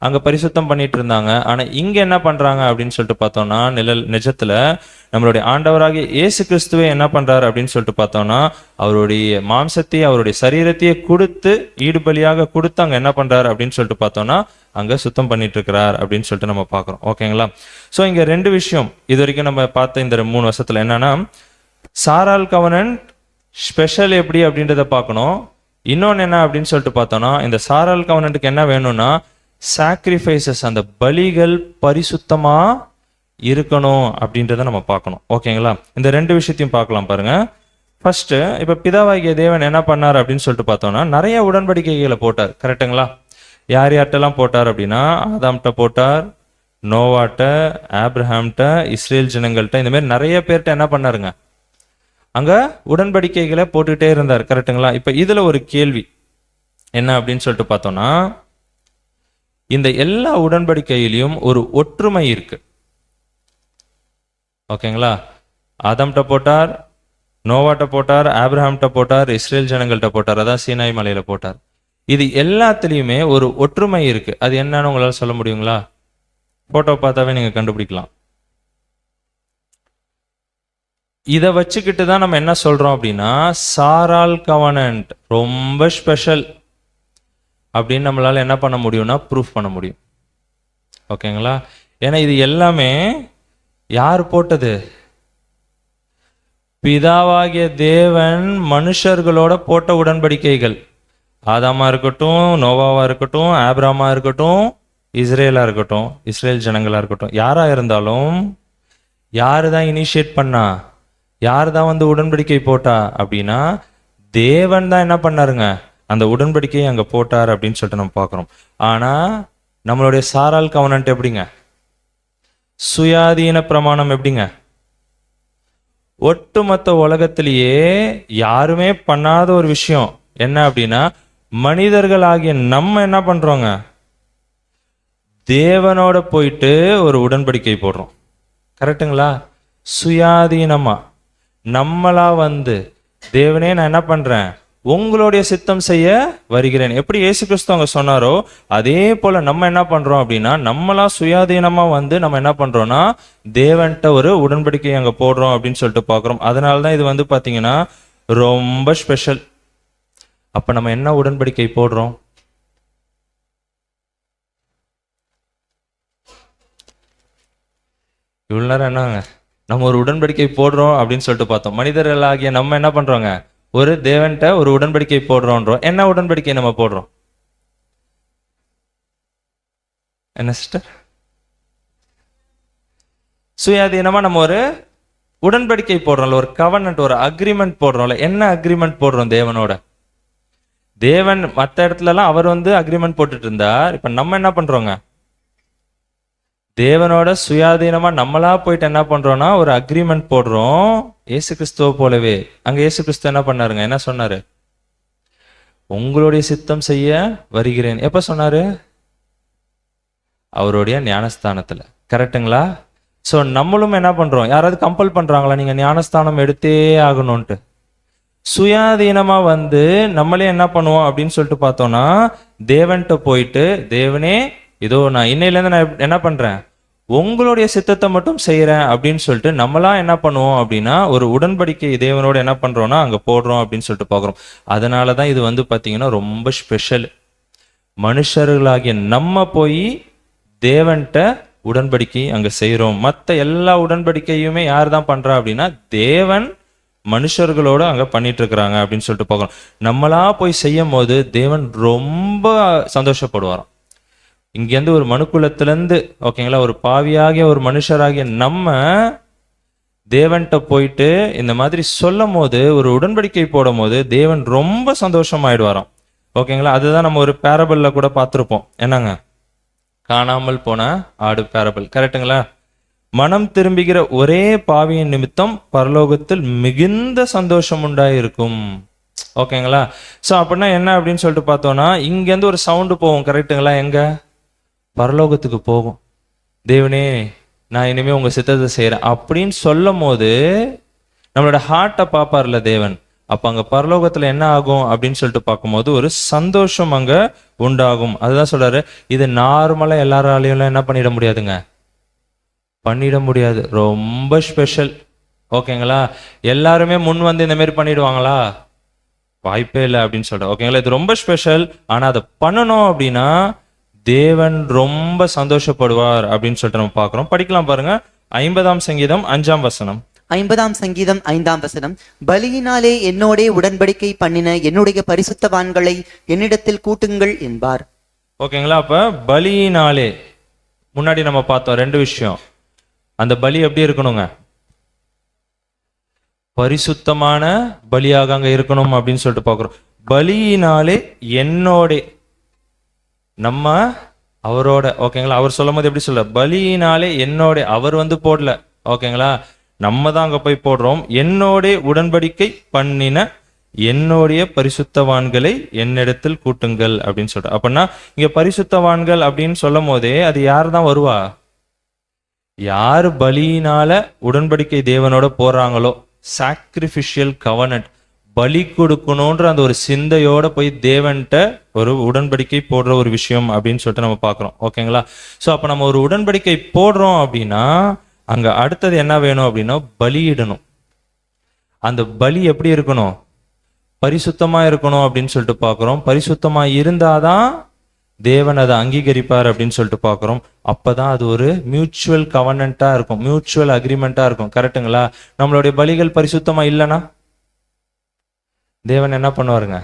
அங்க பரிசுத்தம் பண்ணிட்டு இருந்தாங்க. ஆனா இங்க என்ன பண்றாங்க அப்படின்னு சொல்லிட்டு பார்த்தோம்னா நிஜத்துல நம்மளுடைய ஆண்டவராகிய இயேசு கிறிஸ்துவே என்ன பண்றாரு அப்படின்னு சொல்லிட்டு பார்த்தோம்னா அவருடைய மாம்சத்தையே அவருடைய சரீரத்தையே கொடுத்து ஈடுபலியாக கொடுத்து அங்க என்ன பண்றாரு அப்படின்னு சொல்லிட்டு பார்த்தோம்னா அங்க சுத்தம் பண்ணிட்டு இருக்கிறார் அப்படின்னு சொல்லிட்டு நம்ம பார்க்கிறோம். ஓகேங்களா? சோ இங்க ரெண்டு விஷயம் இது வரைக்கும் நம்ம பார்த்த இந்த 3 வருஷத்துல என்னன்னா சாரால் கவர்னன்ட் ஸ்பெஷல் எப்படி அப்படின்றத பார்க்கணும். இன்னொன்னு என்ன அப்படின்னு சொல்லிட்டு பார்த்தோம்னா இந்த சாரால் கவர்னன்ட்டுக்கு என்ன வேணும்னா சாக்ரிஃபைசஸ், அந்த பலிகள் பரிசுத்தமா இருக்கணும் அப்படின்றத நம்ம பார்க்கணும். ஓகேங்களா? இந்த ரெண்டு விஷயத்தையும் பார்க்கலாம். பாருங்க, ஃபர்ஸ்ட் இப்ப பிதாவாகிய தேவன் என்ன பண்ணார் அப்படின்னு சொல்லிட்டு பார்த்தோம்னா நிறைய உடன்படிக்கைகளை போட்டார். கரெக்டுங்களா? யார் யார்ட்டெல்லாம் போட்டார் அப்படின்னா ஆதாம்கிட்ட போட்டார், நோவாட்ட, ஆப்ரஹாம்கிட்ட, இஸ்ரேல் ஜனங்கள்கிட்ட, இந்த மாதிரி நிறைய பேர்கிட்ட என்ன பண்ணாருங்க? அங்க உடன்படிக்கைகளை போட்டுக்கிட்டே இருந்தார். கரெக்டுங்களா? இப்ப இதுல ஒரு கேள்வி, என்ன அப்படின்னு சொல்லிட்டு பார்த்தோம்னா, இந்த எல்லா உடன்படிக்கையிலையும் ஒரு ஒற்றுமை இருக்கு. ஓகேங்களா? ஆதம்கிட்ட போட்டார், நோவாட்ட போட்டார், ஆபிரஹாம்கிட்ட போட்டார், இஸ்ரேல் ஜனங்கள்கிட்ட போட்டார், அதான் சீனாய் மலையில போட்டார். இது எல்லாத்துலேயுமே ஒரு ஒற்றுமை இருக்கு. அது என்னன்னு உங்களால சொல்ல முடியுங்களா? போட்டோ பார்த்தாவே நீங்க கண்டுபிடிக்கலாம். இதை வச்சுக்கிட்டு தான் நம்ம என்ன சொல்றோம் அப்படின்னா, சாரால் கவனன்ட் ரொம்ப ஸ்பெஷல் அப்படின்னு நம்மளால என்ன பண்ண முடியும்னா ப்ரூஃப் பண்ண முடியும். ஓகேங்களா? ஏன்னா இது எல்லாமே யார் போட்டது? பிதாவாகிய தேவன் மனுஷர்களோட போட்ட உடன்படிக்கைகள். ஆதாமா இருக்கட்டும், நோவாவா இருக்கட்டும், ஆபிரகாமா இருக்கட்டும், இஸ்ரேலா இருக்கட்டும், இஸ்ரேல் ஜனங்களா இருக்கட்டும், யாரா இருந்தாலும் யாரு தான் இனிஷியேட் பண்ணா, யார் தான் வந்து உடன்படிக்கை போட்டா அப்படின்னா தேவன் தான் என்ன பண்ணாருங்க, அந்த உடன்படிக்கையை அங்க போட்டார் அப்படின்னு சொல்லிட்டு நம்ம பார்க்கிறோம். ஆனா நம்மளுடைய சாரால் கவனன்ட் எப்படிங்க? சுயாதீன பிரமாணம் எப்படிங்க? ஒட்டுமொத்த உலகத்திலேயே யாருமே பண்ணாத ஒரு விஷயம் என்ன அப்படின்னா, மனிதர்களாகிய நம்ம என்ன பண்றோங்க, தேவனோட போயிட்டு ஒரு உடன்படிக்கை போடுறோம். கரெக்டுங்களா? சுயாதீனமா நம்மளா வந்து தேவனே நான் என்ன பண்றேன், உங்களுடைய சித்தம் செய்ய வருகிறேன். எப்படி இயேசு கிறிஸ்து அங்க சொன்னாரோ அதே போல நம்ம என்ன பண்றோம் அப்படின்னா, நம்மளா சுயாதீனமா வந்து நம்ம என்ன பண்றோம்னா தேவன்கிட்ட ஒரு உடன்படிக்கை அங்க போடுறோம் அப்படின்னு சொல்லிட்டு பார்க்கிறோம். அதனாலதான் இது வந்து பாத்தீங்கன்னா ரொம்ப ஸ்பெஷல். அப்ப நம்ம என்ன உடன்படிக்கை போடுறோம்? இவ்வளவு நேரம் என்னங்க நம்ம ஒரு உடன்படிக்கை போடுறோம் அப்படின்னு சொல்லிட்டு பார்த்தோம். மனிதர்களாகிய நம்ம என்ன பண்றோங்க, ஒரு தேவன்கிட்ட ஒரு உடன்படிக்கை போடுறோன்றோம். என்ன உடன்படிக்கை நம்ம போடுறோம்? என்ன சிஸ்டர்? சுயாதீனமா நம்ம ஒரு உடன்படிக்கை போடுறோம்ல, ஒரு கவர்னன்ட், ஒரு அக்ரிமெண்ட் போடுறோம்ல. என்ன அக்ரிமெண்ட் போடுறோம் தேவனோட? தேவன் மற்ற இடத்துல எல்லாம் அவர் வந்து அக்ரிமெண்ட் போட்டுட்டு இருந்தார். இப்ப நம்ம என்ன பண்றோங்க, தேவனோட சுயாதீனமா நம்மளா போயிட்டு என்ன பண்றோம்னா ஒரு அக்ரிமெண்ட் போடுறோம். இயேசு கிறிஸ்துவ போலவே அங்க இயேசு கிறிஸ்து என்ன பண்ணாருங்க, என்ன சொன்னாரு? உங்களுடைய சித்தம் செய்ய வருகிறேன். எப்ப சொன்னாரு? அவருடைய ஞானஸ்தானத்துல. கரெக்டுங்களா? சோ நம்மளும் என்ன பண்றோம், யாராவது கம்பல் பண்றாங்களா நீங்க ஞானஸ்தானம் எடுத்தே ஆகணும்ட்டு? சுயாதீனமா வந்து நம்மளே என்ன பண்ணுவோம் அப்படின்னு சொல்லிட்டு பார்த்தோம்னா, தேவன்கிட்ட போயிட்டு தேவனே இதோ நான் இன்னையில இருந்து நான் என்ன பண்றேன், உங்களுடைய சித்தத்தை மட்டும் செய்யறேன் அப்படின்னு சொல்லிட்டு நம்மளா என்ன பண்ணுவோம் அப்படின்னா ஒரு உடன்படிக்கை தேவனோட என்ன பண்றோம்னா அங்க போடுறோம் அப்படின்னு சொல்லிட்டு பார்க்கிறோம். அதனாலதான் இது வந்து பாத்தீங்கன்னா ரொம்ப ஸ்பெஷல். மனுஷர்களாகிய நம்ம போய் தேவன்கிட்ட உடன்படிக்கை அங்க செய்யறோம். மற்ற எல்லா உடன்படிக்கையுமே யார் தான் பண்றா அப்படின்னா தேவன் மனுஷர்களோட அங்க பண்ணிட்டு இருக்கிறாங்க அப்படின்னு சொல்லிட்டு பார்க்கிறோம். நம்மளா போய் செய்யும் போது தேவன் ரொம்ப சந்தோஷப்படுவாராம். இங்கேருந்து ஒரு மனுக்குலத்திலேருந்து ஓகேங்களா, ஒரு பாவியாகிய ஒரு மனுஷராகிய நம்ம தேவன்கிட்ட போயிட்டு இந்த மாதிரி சொல்லும் போது, ஒரு உடன்படிக்கை போடும் போது தேவன் ரொம்ப சந்தோஷமாயிடுவாராம். ஓகேங்களா? அதுதான் நம்ம ஒரு பேரபிள்ல கூட பார்த்துருப்போம். என்னங்க, காணாமல் போன ஆடு பேரபிள். கரெக்டுங்களா? மனம் திரும்புகிற ஒரே பாவியின் நிமித்தம் பரலோகத்தில் மிகுந்த சந்தோஷம் உண்டாயிருக்கும். ஓகேங்களா? ஸோ அப்படின்னா என்ன அப்படின்னு சொல்லிட்டு பார்த்தோம்னா, இங்கேருந்து ஒரு சவுண்டு போகும். கரெக்டுங்களா? எங்க? பரலோகத்துக்கு போகும். தேவனே நான் இனிமே உங்க சித்தத்தை செய்யறேன் அப்படின்னு சொல்லும் போது நம்மளோட ஹார்ட்டை பார்ப்பார்ல தேவன். அப்ப அங்க பரலோகத்துல என்ன ஆகும் அப்படின்னு சொல்லிட்டு பார்க்கும்போது ஒரு சந்தோஷம் அங்க உண்டாகும். அதுதான் சொல்றாரு, இது நார்மலா எல்லாராலையும் என்ன பண்ணிட முடியாதுங்க, பண்ணிட முடியாது. ரொம்ப ஸ்பெஷல். ஓகேங்களா? எல்லாருமே முன் வந்து இந்த மாதிரி பண்ணிடுவாங்களா? வாய்ப்பே இல்லை அப்படின்னு சொல்றேன். ஓகேங்களா? இது ரொம்ப ஸ்பெஷல். ஆனா அதை பண்ணணும் அப்படின்னா தேவன் ரொம்ப சந்தோஷப்படுவார் அப்படின்னு சொல்லிட்டு நம்ம பார்க்கிறோம். படிக்கலாம் பாருங்க. 50ஆம் சங்கீதம் 5ஆம் வசனம். 50ஆம் சங்கீதம் 5ஆம் வசனம். பலியினாலே என்னோடே உடன்படிக்கை பண்ணின என்னுடைய பரிசுத்தவான்களை என்னிடத்தில் கூட்டுங்கள் என்பார். ஓகேங்களா? அப்ப பலியினாலே முன்னாடி நம்ம பார்த்தோம் ரெண்டு விஷயம். அந்த பலி எப்படி இருக்கணுங்க, பரிசுத்தமான பலியாக அங்க இருக்கணும் அப்படின்னு சொல்லிட்டு பார்க்கிறோம். பலியினாலே என்னோட நம்ம அவரோட. ஓகேங்களா? அவர் சொல்லும் போது எப்படி சொல்ல, பலியினாலே என்னோட, அவர் வந்து போடல. ஓகேங்களா? நம்ம தான் அங்க போய் போடுறோம். என்னோட உடன்படிக்கை பண்ணின என்னுடைய பரிசுத்தவான்களை என்னிடத்தில் கூட்டுங்கள் அப்படின்னு சொல்ற. அப்படின்னா இங்க பரிசுத்தவான்கள் அப்படின்னு சொல்லும் போதே அது யார் தான் வருவா? யார் பலியினால உடன்படிக்கை தேவனோட போறாங்களோ, சாக்ரிஃபிஷியல் கவனன்ட், பலி கொடுக்கணுன்ற அந்த ஒரு சிந்தையோட போய் தேவன்கிட்ட ஒரு உடன்படிக்கை போடுற ஒரு விஷயம் அப்படின்னு சொல்லிட்டு நம்ம பார்க்குறோம். ஓகேங்களா? ஸோ அப்போ நம்ம ஒரு உடன்படிக்கை போடுறோம் அப்படின்னா அங்க அடுத்தது என்ன வேணும் அப்படின்னா பலியிடணும். அந்த பலி எப்படி இருக்கணும்? பரிசுத்தமா இருக்கணும் அப்படின்னு சொல்லிட்டு பார்க்குறோம். பரிசுத்தமா இருந்தாதான் தேவன் அதை அங்கீகரிப்பார் அப்படின்னு சொல்லிட்டு பார்க்குறோம். அப்பதான் அது ஒரு மியூச்சுவல் கவர்னண்டா இருக்கும், மியூச்சுவல் அக்ரிமெண்டா இருக்கும். கரெக்டுங்களா? நம்மளுடைய பலிகள் பரிசுத்தமா இல்லைன்னா தேவன் என்ன பண்ணுவாருங்க?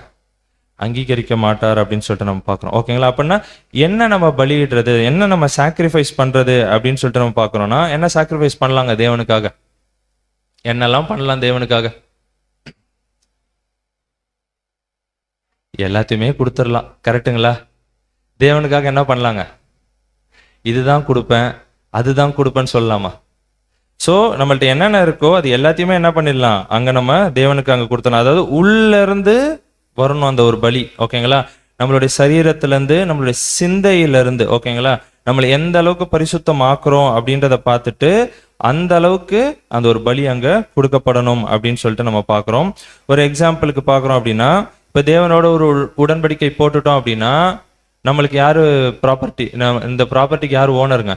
அங்கீகரிக்க மாட்டார் அப்படின்னு சொல்லிட்டு நம்ம பார்க்குறோம். ஓகேங்களா? அப்படின்னா என்ன நம்ம பலியிடுறது, என்ன நம்ம சாக்ரிஃபைஸ் பண்றது அப்படின்னு சொல்லிட்டு நம்ம பார்க்குறோம்னா, என்ன சாக்ரிஃபைஸ் பண்ணலாங்க தேவனுக்காக? என்னெல்லாம் பண்ணலாம் தேவனுக்காக? எல்லாத்தையுமே கொடுத்துடலாம். கரெக்டுங்களா? தேவனுக்காக என்ன பண்ணலாங்க? இதுதான் கொடுப்பேன், அதுதான் கொடுப்பேன்னு சொல்லலாமா? ஸோ நம்மள்ட்ட என்னென்ன இருக்கோ அது எல்லாத்தையுமே என்ன பண்ணிடலாம், அங்க நம்ம தேவனுக்கு அங்க கொடுத்தோம். அதாவது உள்ள இருந்து வரணும் அந்த ஒரு பலி. ஓகேங்களா? நம்மளுடைய சரீரத்துல இருந்து, நம்மளுடைய சிந்தையில இருந்து. ஓகேங்களா? நம்மளை எந்த அளவுக்கு பரிசுத்தமாக்குறோம் அப்படின்றத பார்த்துட்டு அந்த அளவுக்கு அந்த ஒரு பலி அங்க கொடுக்கப்படணும் அப்படின்னு சொல்லிட்டு நம்ம பார்க்குறோம். ஒரு எக்ஸாம்பிளுக்கு பார்க்குறோம் அப்படின்னா, இப்போ தேவனோட ஒரு உடன்படிக்கை போட்டுட்டோம் அப்படின்னா நம்மளுக்கு யாரு ப்ராப்பர்ட்டி? இந்த ப்ராப்பர்ட்டிக்கு யாரு ஓனருங்க?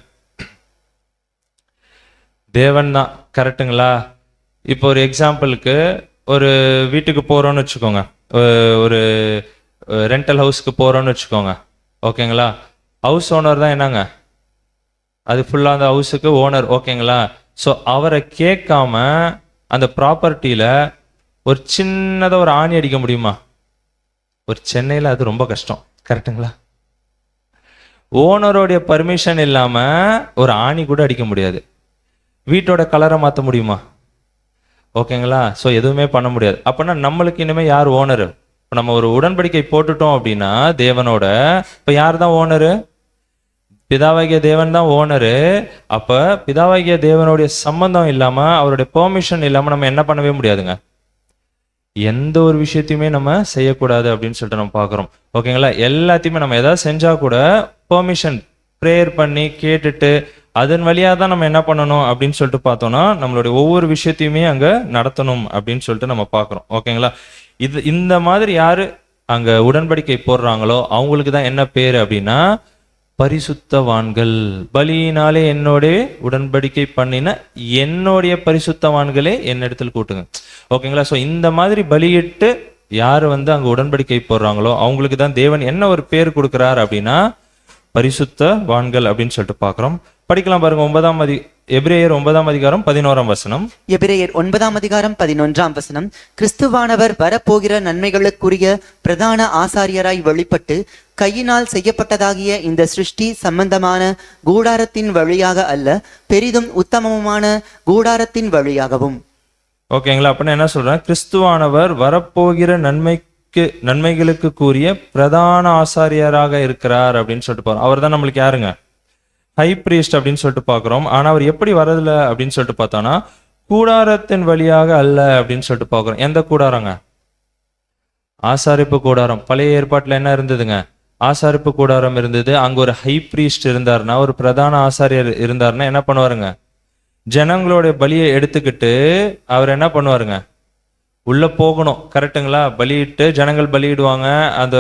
தேவன் தான். கரெக்டுங்களா? இப்போ ஒரு எக்ஸாம்பிளுக்கு ஒரு வீட்டுக்கு போறோம்னு வச்சுக்கோங்க, ஒரு ரெண்டல் ஹவுஸ்க்கு போறோம்னு வச்சுக்கோங்க. ஓகேங்களா? ஹவுஸ் ஓனர் தான் என்னங்க, அது ஃபுல்லா அந்த ஹவுஸுக்கு ஓனர். ஓகேங்களா? ஸோ அவரை கேட்காம அந்த ப்ராப்பர்ட்டியில ஒரு சின்னதா ஒரு ஆணி அடிக்க முடியுமா? ஒரு சென்னையில் அது ரொம்ப கஷ்டம். கரெக்டுங்களா? ஓனருடைய பர்மிஷன் இல்லாம ஒரு ஆணி கூட அடிக்க முடியாது. வீட்டோட கலரை மாற்ற முடியுமா? ஓகேங்களா? ஸோ எதுவுமே பண்ண முடியாது. அப்படின்னா நம்மளுக்கு இனிமேல் யார் ஓனரு? இப்போ நம்ம ஒரு உடன்படிக்கை போட்டுட்டோம் அப்படின்னா தேவனோட, இப்போ யார் தான் ஓனரு? பிதாவாகிய தேவன் தான் ஓனரு. அப்ப பிதாவாகிய தேவனுடைய சம்பந்தம் இல்லாம, அவருடைய பெர்மிஷன் இல்லாம நம்ம என்ன பண்ணவே முடியாதுங்க. எந்த ஒரு விஷயத்தையுமே நம்ம செய்யக்கூடாது அப்படின்னு சொல்லிட்டு நம்ம பார்க்குறோம். ஓகேங்களா? எல்லாத்தையுமே நம்ம ஏதாவது செஞ்சா கூட பெர்மிஷன் ப்ரேயர் பண்ணி கேட்டுட்டு அதன் வழியாக தான் நம்ம என்ன பண்ணணும் அப்படின்னு சொல்லிட்டு பார்த்தோம்னா நம்மளுடைய ஒவ்வொரு விஷயத்தையுமே அங்க நடத்தணும் அப்படின்னு சொல்லிட்டு நம்ம பார்க்குறோம். ஓகேங்களா? இந்த மாதிரி யாரு அங்க உடன்படிக்கை போடுறாங்களோ அவங்களுக்கு தான் என்ன பேரு அப்படின்னா பரிசுத்தவான்கள். பலியினாலே என்னோட உடன்படிக்கை பண்ணின என்னுடைய பரிசுத்தவான்களே என்னிடத்தில் கூட்டுங்க. ஓகேங்களா? ஸோ இந்த மாதிரி பலியிட்டு யாரு அங்க உடன்படிக்கை போடுறாங்களோ அவங்களுக்கு தான் தேவன் என்ன ஒரு பேர் கொடுக்கிறார் அப்படின்னா பரிசுத்தவான்கள் அப்படின்னு சொல்லிட்டு பார்க்கிறோம். படிக்கலாம் பாருங்க. எபிரேயர் 9:11. எபிரேயர் 9:11. கிறிஸ்துவானவர் வரப்போகிற நன்மைகளுக்குரிய பிரதான ஆசாரியராய் வெளிப்பட்டு கையினால் செய்யப்பட்டதாகிய இந்த சிருஷ்டி சம்பந்தமான கூடாரத்தின் வழியாக அல்ல, பெரிதும் உத்தமமான கூடாரத்தின் வழியாகவும். ஓகேங்களா? அப்படின்னா என்ன சொல்றேன்? கிறிஸ்துவானவர் வரப்போகிற நன்மைகளுக்கு கூறிய பிரதான ஆசாரியராக இருக்கிறார் அப்படின்னு சொல்லிட்டு போறோம். அவர் தான் நம்மளுக்கு யாருங்க? ஹை பிரீஸ்ட் அப்படின்னு சொல்லிட்டு பார்க்குறோம். ஆனா அவர் எப்படி வரதில்ல அப்படின்னு சொல்லிட்டு பார்த்தோம்னா கூடாரத்தின் வழியாக அல்ல அப்படின்னு சொல்லிட்டு பார்க்குறோம். எந்த கூடாரங்க? ஆசாரிப்பு கூடாரம். பழைய ஏற்பாட்டில் என்ன இருந்ததுங்க? ஆசாரிப்பு கூடாரம் இருந்தது. அங்க ஒரு ஹை பிரீஸ்ட் இருந்தாருன்னா, ஒரு பிரதான ஆசாரியர் இருந்தாருன்னா என்ன பண்ணுவாருங்க? ஜனங்களுடைய பலியை எடுத்துக்கிட்டு அவர் என்ன பண்ணுவாருங்க? உள்ள போகணும். கரெக்டுங்களா? பலியிட்டு ஜனங்கள் பலியிடுவாங்க. அந்த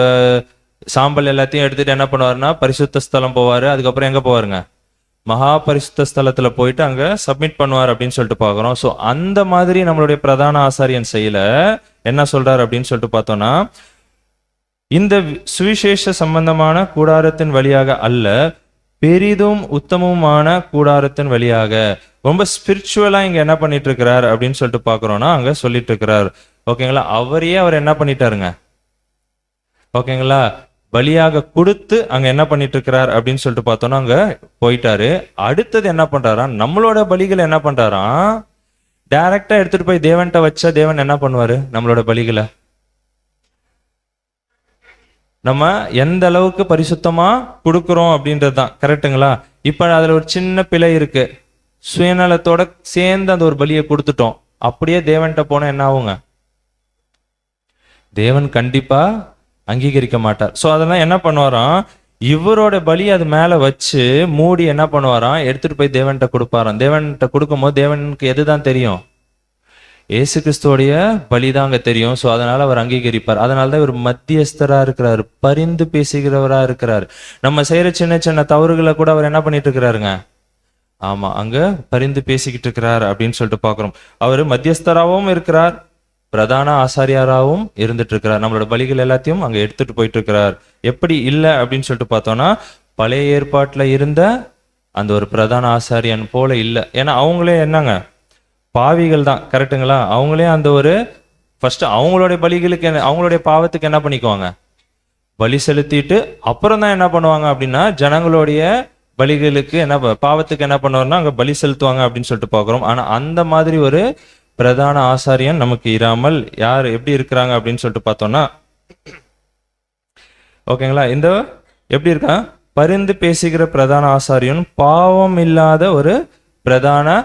சாம்பல் எல்லாத்தையும் எடுத்துட்டு என்ன பண்ணுவாருன்னா பரிசுத்த ஸ்தலம் போவாரு. அதுக்கப்புறம் எங்க போவாருங்க? மகா பரிசுத்த ஸ்தலத்துல போயிட்டு அங்க சப்மிட் பண்ணுவார் அப்படின்னு சொல்லிட்டு பாக்குறோம். ஸோ அந்த மாதிரி நம்மளுடைய பிரதான ஆசாரியன் செய்யல. என்ன சொல்றாரு அப்படின்னு சொல்லிட்டு பார்த்தோம்னா இந்த சுவிசேஷ சம்பந்தமான கூடாரத்தின் வழியாக அல்ல, பெரிதும் உத்தமமான கூடாரத்தின் வழியாக. ரொம்ப ஸ்பிரிச்சுவலா இங்க என்ன பண்ணிட்டு இருக்கிறார் அப்படின்னு சொல்லிட்டு பாக்குறோம்னா அங்க சொல்லிட்டு இருக்கிறார். ஓகேங்களா? அவரையே அவர் என்ன பண்ணிட்டாருங்க? ஓகேங்களா? பலியாக கொடுத்து அங்க என்ன பண்ணிட்டு இருக்கிறார் அப்படின்னு சொல்லிட்டு பார்த்தோம்னா அங்க போயிட்டாரு. அடுத்தது என்ன பண்றாரா? நம்மளோட பலிகளை என்ன பண்றாரா? டைரக்டா எடுத்துட்டு போய் தேவன்கிட்ட வச்சா தேவன் என்ன பண்ணுவாரு? நம்மளோட பலிகளை நம்ம எந்த அளவுக்கு பரிசுத்தமா கொடுக்குறோம் அப்படின்றது தான். கரெக்டுங்களா? இப்ப அதுல ஒரு சின்ன பிழை இருக்கு. சுயநலத்தோட சேர்ந்து அந்த ஒரு பலியை கொடுத்துட்டோம். அப்படியே தேவன்கிட்ட போனா என்ன ஆகுங்க? தேவன் கண்டிப்பா அங்கீகரிக்க மாட்டார். ஸோ அதெல்லாம் என்ன பண்ணுவாராம், இவரோட பலி அது மேல வச்சு மூடி என்ன பண்ணுவாராம், எடுத்துட்டு போய் தேவன்கிட்ட கொடுப்பாராம். தேவன்கிட்ட கொடுக்கும்போது தேவனுக்கு எதுதான் தெரியும், இயேசு கிறிஸ்துவோடைய பலிதான் அங்க தெரியும். ஸோ அதனால அவர் அங்கீகரிப்பார். அதனால தான் இவர் மத்தியஸ்தரா இருக்கிறாரு, பரிந்து பேசுகிறவரா இருக்கிறார். நம்ம செய்யற சின்ன சின்ன தவறுகளை கூட அவர் என்ன பண்ணிட்டு இருக்கிறாருங்க, ஆமா அங்க பரிந்து பேசிக்கிட்டு இருக்கிறார் அப்படின்னு சொல்லிட்டு பாக்குறோம். அவர் மத்தியஸ்தராகவும் இருக்கிறார், பிரதான ஆசாரியாராகவும் இருந்துட்டு இருக்கிறார். நம்மளோட பலிகள் எல்லாத்தையும் அங்க எடுத்துட்டு போயிட்டு இருக்கிறார். எப்படி இல்லை அப்படின்னு சொல்லிட்டு பார்த்தோம்னா, பழைய ஏற்பாட்டுல இருந்த அந்த ஒரு பிரதான ஆசாரியன் போல இல்லை. ஏன்னா அவங்களே என்னங்க, பாவிகள் தான், கரெக்டுங்களா? அவங்களே அந்த ஒரு ஃபர்ஸ்ட் அவங்களுடைய பலிகளுக்கு அவங்களுடைய பாவத்துக்கு என்ன பண்ணிக்குவாங்க, பலி செலுத்திட்டு அப்புறம் தான் என்ன பண்ணுவாங்க அப்படின்னா ஜனங்களுடைய பலிகளுக்கு என்ன பாவத்துக்கு என்ன பண்ணுவாருன்னா அங்க பலி செலுத்துவாங்க அப்படின்னு சொல்லிட்டு பார்க்கிறோம். ஆனா அந்த மாதிரி ஒரு பிரதான ஆசாரியன் நமக்கு இராமல் யார் எப்படி இருக்கிறாங்க அப்படின்னு சொல்லிட்டு பார்த்தோம்னா, ஓகேங்களா, இந்த எப்படி இருக்கா, பரிந்து பேசுகிற பிரதான ஆசாரியன் பாவம் இல்லாத ஒரு பிரதான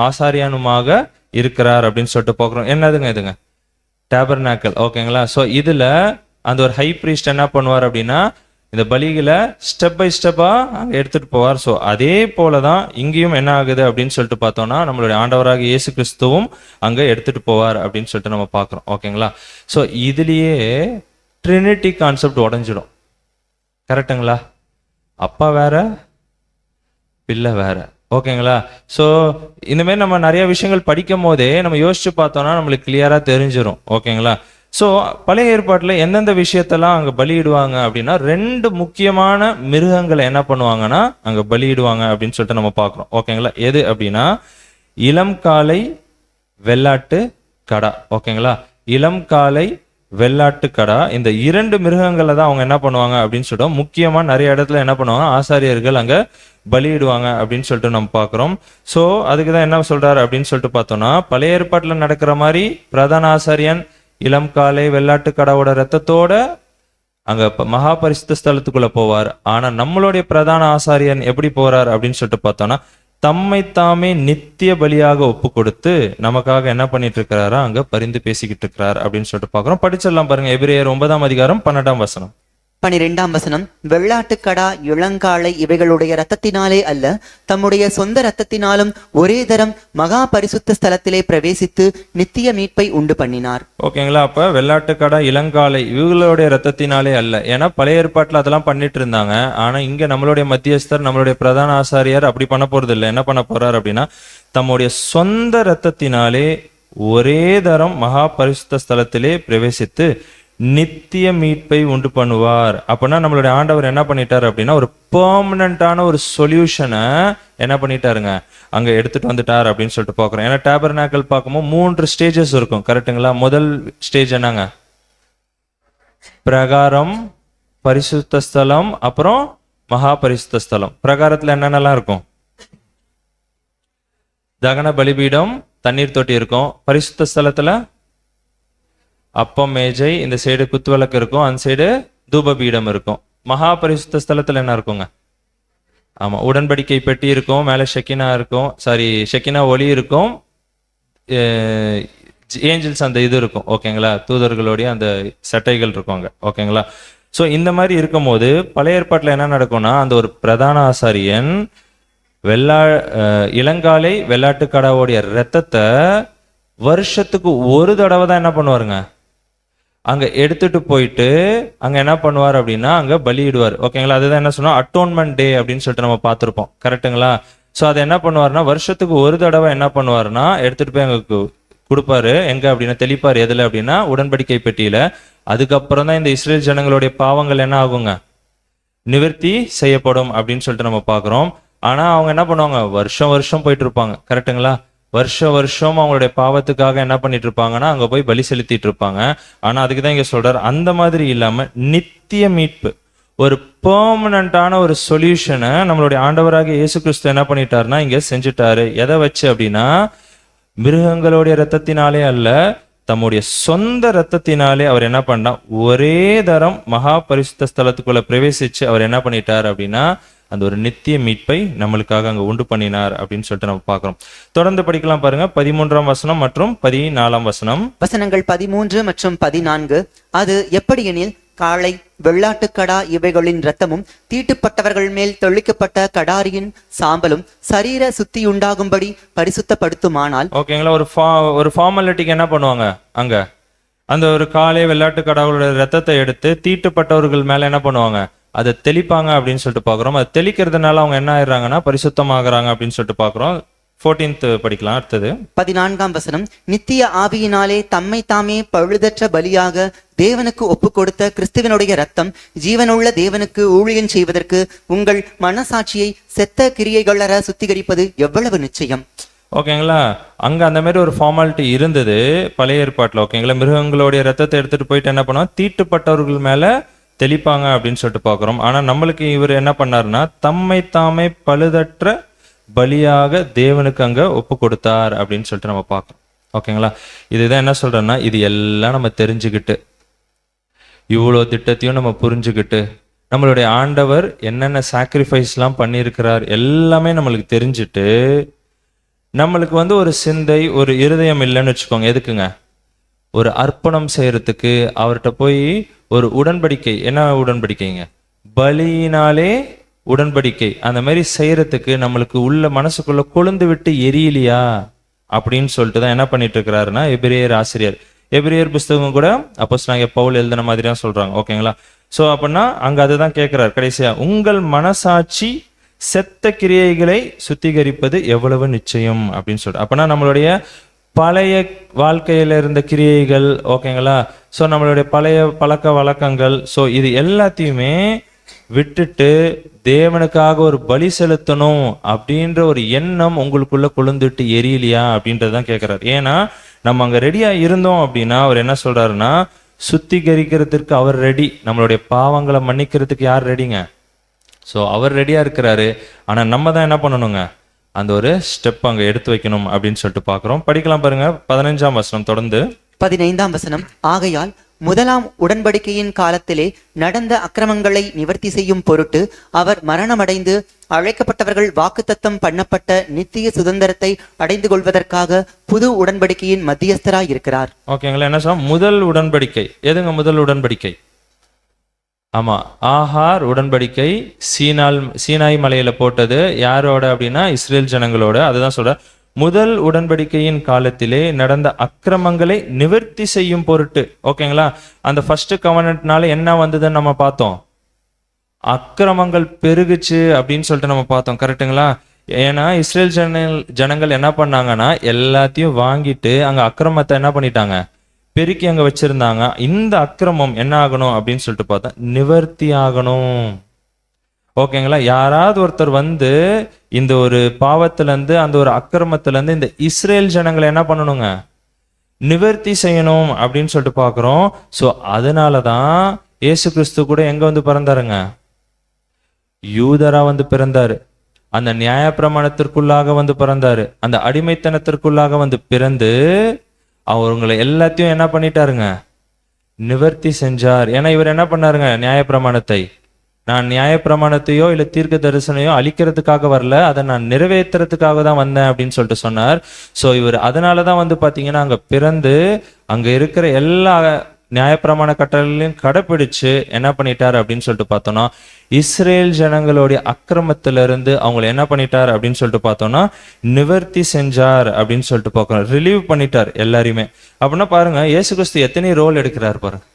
ஆசாரியனுமாக இருக்கிறார் அப்படின்னு சொல்லிட்டு பார்க்கிறோம். என்னதுங்க இதுங்க, டேபர்நாக்கல். ஓகேங்களா, ஸோ இதுல அந்த ஒரு ஹை பிரீஸ்ட் என்ன பண்ணுவார் அப்படின்னா இந்த பலிகளை ஸ்டெப் பை ஸ்டெப்பா அங்க எடுத்துட்டு போவார். ஸோ அதே போலதான் இங்கேயும் என்ன ஆகுது அப்படின்னு சொல்லிட்டு பார்த்தோம்னா நம்மளுடைய ஆண்டவராக இயேசு கிறிஸ்துவும் அங்க எடுத்துட்டு போவார் அப்படின்னு சொல்லிட்டு நம்ம பார்க்கிறோம். ஓகேங்களா, ஸோ இதுலயே ட்ரினிட்டி கான்செப்ட் உடஞ்சிடும். கரெக்டுங்களா, அப்பா வேற பிள்ளை வேற. ஓகேங்களா, ஸோ இந்த மாதிரி நம்ம நிறைய விஷயங்கள் படிக்கும் போதே நம்ம யோசிச்சு பார்த்தோம்னா நம்மளுக்கு கிளியரா தெரிஞ்சிடும். ஓகேங்களா, ஸோ பழைய ஏற்பாட்டில் எந்தெந்த விஷயத்தெல்லாம் அங்கே பலியிடுவாங்க அப்படின்னா, 2 முக்கியமான மிருகங்களை என்ன பண்ணுவாங்கன்னா அங்கே பலியிடுவாங்க அப்படின்னு சொல்லிட்டு நம்ம பார்க்குறோம். ஓகேங்களா, எது அப்படின்னா இளம் காளை வெள்ளாட்டு கடா. ஓகேங்களா, இளம் காளை வெள்ளாட்டு கடா, இந்த 2 மிருகங்களை தான் அவங்க என்ன பண்ணுவாங்க அப்படின்னு சொல்லிட்டோம். முக்கியமாக நிறைய இடத்துல என்ன பண்ணுவாங்க, ஆசாரியர்கள் அங்கே பலியிடுவாங்க அப்படின்னு சொல்லிட்டு நம்ம பார்க்குறோம். ஸோ அதுக்கு தான் என்ன சொல்றாரு அப்படின்னு சொல்லிட்டு பார்த்தோம்னா, பழைய ஏற்பாட்டில் நடக்கிற மாதிரி பிரதான ஆசாரியன் இளம் காளை வெள்ளாட்டு கடாவோட ரத்தத்தோட அங்க மகா பரிசுத்த ஸ்தலத்துக்குள்ள போவார். ஆனா நம்மளுடைய பிரதான ஆசாரியன் எப்படி போறார் அப்படின்னு சொல்லிட்டு பார்த்தோம்னா, தம்மை தாமே நித்திய பலியாக ஒப்பு கொடுத்து நமக்காக என்ன பண்ணிட்டு இருக்கிறாரா அங்க பரிந்து பேசிக்கிட்டு இருக்கிறார் அப்படின்னு சொல்லிட்டு பார்க்கிறோம். படிச்சிடலாம் பாருங்க, எபிரேயர் 9ஆம் அதிகாரம் 12ஆம் வசனம். 12ஆம் வசனம், வெள்ளாட்டுக்கடா இளங்காளை இவைகளுடைய இரத்தத்தினாலே அல்ல, தம்முடைய சொந்த இரத்தத்தினாலும் ஒரே தரம் மகா பரிசுத்த ஸ்தலத்திலே பிரவேசித்து நித்திய மீட்பை உண்டு பண்ணினார். ஓகேங்களா, அப்ப வெள்ளாட்டுக்கடா இளங்காளை இவங்களுடைய ரத்தத்தினாலே அல்ல. ஏன்னா பழைய ஏற்பாட்டுல அதெல்லாம் பண்ணிட்டு இருந்தாங்க. ஆனா இங்க நம்மளுடைய மத்தியஸ்தர் நம்மளுடைய பிரதான ஆசாரியார் அப்படி பண்ண போறது இல்லை. என்ன பண்ண போறார் அப்படின்னா தம்முடைய சொந்த இரத்தத்தினாலே ஒரே தரம் மகா பரிசுத்த ஸ்தலத்திலே பிரவேசித்து நித்திய மீட்பை உண்டு பண்ணுவார். அப்படின்னா நம்மளுடைய ஆண்டவர் என்ன பண்ணிட்டாரு அப்படின்னா ஒரு பெர்மனண்டான ஒரு சொல்யூஷனை என்ன பண்ணிட்டாருங்க அங்க எடுத்துட்டு வந்துட்டார் அப்படின்னு சொல்லிட்டு பாக்குறோம். ஏன்னா டேபர்நாக்கல் பார்க்கும்போது 3 ஸ்டேஜஸ் இருக்கும். கரெக்டுங்களா, முதல் ஸ்டேஜ் என்னங்க, பிரகாரம், பரிசுத்த ஸ்தலம், அப்புறம் மகா பரிசுத்த ஸ்தலம். பிரகாரத்துல என்னென்னலாம் இருக்கும், தகன பலிபீடம், தண்ணீர் தொட்டி இருக்கும். பரிசுத்த ஸ்தலத்துல அப்பம் மேஜை, இந்த சைடு குத்துவிளக்கு இருக்கும், அந்த சைடு தூப பீடம் இருக்கும். மகா பரிசுத்த ஸ்தலத்துல என்ன இருக்குங்க, ஆமா உடன்படிக்கை பெட்டி இருக்கும், மேல ஷெக்கினா இருக்கும், ஷெக்கினா ஒளி இருக்கும், ஏஞ்சல்ஸ் அந்த இது இருக்கும். ஓகேங்களா, தூதர்களுடைய அந்த சட்டைகள் இருக்கும் அங்க. ஓகேங்களா, ஸோ இந்த மாதிரி இருக்கும் போது பழைய ஏற்பாட்டில் என்ன நடக்கும்னா அந்த ஒரு பிரதான ஆசாரியன் இளங்காலை வெள்ளாட்டுக்கடாவோடைய ரத்தத்தை வருஷத்துக்கு ஒரு தடவை தான் என்ன பண்ணுவாருங்க அங்க எடுத்துட்டு போயிட்டு அங்க என்ன பண்ணுவார் அப்படின்னா அங்க பலியிடுவார். ஓகேங்களா, அதுதான் என்ன சொன்னா அட்டோன்மெண்ட் டே அப்படின்னு சொல்லிட்டு நம்ம பார்த்திருப்போம். கரெக்டுங்களா, ஸோ அதை என்ன பண்ணுவாருன்னா வருஷத்துக்கு ஒரு தடவை என்ன பண்ணுவாருன்னா எடுத்துட்டு போய் அங்க கொடுப்பாரு. எங்க அப்படின்னா தெளிப்பார். எதுல அப்படின்னா உடன்படிக்கை பெட்டியில. அதுக்கப்புறம் தான் இந்த இஸ்ரேல் ஜனங்களுடைய பாவங்கள் என்ன ஆகுங்க, நிவர்த்தி செய்யப்படும் அப்படின்னு சொல்லிட்டு நம்ம பார்க்கிறோம். ஆனா அவங்க என்ன பண்ணுவாங்க, வருஷம் வருஷம் போயிட்டு இருப்பாங்க. கரெக்டுங்களா, வருஷம் அவங்களுடைய பாவத்துக்காக என்ன பண்ணிட்டு இருப்பாங்கன்னா அங்க போய் பலி செலுத்திட்டு இருப்பாங்க. ஆனா அதுக்குதான் இங்க சொல்றாரு அந்த மாதிரி இல்லாம நித்திய மீட்பு, ஒரு பெர்மனண்டான ஒரு சொல்யூஷனை நம்மளுடைய ஆண்டவராக இயேசு கிறிஸ்து என்ன பண்ணிட்டாருன்னா இங்க செஞ்சுட்டாரு. எதை வச்சு அப்படின்னா மிருகங்களுடைய ரத்தத்தினாலே அல்ல, தம்முடைய சொந்த ரத்தத்தினாலே அவர் என்ன பண்ணா ஒரே தரம் மகா பரிசுத்த ஸ்தலத்துக்குள்ள பிரவேசிச்சு அவர் என்ன பண்ணிட்டார் அப்படின்னா அந்த ஒரு நித்திய மீட்பை நம்மளுக்காக அங்க உண்டு பண்ணினார் அப்படின்னு சொல்லிட்டு நம்ம பார்க்கிறோம். தொடர்ந்து படிக்கலாம் பாருங்க, 13ஆம் வசனம் மற்றும் 14ஆம் வசனம். வசனங்கள் 13 மற்றும் 14. அது எப்படியெனில், காளை, வெள்ளாட்டுக்கடா இவைகளின் இரத்தமும் தீட்டுப்பட்டவர்கள் மேல் தெளிக்கப்பட்ட கடாரியின் சாம்பலும் சரீர சுத்தியுண்டாகும்படி பரிசுத்தப்படுத்துமானால். ஓகேங்களா, ஒரு ஃபார்மாலிட்டிக்கு என்ன பண்ணுவாங்க அங்க, அந்த ஒரு காளை வெள்ளாட்டு கடாவோட ரத்தத்தை எடுத்து தீட்டுப்பட்டவர்கள் மேல என்ன பண்ணுவாங்க, அதை தெளிப்பாங்க அப்படின்னு சொல்லிட்டு பாக்குறோம். அதை தெளிக்கிறதுனால அவங்க என்ன ஆயிடுறாங்கன்னா பரிசுத்தமாகறாங்க அப்படின்னு சொல்லிட்டு பாக்குறோம். 14th படிக்கலாம். அடுத்தது 14ஆம் வசனம். நித்திய ஆவியினாலே தம்மை தாமே பழுதற்ற பலியாக தேவனுக்கு ஒப்பு கொடுத்த கிறிஸ்துவனுடைய ரத்தம் ஜீவனுள்ள தேவனுக்கு ஊழியம் செய்வதற்கு உங்கள் மனசாட்சியை செத்த கிரியைகளற சுத்திகரிப்பது எவ்வளவு நிச்சயம். ஓகேங்களா, அங்க அந்த மாதிரி ஒரு ஃபார்மாலிட்டி இருந்தது பழைய ஏற்பாட்டுல. ஓகேங்களா, மிருகங்களுடைய ரத்தத்தை எடுத்துட்டு போயிட்டு என்ன பண்ணுவோம், தீட்டுப்பட்டவர்கள் மேல தெளிப்பாங்க அப்படின்னு சொல்லிட்டு பாக்குறோம். ஆனா நம்மளுக்கு இவர் என்ன பண்ணாருன்னா தம்மை தாமே பழுதற்ற பலியாக தேவனுக்கு அங்க ஒப்பு கொடுத்தார் அப்படின்னு சொல்லிட்டு நம்ம பார்க்கறோம். ஓகேங்களா, இதுதான் என்ன சொல்றேன்னா, இது எல்லாம் நம்ம தெரிஞ்சுக்கிட்டு இவ்வளோ திட்டத்தையும் நம்ம புரிஞ்சுக்கிட்டு நம்மளுடைய ஆண்டவர் என்னென்ன சாக்ரிஃபைஸ்லாம் பண்ணியிருக்கிறார் எல்லாமே நம்மளுக்கு தெரிஞ்சுட்டு நம்மளுக்கு ஒரு சிந்தை, ஒரு இருதயம் இல்லைன்னு வச்சுக்கோங்க. எதுக்குங்க, ஒரு அர்ப்பணம் செய்யறதுக்கு அவர்கிட்ட போய் ஒரு உடன்படிக்கை, என்ன உடன்படிக்கைங்க, பலியினாலே உடன்படிக்கை, அந்த மாதிரி செய்யறதுக்கு நம்மளுக்கு உள்ள மனசுக்குள்ள கொழுந்து விட்டு எரியலையா அப்படின்னு சொல்லிட்டு தான் என்ன பண்ணிட்டு இருக்கிறாருன்னா எபிரேயர் ஆசிரியர், எபிரேயர் புஸ்தகம் கூட அப்போஸ்தலனாகிய பவுல் எழுதின மாதிரி தான் சொல்றாங்க. ஓகேங்களா, சோ அப்படின்னா அங்க அதுதான் கேட்கிறார் கடைசியா, உங்கள் மனசாட்சி செத்த கிரியைகளை சுத்திகரிப்பது எவ்வளவு நிச்சயம் அப்படின்னு சொல்லிட்டு. அப்பனா நம்மளுடைய பழைய வாழ்க்கையில இருந்த கிரியைகள், ஓகேங்களா, சோ நம்மளுடைய பழைய பழக்க வழக்கங்கள், சோ இது எல்லாத்தையுமே விட்டுட்டு தேவனுக்காக ஒரு பலி செலுத்தணும் அப்படின்ற ஒரு எண்ணம் உங்களுக்குள்ள கொழுந்துட்டு எரியலையா அப்படின்றதான் கேட்கிறார். ஏன்னா நம்ம அங்க ரெடியா இருந்தோம் அப்படின்னா அவர் என்ன சொல்றாருன்னா, சுத்திகரிக்கிறதுக்கு அவர் ரெடி, நம்மளுடைய பாவங்களை மன்னிக்கிறதுக்கு யார் ரெடிங்க, ஸோ அவர் ரெடியா இருக்கிறாரு. ஆனா நம்ம தான் என்ன பண்ணணுங்க, அந்த ஒரு ஸ்டெப் அங்க எடுத்து வைக்கணும் அப்படின்னு சொல்லிட்டு பாக்குறோம். படிக்கலாம் பாருங்க, 15ஆம் வசனம் தொடர்ந்து. 15ஆம் வசனம். ஆகையால் முதலாம் உடன்படிக்கையின் காலத்திலே நடந்த அக்கிரமங்களை நிவர்த்தி செய்யும் பொருட்டு அவர் மரணமடைந்து அழைக்கப்பட்டவர்கள் வாக்குத்தத்தம் பண்ணப்பட்ட நித்திய சுதந்திரத்தை அடைந்து கொள்வதற்காக புது உடன்படிக்கையின் மத்தியஸ்தராய் இருக்கிறார். ஓகேங்களா, என்ன சொல்ல, முதல் உடன்படிக்கை எதுங்க, முதல் உடன்படிக்கை, ஆமா, ஆகார் உடன்படிக்கை சீனாய் மலையில போட்டது யாரோட அப்படின்னா இஸ்ரேல் ஜனங்களோட. அதுதான் சொல்ற, முதல் உடன்படிக்கையின் காலத்திலே நடந்த அக்கிரமங்களை நிவர்த்தி செய்யும் பொருட்டு. ஓகேங்களா, அந்த ஃபர்ஸ்ட் கவர்னன்ட்னால என்ன வந்ததுன்னு நம்ம பார்த்தோம், அக்கிரமங்கள் பெருகுச்சு அப்படின்னு சொல்லிட்டு நம்ம பார்த்தோம். கரெக்டுங்களா, ஏன்னா இஸ்ரேல் ஜனங்கள் என்ன பண்ணாங்கன்னா எல்லாத்தையும் வாங்கிட்டு அங்க அக்கிரமத்தை என்ன பண்ணிட்டாங்க, பெருக்கி அங்க வச்சிருந்தாங்க. இந்த அக்கிரமம் என்ன ஆகணும் அப்படின்னு சொல்லிட்டு பார்த்தா நிவர்த்தி ஆகணும். ஓகேங்களா, யாராவது ஒருத்தர் இந்த ஒரு பாவத்துல இருந்து, அந்த ஒரு அக்கிரமத்துல இருந்து இந்த இஸ்ரேல் ஜனங்களை என்ன பண்ணணுங்க, நிவர்த்தி செய்யணும் அப்படின்னு சொல்லிட்டு பாக்குறோம். சோ அதனாலதான் இயேசு கிறிஸ்து கூட எங்க பிறந்தாருங்க, யூதரா பிறந்தாரு. அந்த நியாயப்பிரமாணத்திற்குள்ளாக பிறந்தாரு. அந்த அடிமைத்தனத்திற்குள்ளாக பிறந்து அவங்களை எல்லாத்தையும் என்ன பண்ணிட்டாருங்க, நிவர்த்தி செஞ்சார். ஏன்னா இவர் என்ன பண்ணாருங்க, நியாயப்பிரமாணத்தை, நான் நியாயப்பிரமாணத்தையோ இல்ல தீர்க்க தரிசனையோ அழிக்கிறதுக்காக வரல, அதை நான் நிறைவேற்றுறதுக்காக தான் வந்தேன் அப்படின்னு சொல்லிட்டு சொன்னார். சோ இவர் அதனாலதான் பாத்தீங்கன்னா அங்க பிறந்து அங்க இருக்கிற எல்லா நியாயப்பிரமாண கட்டளையும் கடைப்பிடிச்சு என்ன பண்ணிட்டார் அப்படின்னு சொல்லிட்டு பார்த்தோம்னா இஸ்ரேல் ஜனங்களுடைய அக்கிரமத்திலிருந்து அவங்களை என்ன பண்ணிட்டார் அப்படின்னு சொல்லிட்டு பார்த்தோம்னா நிவர்த்தி செஞ்சார் அப்படின்னு சொல்லிட்டு பார்க்கணும், ரிலீவ் பண்ணிட்டார் எல்லாரையுமே. அப்படின்னா பாருங்க, இயேசு கிறிஸ்து எத்தனை ரோல் எடுக்கிறார் பாருங்க.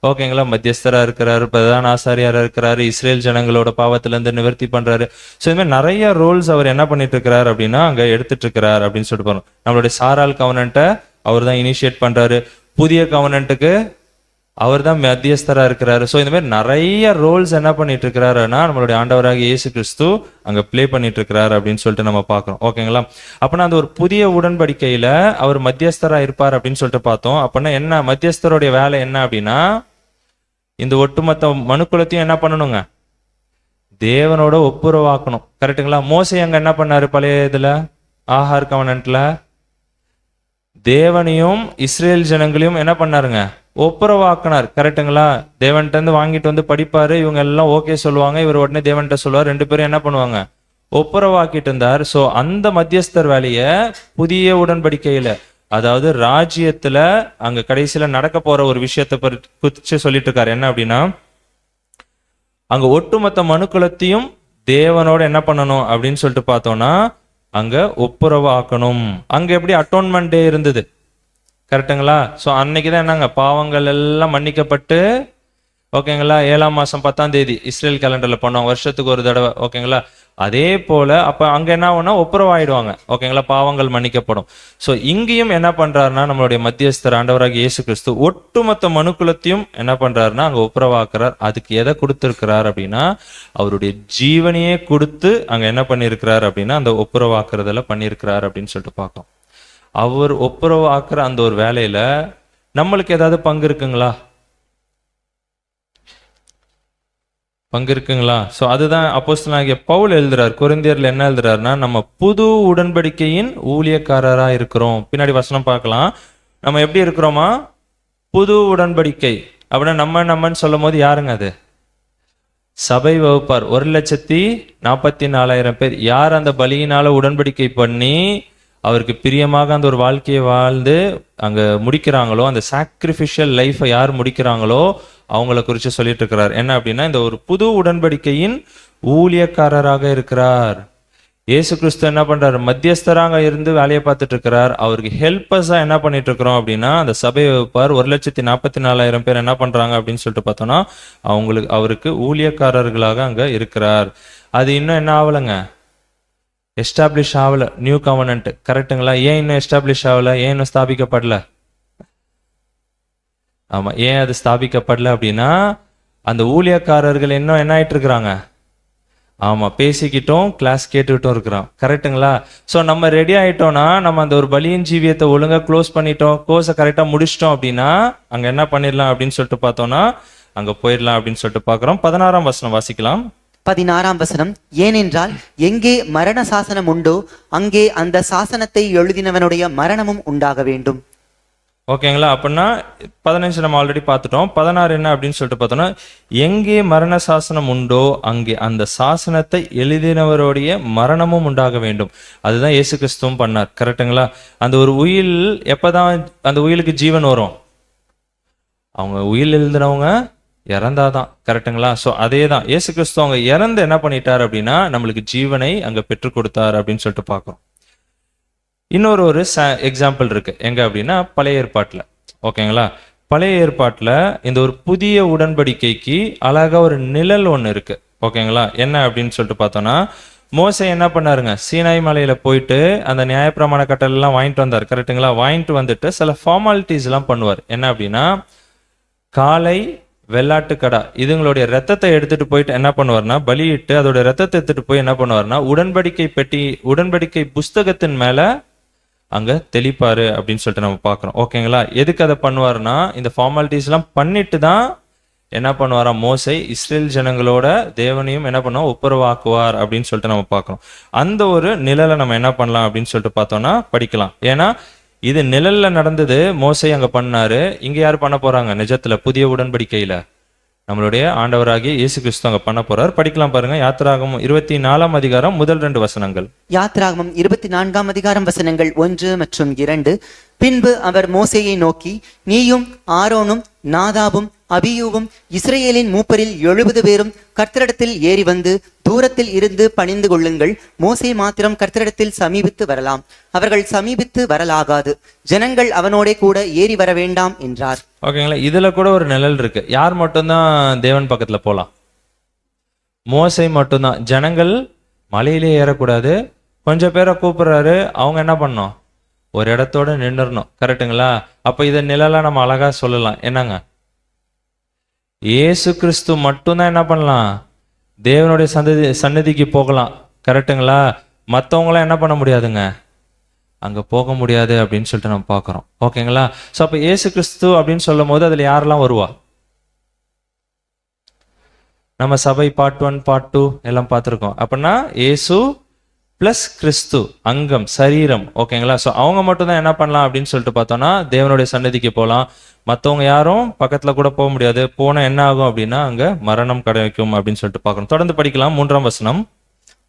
ஓகேங்களா, மத்தியஸ்தரா இருக்கிறாரு, பிரதான ஆசாரியாரா இருக்கிறாரு, இஸ்ரேல் ஜனங்களோட பாவத்துல இருந்து நிவர்த்தி பண்றாரு. சோ இந்த மாதிரி நிறைய ரோல்ஸ் அவர் என்ன பண்ணிட்டு இருக்கிறார் அப்படின்னா அங்க எடுத்துட்டு இருக்கிறார் அப்படின்னு சொல்லிட்டு பாருங்க. நம்மளுடைய சாரால் கவர்னன்ட்டை அவர் தான் இனிஷியேட் பண்றாரு, புதிய கவர்னன்ட்டுக்கு அவர் தான் மத்தியஸ்தரா இருக்கிறாரு. ஸோ இந்த மாதிரி நிறைய ரோல்ஸ் என்ன பண்ணிட்டு இருக்கிறாருன்னா நம்மளுடைய ஆண்டவராக இயேசு கிறிஸ்து அங்க பிளே பண்ணிட்டு இருக்கிறாரு அப்படின்னு சொல்லிட்டு நம்ம பார்க்கிறோம். ஓகேங்களா, அப்படின்னா அந்த ஒரு புதிய உடன்படிக்கையில அவர் மத்தியஸ்தரா இருப்பார் அப்படின்னு சொல்லிட்டு பார்த்தோம். அப்படின்னா என்ன மத்தியஸ்தருடைய வேலை என்ன அப்படின்னா, இந்த ஒட்டுமொத்த மனுக்குலத்தையும் என்ன பண்ணணுங்க, தேவனோட ஒப்புரவாக்கணும். கரெக்டுங்களா, மோசே அங்க என்ன பண்ணாரு, பழைய இதுல ஆகார் கவர்னன்ட்ல தேவனையும் இஸ்ரேல் ஜனங்களையும் என்ன பண்ணாருங்க, ஒப்புரவாக்கினார். கரெக்டுங்களா? தேவன்கிட்ட இருந்து வாங்கிட்டு வந்து படிப்பாரு, இவங்க எல்லாம் ஓகே சொல்லுவாங்க, இவர் உடனே தேவன்கிட்ட சொல்லுவார், ரெண்டு பேரும் என்ன பண்ணுவாங்க, ஒப்புரவாக்கிட்டு இருந்தார். சோ அந்த மத்தியஸ்தர் வேலைய புதிய உடன்படிக்கையில, அதாவது ராஜ்யத்துல அங்க கடைசியில நடக்க போற ஒரு விஷயத்தை குறிச்சு சொல்லிட்டு இருக்காரு. என்ன அப்படின்னா, அங்க ஒட்டுமொத்த மனுக்குலத்தையும் தேவனோட என்ன பண்ணணும் அப்படின்னு சொல்லிட்டு பார்த்தோம்னா, அங்க ஒப்புரவாக்கணும். அங்க எப்படி அட்டோன்மெண்ட் டே இருந்தது, கரெக்டுங்களா? ஸோ அன்னைக்குதான் என்னங்க, பாவங்கள் எல்லாம் மன்னிக்கப்பட்டு, ஓகேங்களா, 7ஆம் மாசம் 10ஆம் தேதி இஸ்ரேல் கேலண்டர்ல பண்ணுவாங்க, வருஷத்துக்கு ஒரு தடவை. ஓகேங்களா? அதே போல அப்ப அங்க என்ன ஆகும்னா ஒப்புரவாயிடுவாங்க. ஓகேங்களா? பாவங்கள் மன்னிக்கப்படும். ஸோ இங்கேயும் என்ன பண்றாருன்னா, நம்மளுடைய மத்தியஸ்தர் ஆண்டவராகிய இயேசு கிறிஸ்து ஒட்டுமொத்த மனுக்குலத்தையும் என்ன பண்றாருன்னா அங்க ஒப்புரவாக்குறார். அதுக்கு எதை கொடுத்திருக்கிறார் அப்படின்னா, அவருடைய ஜீவனையே கொடுத்து அங்க என்ன பண்ணியிருக்கிறார் அப்படின்னா அந்த ஒப்புரவாக்குறதுல பண்ணியிருக்கிறார் அப்படின்னு சொல்லிட்டு பார்க்கலாம். அவர் ஒப்புரவாக்குற அந்த ஒரு வேலையில நம்மளுக்கு ஏதாவது பங்கு இருக்குங்களா? பங்கு இருக்குங்களா? சோ அதுதான் அப்போஸ்தலனாகிய பவுல் எழுதுறார். கொரிந்தியர்ல என்ன எழுதுறாருன்னா, நம்ம புது உடன்படிக்கையின் ஊழியக்காரரா இருக்கிறோம். பின்னாடி வசனம் பார்க்கலாம். நம்ம எப்படி இருக்கிறோமா? புது உடன்படிக்கை அப்படின்னா நம்மன்னு சொல்லும் போது யாருங்க அது? சபை வகுப்பார் 1,44,000 பேர். யார் அந்த பலியினால உடன்படிக்கை பண்ணி அவருக்கு பிரியமாக அந்த ஒரு வாழ்க்கையை வாழ்ந்து அங்க முடிக்கிறாங்களோ, அந்த சாக்ரிஃபிஷியல் லைஃபை யார் முடிக்கிறாங்களோ அவங்கள குறித்து சொல்லிட்டு இருக்கிறார். என்ன அப்படின்னா, இந்த ஒரு புது உடன்படிக்கையின் ஊழியக்காரராக இருக்கிறார். இயேசு கிறிஸ்து என்ன பண்றாரு? மத்தியஸ்தராக இருந்து வேலையை பார்த்துட்டு இருக்கிறார். அவருக்கு ஹெல்பர்ஸா என்ன பண்ணிட்டு இருக்கிறோம் அப்படின்னா, அந்த சபை வகுப்பார் 1,44,000 பேர் என்ன பண்றாங்க அப்படின்னு சொல்லிட்டு பார்த்தோம்னா, அவருக்கு ஊழியக்காரர்களாக அங்க இருக்கிறார். அது இன்னும் என்ன ஆகலைங்க, எஸ்டாப்ளிஷ் ஆகல. நியூ கவர்னன்ட், கரெக்டுங்களா? ஏன் இன்னும் எஸ்டாப்ளிஷ் ஆகல? ஏன் இன்னும் ஸ்தாபிக்கப்படல? ஆமா, ஏன் அது ஸ்தாபிக்கப்படல அப்படின்னா, அந்த ஊழியக்காரர்கள் இன்னும் என்ன ஆயிட்டு இருக்கிறாங்க? ஆமா, பேசிக்கிட்டோம், கிளாஸ் கேட்டுக்கிட்டும் இருக்கிறோம், கரெக்டுங்களா? ஸோ நம்ம ரெடி ஆயிட்டோம்னா, நம்ம அந்த ஒரு பலியின் ஜீவியத்தை ஒழுங்கா க்ளோஸ் பண்ணிட்டோம், கோர்ஸை கரெக்டாக முடிச்சிட்டோம் அப்படின்னா அங்க என்ன பண்ணிடலாம் அப்படின்னு சொல்லிட்டு பார்த்தோம்னா அங்க போயிடலாம் அப்படின்னு சொல்லிட்டு பார்க்குறோம். 16ஆம் வசனம் வாசிக்கலாம். 16ஆம் வசனம், ஏனென்றால் எங்கே மரண சாசனம் உண்டோ அங்கே அந்த சாசனத்தை எழுதினவனுடைய மரணமும் உண்டாக வேண்டும். ஓகேங்களா? அப்படின்னா 15 நம்ம ஆல்ரெடி பார்த்துட்டோம். 16 என்ன அப்படின்னு சொல்லிட்டு பார்த்தோம்னா, எங்கே மரண சாசனம் உண்டோ அங்கே அந்த சாசனத்தை எழுதினவருடைய மரணமும் உண்டாக வேண்டும். அதுதான் இயேசு கிறிஸ்துவும் பண்ணார், கரெக்டுங்களா? அந்த ஒரு உயில் எப்பதான் அந்த உயிலுக்கு ஜீவன் வரும்? அவங்க உயில் எழுதினவங்க இறந்தாதான், கரெக்டுங்களா? ஸோ அதே தான் இயேசு கிறிஸ்து அவங்க இறந்து என்ன பண்ணிட்டார் அப்படின்னா நம்மளுக்கு ஜீவனை அங்க பெற்றுக் கொடுத்தார் அப்படின்னு சொல்லிட்டு பார்க்கிறோம். இன்னொரு எக்ஸாம்பிள் இருக்கு எங்க அப்படின்னா, பழைய ஏற்பாட்டுல. ஓகேங்களா? பழைய ஏற்பாட்டுல இந்த ஒரு புதிய உடன்படிக்கைக்கு அழகா ஒரு நிழல் ஒண்ணு இருக்கு. ஓகேங்களா? என்ன அப்படின்னு சொல்லிட்டு பார்த்தோம்னா, மோசே என்ன பண்ணாருங்க, சீனாய் மலையில போயிட்டு அந்த நியாயப்பிரமாண கட்டளை எல்லாம் வாங்கிட்டு வந்தார், கரெக்டுங்களா? வாங்கிட்டு வந்துட்டு சில ஃபார்மாலிட்டிஸ் எல்லாம் பண்ணுவார். என்ன அப்படின்னா, காளை, வெள்ளாட்டுக்கடா இதுங்களுடைய ரத்தத்தை எடுத்துட்டு போயிட்டு என்ன பண்ணுவார்னா, பலியிட்டு அதோட ரத்தத்தை எடுத்துட்டு போய் என்ன பண்ணுவார்னா, உடன்படிக்கை புஸ்தகத்தின் மேல அங்க தெளிப்பாரு அப்படின்னு சொல்லிட்டு நம்ம பார்க்கிறோம். ஓகேங்களா? எதுக்கு அதை பண்ணுவாருன்னா, இந்த ஃபார்மாலிட்டிஸ் எல்லாம் பண்ணிட்டு தான் என்ன பண்ணுவாரா, மோசே இஸ்ரேல் ஜனங்களோட தேவனையும் என்ன பண்ணுவோம், ஒப்புரவாக்குவார் அப்படின்னு சொல்லிட்டு நம்ம பார்க்கிறோம். அந்த ஒரு நிழலை நம்ம என்ன பண்ணலாம் அப்படின்னு சொல்லிட்டு பார்த்தோம்னா படிக்கலாம். ஏன்னா இது நிழல்ல நடந்தது, மோசே அங்க பண்ணாரு. இங்க யார் பண்ண போறாங்க? நிஜத்துல புதிய உடன்படிக்கையில நம்மளுடைய ஆண்டவராகிய இயேசு கிறிஸ்து அங்க பண்ண போறார். படிக்கலாம் பாருங்க. யாத்திராகமம் 24ஆம் அதிகாரம் முதல் 2 வசனங்கள். யாத்திராகமம் 24ஆம் அதிகாரம் வசனங்கள் 1 மற்றும் 2. பின்பு அவர் மோசேயை நோக்கி, நீயும் ஆரோனும் நாதாபும் அபியூவும் இஸ்ரேலின் மூப்பரில் 70 பேரும் கர்த்தரிடத்தில் ஏறி வந்து தூரத்தில் இருந்து பணிந்து கொள்ளுங்கள். மோசே மாத்திரம் கர்த்தரிடத்தில் சமீபித்து வரலாம், அவர்கள் சமீபித்து வரலாகாது. ஜனங்கள் அவனோட கூட ஏறி வர வேண்டாம் என்றார். ஓகேங்களா? இதுல கூட ஒரு நிழல் இருக்கு. யார் மட்டும்தான் தேவன் பக்கத்துல போலாம்? மோசே மட்டும்தான். ஜனங்கள் மலையிலே ஏறக்கூடாது. கொஞ்சம் பேரை கூப்பிடுறாரு, அவங்க என்ன பண்ணணும், ஒரு இடத்தோட நின்றுடணும், கரெக்டுங்களா? அப்ப இதை நிழலா நம்ம அழகா சொல்லலாம். என்னங்க, இயேசு கிறிஸ்து மட்டும்தான் என்ன பண்ணலாம், தேவனுடைய சன்னதிக்கு போகலாம், கரெக்டுங்களா? மற்றவங்களாம் என்ன பண்ண முடியாதுங்க, அங்க போக முடியாது அப்படின்னு சொல்லிட்டு நம்ம பார்க்கிறோம். ஓகேங்களா? ஸோ அப்போ இயேசு கிறிஸ்து அப்படின்னு சொல்லும் போது அதுல யாரெல்லாம் வருவா? நம்ம சபை பார்ட் 1 பார்ட் 2 எல்லாம் பார்த்துருக்கோம். அப்படின்னா இயேசு பிளஸ் கிறிஸ்து அங்கம் சரீரம். ஓகேங்களா? ஸோ அவங்க மட்டும் தான் என்ன பண்ணலாம் அப்படின்னு சொல்லிட்டு பார்த்தோம்னா தேவனுடைய சன்னதிக்கு போகலாம். மற்றவங்க யாரும் பக்கத்துல கூட போக முடியாது. போனா என்ன ஆகும் அப்படின்னா அங்க மரணம் கிடைக்கும் அப்படின்னு சொல்லிட்டு பார்க்கணும். தொடர்ந்து படிக்கலாம். 3ஆம் வசனம்.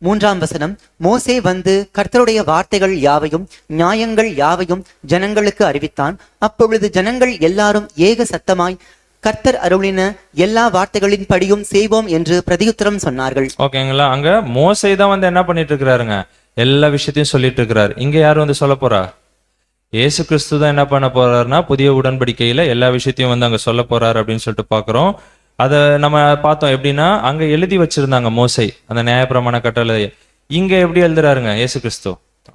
3ஆம் வசனம். மோசே வந்து கர்த்தருடைய வார்த்தைகள் யாவையும் நியாயங்கள் யாவையும் ஜனங்களுக்கு அறிவித்தான். அப்பொழுது ஜனங்கள் எல்லாரும் ஏக சத்தமாய் கர்த்தர் அருளின எல்லா வார்த்தைகளின் படியும் செய்வோம் என்று பிரதியுத்தரம் சொன்னார்கள். ஓகேங்களா? அங்க மோசே தான் வந்து என்ன பண்ணிட்டு இருக்கிறாருங்க, எல்லா விஷயத்தையும் சொல்லிட்டு இருக்கிறாரு. இங்க யாரும் வந்து சொல்ல போறா? இயேசு கிறிஸ்து தான் என்ன பண்ண போறாருன்னா புதிய உடன்படிக்கையில எல்லா விஷயத்தையும் வந்து அங்க சொல்ல போறாரு அப்படின்னு சொல்லிட்டு பாக்குறோம். அதை நம்ம பார்த்தோம் எப்படின்னா அங்க எழுதி வச்சிருந்தாங்க மோசே அந்த நியாயப்பிரமாண கட்டளை. இங்க எப்படி எழுதுறாருங்க இயேசு கிறிஸ்து?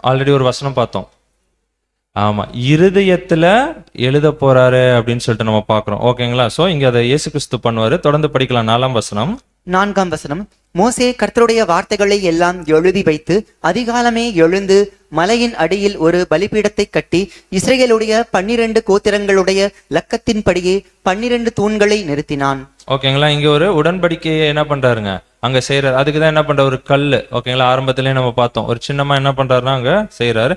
ஆல்ரெடி ஒரு வசனம் பார்த்தோம். ஆமா, இருதயத்துல எழுத போறாரு அப்படின்னு சொல்லிட்டு நம்ம பாக்குறோம். ஓகேங்களா? சோ இங்க அதை இயேசு கிறிஸ்து பண்ணுவாரு. தொடர்ந்து படிக்கலாம். 4ஆம் வசனம். 4ஆம் வசனம். மோசே கர்த்தருடைய வார்த்தைகளை எல்லாம் எழுதி வைத்து அதிகாலமே எழுந்து மலையின் அடியில் ஒரு பலிபீடத்தை கட்டி இஸ்ரவேலுடைய 12 கோத்திரங்களுடைய லக்கத்தின்படியே 12 தூண்களை நிறுத்தினான். ஓகேங்களா? இங்க ஒரு உடன்படிக்கையை என்ன பண்றாருங்க அங்க செய்யறாரு. அதுக்குதான் என்ன பண்ற ஒரு கல்லு. ஓகேங்களா? ஆரம்பத்திலேயே நம்ம பார்த்தோம் ஒரு சின்னமா என்ன பண்றாருன்னா அங்க செய்யறாரு.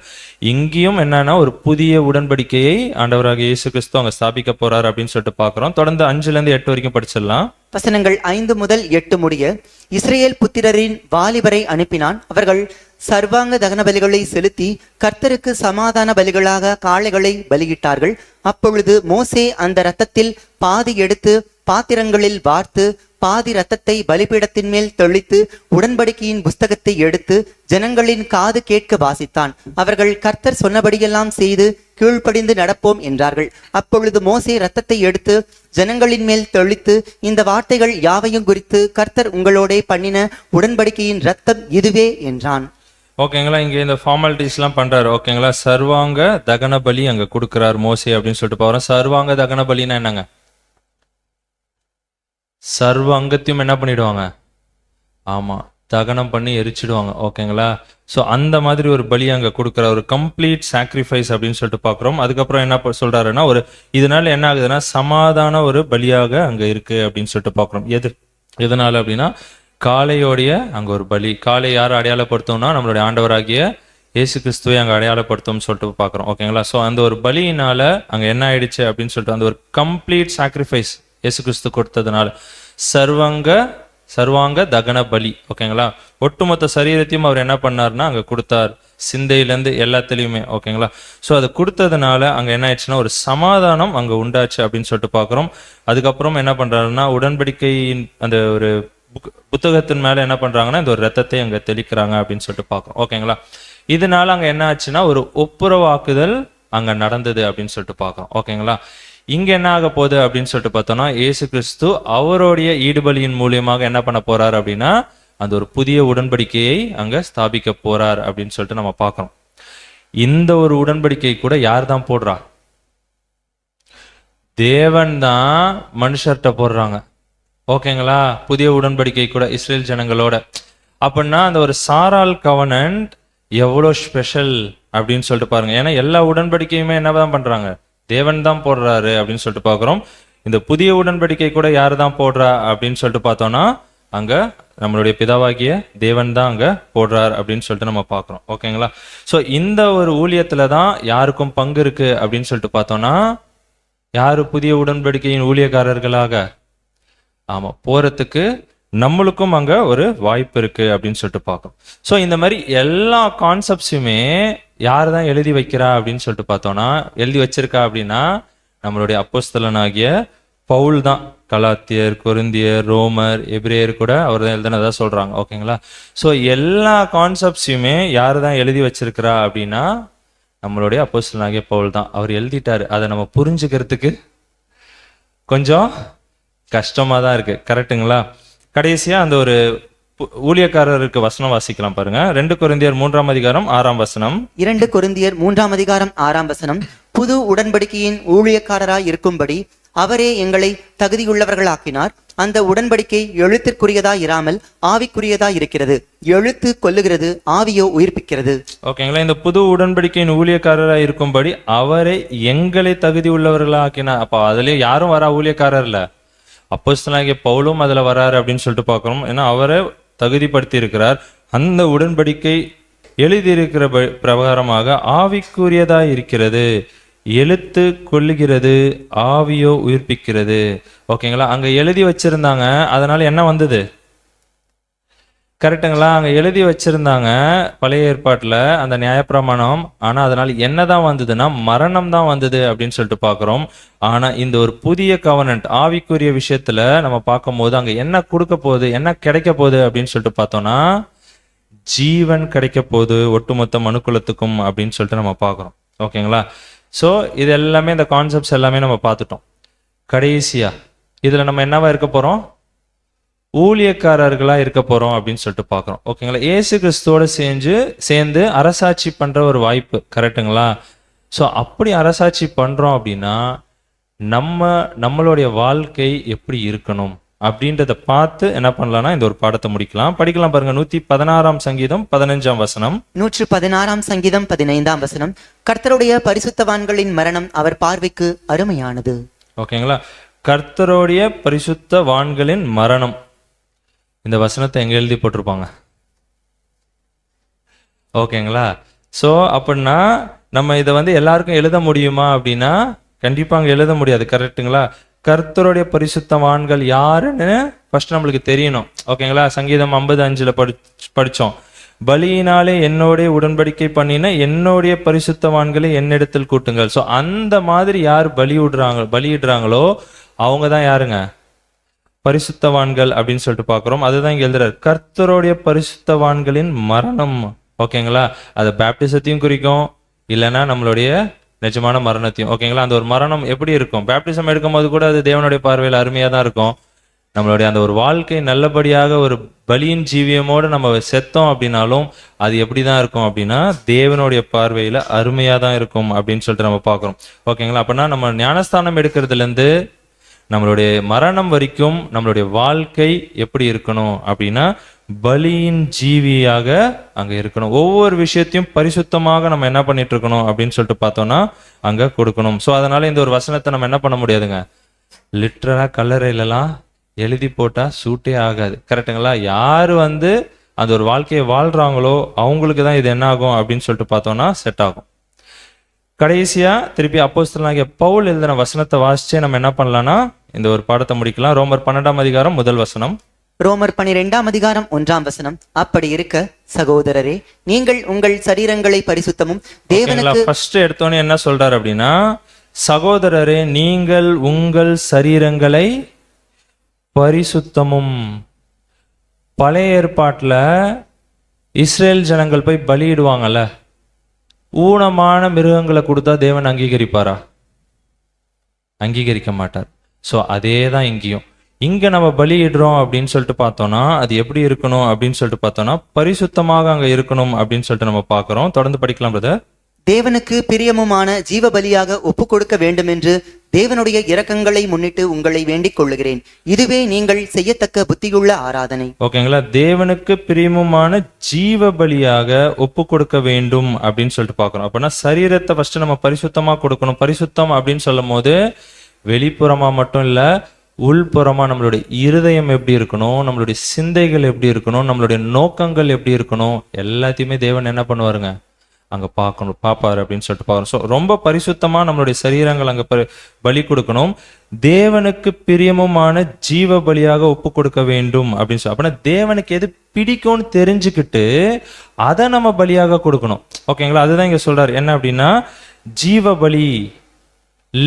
இங்கேயும் என்னன்னா ஒரு புதிய உடன்படிக்கையை ஆண்டவராக இயேசு கிறிஸ்து அங்க ஸ்தாபிக்க போறாரு அப்படின்னு சொல்லிட்டு பாக்குறோம். தொடர்ந்து 5ல இருந்து 8 வரைக்கும் படிச்சிடலாம். வசனங்கள் 5 முதல் 8 முடிய. இஸ்ரேல் புத்திரரின் வாலிபரை அனுப்பினான். அவர்கள் சர்வாங்க தகன பலிகளை செலுத்தி கர்த்தருக்கு சமாதான பலிகளாக காளைகளை பலியிட்டார்கள். அப்பொழுது மோசே அந்த இரத்தத்தில் பாதி எடுத்து பாத்திரங்களில் வார்த்து பாதி இரத்தத்தை பலிபீடத்தின் மேல் தெளித்து உடன்படிக்கையின் புஸ்தகத்தை எடுத்து ஜனங்களின் காது கேட்க வாசித்தான். அவர்கள் கர்த்தர் சொன்னபடியெல்லாம் செய்து கீழ்ப்படிந்து நடப்போம் என்றார்கள். அப்பொழுது மோசே இரத்தத்தை எடுத்து ஜனங்களின் மேல் தெளித்து, இந்த வார்த்தைகள் யாவையும் குறித்து கர்த்தர் உங்களோடே பண்ணின உடன்படிக்கையின் இரத்தம் இதுவே என்றான். ஓகேங்களா? இங்க இந்த ஃபார்மாலிட்டிஸ் எல்லாம் பண்றாரு. ஓகேங்களா? சர்வாங்க தகன பலி அங்க கொடுக்கிறார் மோசே அப்படின்னு சொல்லிட்டு போறோம். சர்வாங்க தகன பலின்னா என்னங்க? சர்வ அங்கத்தையும் என்ன பண்ணிடுவாங்க? ஆமா, தகனம் பண்ணி எரிச்சிடுவாங்க. ஓகேங்களா? சோ அந்த மாதிரி ஒரு பலி அங்க கொடுக்குற ஒரு கம்ப்ளீட் சாக்ரிஃபைஸ் அப்படின்னு சொல்லிட்டு பாக்குறோம். அதுக்கப்புறம் என்ன சொல்றாருன்னா ஒரு இதனால என்ன ஆகுதுன்னா சமாதான ஒரு பலியாக அங்க இருக்கு அப்படின்னு சொல்லிட்டு பாக்குறோம். எதனால அப்படின்னா காளையோடைய அங்க ஒரு பலி. காளை யாரை அடையாளப்படுத்தும்னா நம்மளுடைய ஆண்டவராகிய இயேசு கிறிஸ்துவை அங்க அடையாளப்படுத்தும் சொல்லிட்டு பாக்குறோம். ஓகேங்களா? சோ அந்த ஒரு பலியினால அங்க என்ன ஆயிடுச்சு அப்படின்னு சொல்லிட்டு அந்த ஒரு கம்ப்ளீட் சாக்ரிஃபைஸ் இயேசு கிறிஸ்து கொடுத்ததுனால சர்வாங்க தகன பலி. ஓகேங்களா? ஒட்டுமொத்த சரீரத்தையும் அவர் என்ன பண்ணார்னா அங்க கொடுத்தார், சிந்தையிலேருந்து எல்லாத்துலயுமே. ஓகேங்களா? சோ அது கொடுத்ததுனால அங்க என்ன ஆயிடுச்சுன்னா ஒரு சமாதானம் அங்க உண்டாச்சு அப்படின்னு சொல்லிட்டு பாக்குறோம். அதுக்கப்புறம் என்ன பண்றாருன்னா உடன்படிக்கையின் அந்த ஒரு புத்தகத்தின் மேல என்ன பண்றாங்கன்னா இந்த ஒரு ரத்தத்தை அங்க தெளிக்கிறாங்க அப்படின்னு சொல்லிட்டு பாக்குறோம். ஓகேங்களா? இதனால அங்க என்ன ஆச்சுன்னா ஒரு ஒப்புரவாக்குதல் அங்க நடந்தது அப்படின்னு சொல்லிட்டு பாக்குறோம். ஓகேங்களா? இங்க என்ன ஆக போகுது அப்படின்னு சொல்லிட்டு பார்த்தோம்னா இயேசு கிறிஸ்து அவருடைய ஈடுபலியின் மூலியமாக என்ன பண்ண போறார் அப்படின்னா அந்த ஒரு புதிய உடன்படிக்கையை அங்க ஸ்தாபிக்க போறார் அப்படின்னு சொல்லிட்டு நம்ம பார்க்கிறோம். இந்த ஒரு உடன்படிக்கை கூட யார் தான் போடுறா? தேவன் தான் மனுஷர்கிட்ட போடுறாங்க. ஓகேங்களா? புதிய உடன்படிக்கை கூட இஸ்ரேல் ஜனங்களோட. அப்படின்னா அந்த ஒரு சாரால் கவனன்ட் எவ்வளோ ஸ்பெஷல் அப்படின்னு சொல்லிட்டு பாருங்க. ஏன்னா எல்லா உடன்படிக்கையுமே என்னதான் பண்றாங்க? தேவன் தான் போடுறாரு அப்படின்னு சொல்லிட்டு பாக்குறோம். இந்த புதிய உடன்படிக்கை கூட யாரு தான் போடுறா அப்படின்னு சொல்லிட்டு பார்த்தோம்னா அங்க நம்மளுடைய பிதாவாகிய தேவன் தான் அங்க போடுறார் அப்படின்னு சொல்லிட்டு நம்ம பாக்குறோம். ஓகேங்களா? சோ இந்த ஒரு ஊழியத்துல தான் யாருக்கும் பங்கு இருக்கு அப்படின்னு சொல்லிட்டு பார்த்தோம்னா யாரு புதிய உடன்படிக்கையின் ஊழியக்காரர்களாக ஆமா போறதுக்கு நம்மளுக்கும் அங்க ஒரு வாய்ப்பு இருக்கு அப்படின்னு சொல்லிட்டு பார்க்கணும். ஸோ இந்த மாதிரி எல்லா கான்செப்ட்ஸுமே யார் தான் எழுதி வைக்கிறா அப்படின்னு சொல்லிட்டு பார்த்தோம்னா எழுதி வச்சிருக்கா அப்படின்னா நம்மளுடைய அப்போஸ்தலனாகிய பவுல் தான். கலாத்தியர், கொரிந்தியர், ரோமர், எபிரேயர் கூட அவர் தான் எழுதுனதா சொல்றாங்க. ஓகேங்களா? ஸோ எல்லா கான்செப்ட்ஸையுமே யார் தான் எழுதி வச்சிருக்கிறா அப்படின்னா நம்மளுடைய அப்போஸ்தலனாகிய பவுல் தான். அவர் எழுதிட்டாரு. அதை நம்ம புரிஞ்சுக்கிறதுக்கு கொஞ்சம் கஷ்டமா தான் இருக்கு. கரெக்டுங்களா? கடைசியா அந்த ஒரு ஊழியக்காரருக்கு வசனம் வாசிக்கலாம் பாருங்க. 2 கொரிந்தியர் 3ஆம் அதிகாரம் 6ஆம் வசனம். 2 கொரிந்தியர் 3ஆம் அதிகாரம் 6ஆம் வசனம். புது உடன்படிக்கையின் ஊழியக்காரராய் இருக்கும்படி அவரே எங்களை தகுதியுள்ளவர்களாக்கினார். அந்த உடன்படிக்கை எழுத்திற்குரியதா இராமல் ஆவிக்குரியதா இருக்கிறது. எழுத்து கொல்லுகிறது, ஆவியோ உயிர்ப்பிக்கிறது. ஓகேங்களா? இந்த புது உடன்படிக்கையின் ஊழியக்காரராய் இருக்கும்படி அவரே எங்களை தகுதி உள்ளவர்களாக்கினார். அப்ப அதுலயே யாரும் வரா ஊழியக்காரர் இல்ல, அப்போஸ்தலனாகிய பவுலும் அதுல வராரு அப்படின்னு சொல்லிட்டு பார்க்கிறோம். ஏன்னா அவரை தகுதிப்படுத்தி இருக்கிறார். அந்த உடன்படிக்கை எழுதியிருக்கிற பிரகாரமாக ஆவிக்குரியதாய் இருக்கிறது. எழுத்து கொல்லுகிறது, ஆவியோ உயிர்ப்பிக்கிறது. ஓகேங்களா, அங்க எழுதி வச்சிருந்தாங்க, அதனால என்ன வந்தது? கரெக்டுங்களா, அங்க எழுதி வச்சிருந்தாங்க பழைய ஏற்பாட்டுல அந்த நியாயப்பிரமாணம். ஆனா அதனால என்னதான் வந்ததுன்னா மரணம் தான் வந்தது அப்படின்னு சொல்லிட்டு பாக்குறோம். ஆனா இந்த ஒரு புதிய கவர்னன்ட் ஆவிக்குரிய விஷயத்துல நம்ம பார்க்கும் போது அங்க என்ன கொடுக்க போகுது, என்ன கிடைக்க போகுது அப்படின்னு சொல்லிட்டு பார்த்தோம்னா ஜீவன் கிடைக்க போகுது ஒட்டுமொத்த மனுக்குலத்துக்கும் அப்படின்னு சொல்லிட்டு நம்ம பார்க்குறோம். ஓகேங்களா, ஸோ இது எல்லாமே இந்த கான்செப்ட்ஸ் எல்லாமே நம்ம பார்த்துட்டோம். கடைசியா இதுல நம்ம என்னவா இருக்க போறோம்? ஊழியக்காரர்களா இருக்க போறோம் அப்படின்னு சொல்லிட்டு பார்க்குறோம். ஓகேங்களா, இயேசு கிறிஸ்துவோட சேர்ந்து அரசாட்சி பண்ற ஒரு வாய்ப்பு. கரெக்டுங்களா? ஸோ அப்படி அரசாட்சி பண்றோம் அப்படின்னா நம்மளுடைய வாழ்க்கை எப்படி இருக்கணும் அப்படின்றத பார்த்து என்ன பண்ணலாம்னா இந்த ஒரு பாடத்தை முடிக்கலாம். படிக்கலாம் பாருங்க. 116 சங்கீதம் 15 வசனம். 116 சங்கீதம் 15 வசனம். கர்த்தருடைய பரிசுத்தவான்களின் மரணம் அவர் பார்வைக்கு அருமையானது. ஓகேங்களா, கர்த்தருடைய பரிசுத்தவான்களின் மரணம். இந்த வசனத்தை எங்க எழுதி போட்டிருப்பாங்க? ஓகேங்களா, ஸோ அப்படின்னா நம்ம இதை எல்லாருக்கும் எழுத முடியுமா அப்படின்னா கண்டிப்பா அங்க எழுத முடியாது. கரெக்டுங்களா? கர்த்தருடைய பரிசுத்தவான்கள் யாருன்னு ஃபர்ஸ்ட் நம்மளுக்கு தெரியணும். ஓகேங்களா, சங்கீதம் 55 படிச்சோம். பலியினாலே என்னோடைய உடன்படிக்கை பண்ணின என்னுடைய பரிசுத்தவான்களை என்னிடத்தில் கூட்டுங்கள். ஸோ அந்த மாதிரி யார் பலியிடுறாங்களோ அவங்க தான் யாருங்க? பரிசுத்தவான்கள் அப்படின்னு சொல்லிட்டு பார்க்குறோம். அதுதான் இங்க எழுதுறாரு, கர்த்தருடைய பரிசுத்தவான்களின் மரணம். ஓகேங்களா, அது பேப்டிசத்தையும் குறிக்கும், இல்லைன்னா நம்மளுடைய நிஜமான மரணத்தையும். ஓகேங்களா, அந்த ஒரு மரணம் எப்படி இருக்கும்? பேப்டிசம் எடுக்கும்போது கூட அது தேவனுடைய பார்வையில் அருமையாக தான் இருக்கும். நம்மளுடைய அந்த ஒரு வாழ்க்கை நல்லபடியாக ஒரு பலியின் ஜீவியமோடு நம்ம செத்தோம் அப்படின்னாலும் அது எப்படி தான் இருக்கும் அப்படின்னா தேவனுடைய பார்வையில் அருமையாக தான் இருக்கும் அப்படின்னு சொல்லிட்டு நம்ம பார்க்குறோம். ஓகேங்களா, அப்படின்னா நம்ம ஞானஸ்தானம் எடுக்கிறதுலேருந்து நம்மளுடைய மரணம் வரைக்கும் நம்மளுடைய வாழ்க்கை எப்படி இருக்கணும் அப்படின்னா பலியின் ஜீவியாக அங்க இருக்கணும். ஒவ்வொரு விஷயத்தையும் பரிசுத்தமாக நம்ம என்ன பண்ணிட்டு இருக்கணும் அப்படின்னு சொல்லிட்டு பார்த்தோம்னா அங்க கொடுக்கணும். ஸோ அதனால இந்த ஒரு வசனத்தை நம்ம என்ன பண்ண முடியாதுங்க, லிட்டரலா கல்லறையிலலாம் எழுதி போட்டா சூட்டே ஆகாது. கரெக்டுங்களா? யாரு அந்த ஒரு வாழ்க்கையை வாழ்றாங்களோ அவங்களுக்கு தான் இது என்ன ஆகும் அப்படின்னு சொல்லிட்டு பார்த்தோம்னா செட் ஆகும். கடைசியா திருப்பி அப்போஸ்தலனாகிய பவுல் எழுதின வசனத்தை வாசிச்சே நம்ம என்ன பண்ணலாம்னா இந்த ஒரு பாடத்தை முடிக்கலாம். ரோமர் 12 அதிகாரம் 1 வசனம். ரோமர் 12 அதிகாரம் 1 வசனம். அப்படி இருக்க சகோதரரே, நீங்கள் உங்கள் சரீரங்களை பரிசுத்தமும் தேவனுக்கு ஃபர்ஸ்ட் எடுத்தோன்னே என்ன சொல்றாரு அப்படின்னா, சகோதரரே நீங்கள் உங்கள் சரீரங்களை பரிசுத்தமும். பழைய ஏற்பாட்டுல இஸ்ரேல் ஜனங்கள் போய் பலியிடுவாங்கல்ல, ஊனமான மிருகங்களை கொடுத்தா தேவன் அங்கீகரிப்பாரா? அங்கீகரிக்க மாட்டார். ஸோ அதே தான் இங்கேயும். இங்க நம்ம பலியிடுறோம் அப்படின்னு சொல்லிட்டு பார்த்தோம்னா அது எப்படி இருக்கணும் அப்படின்னு சொல்லிட்டு பார்த்தோம்னா பரிசுத்தமாக அங்க இருக்கணும் அப்படின்னு சொல்லிட்டு நம்ம பார்க்கிறோம். தொடர்ந்து படிக்கலாம் பிரதர். தேவனுக்கு பிரியமுமான ஜீவ பலியாக ஒப்பு கொடுக்க வேண்டும் என்று தேவனுடைய இரக்கங்களை முன்னிட்டு உங்களை வேண்டிக் கொள்ளுகிறேன். இதுவே நீங்கள் செய்யத்தக்க புத்தியுள்ள ஆராதனை. ஓகேங்களா, தேவனுக்கு பிரியமுமான ஜீவ பலியாக ஒப்பு கொடுக்க வேண்டும் அப்படின்னு சொல்லிட்டு பார்க்கிறோம். அப்படின்னா சரீரத்தை ஃபர்ஸ்ட் நம்ம பரிசுத்தமா கொடுக்கணும். பரிசுத்தம் அப்படின்னு சொல்லும் போது வெளிப்புறமா மட்டும் இல்ல, உள்புறமா நம்மளுடைய இருதயம் எப்படி இருக்கணும், நம்மளுடைய சிந்தைகள் எப்படி இருக்கணும், நம்மளுடைய நோக்கங்கள் எப்படி இருக்கணும், எல்லாத்தையுமே தேவன் என்ன பண்ணுவாருங்க அங்க பார்ப்பாரு அப்படின்னு சொல்லிட்டு பார்க்கணும். ஸோ ரொம்ப பரிசுத்தமா நம்மளுடைய சரீரங்கள் அங்க பலி கொடுக்கணும். தேவனுக்கு பிரியமுமான ஜீவ பலியாக ஒப்பு கொடுக்க வேண்டும் அப்படின்னு சொல்லி அப்படின்னா தேவனுக்கு எது பிடிக்கும்னு தெரிஞ்சுக்கிட்டு அதை நம்ம பலியாக கொடுக்கணும். ஓகேங்களா, அதுதான் இங்க சொல்றாரு. என்ன அப்படின்னா ஜீவ பலி,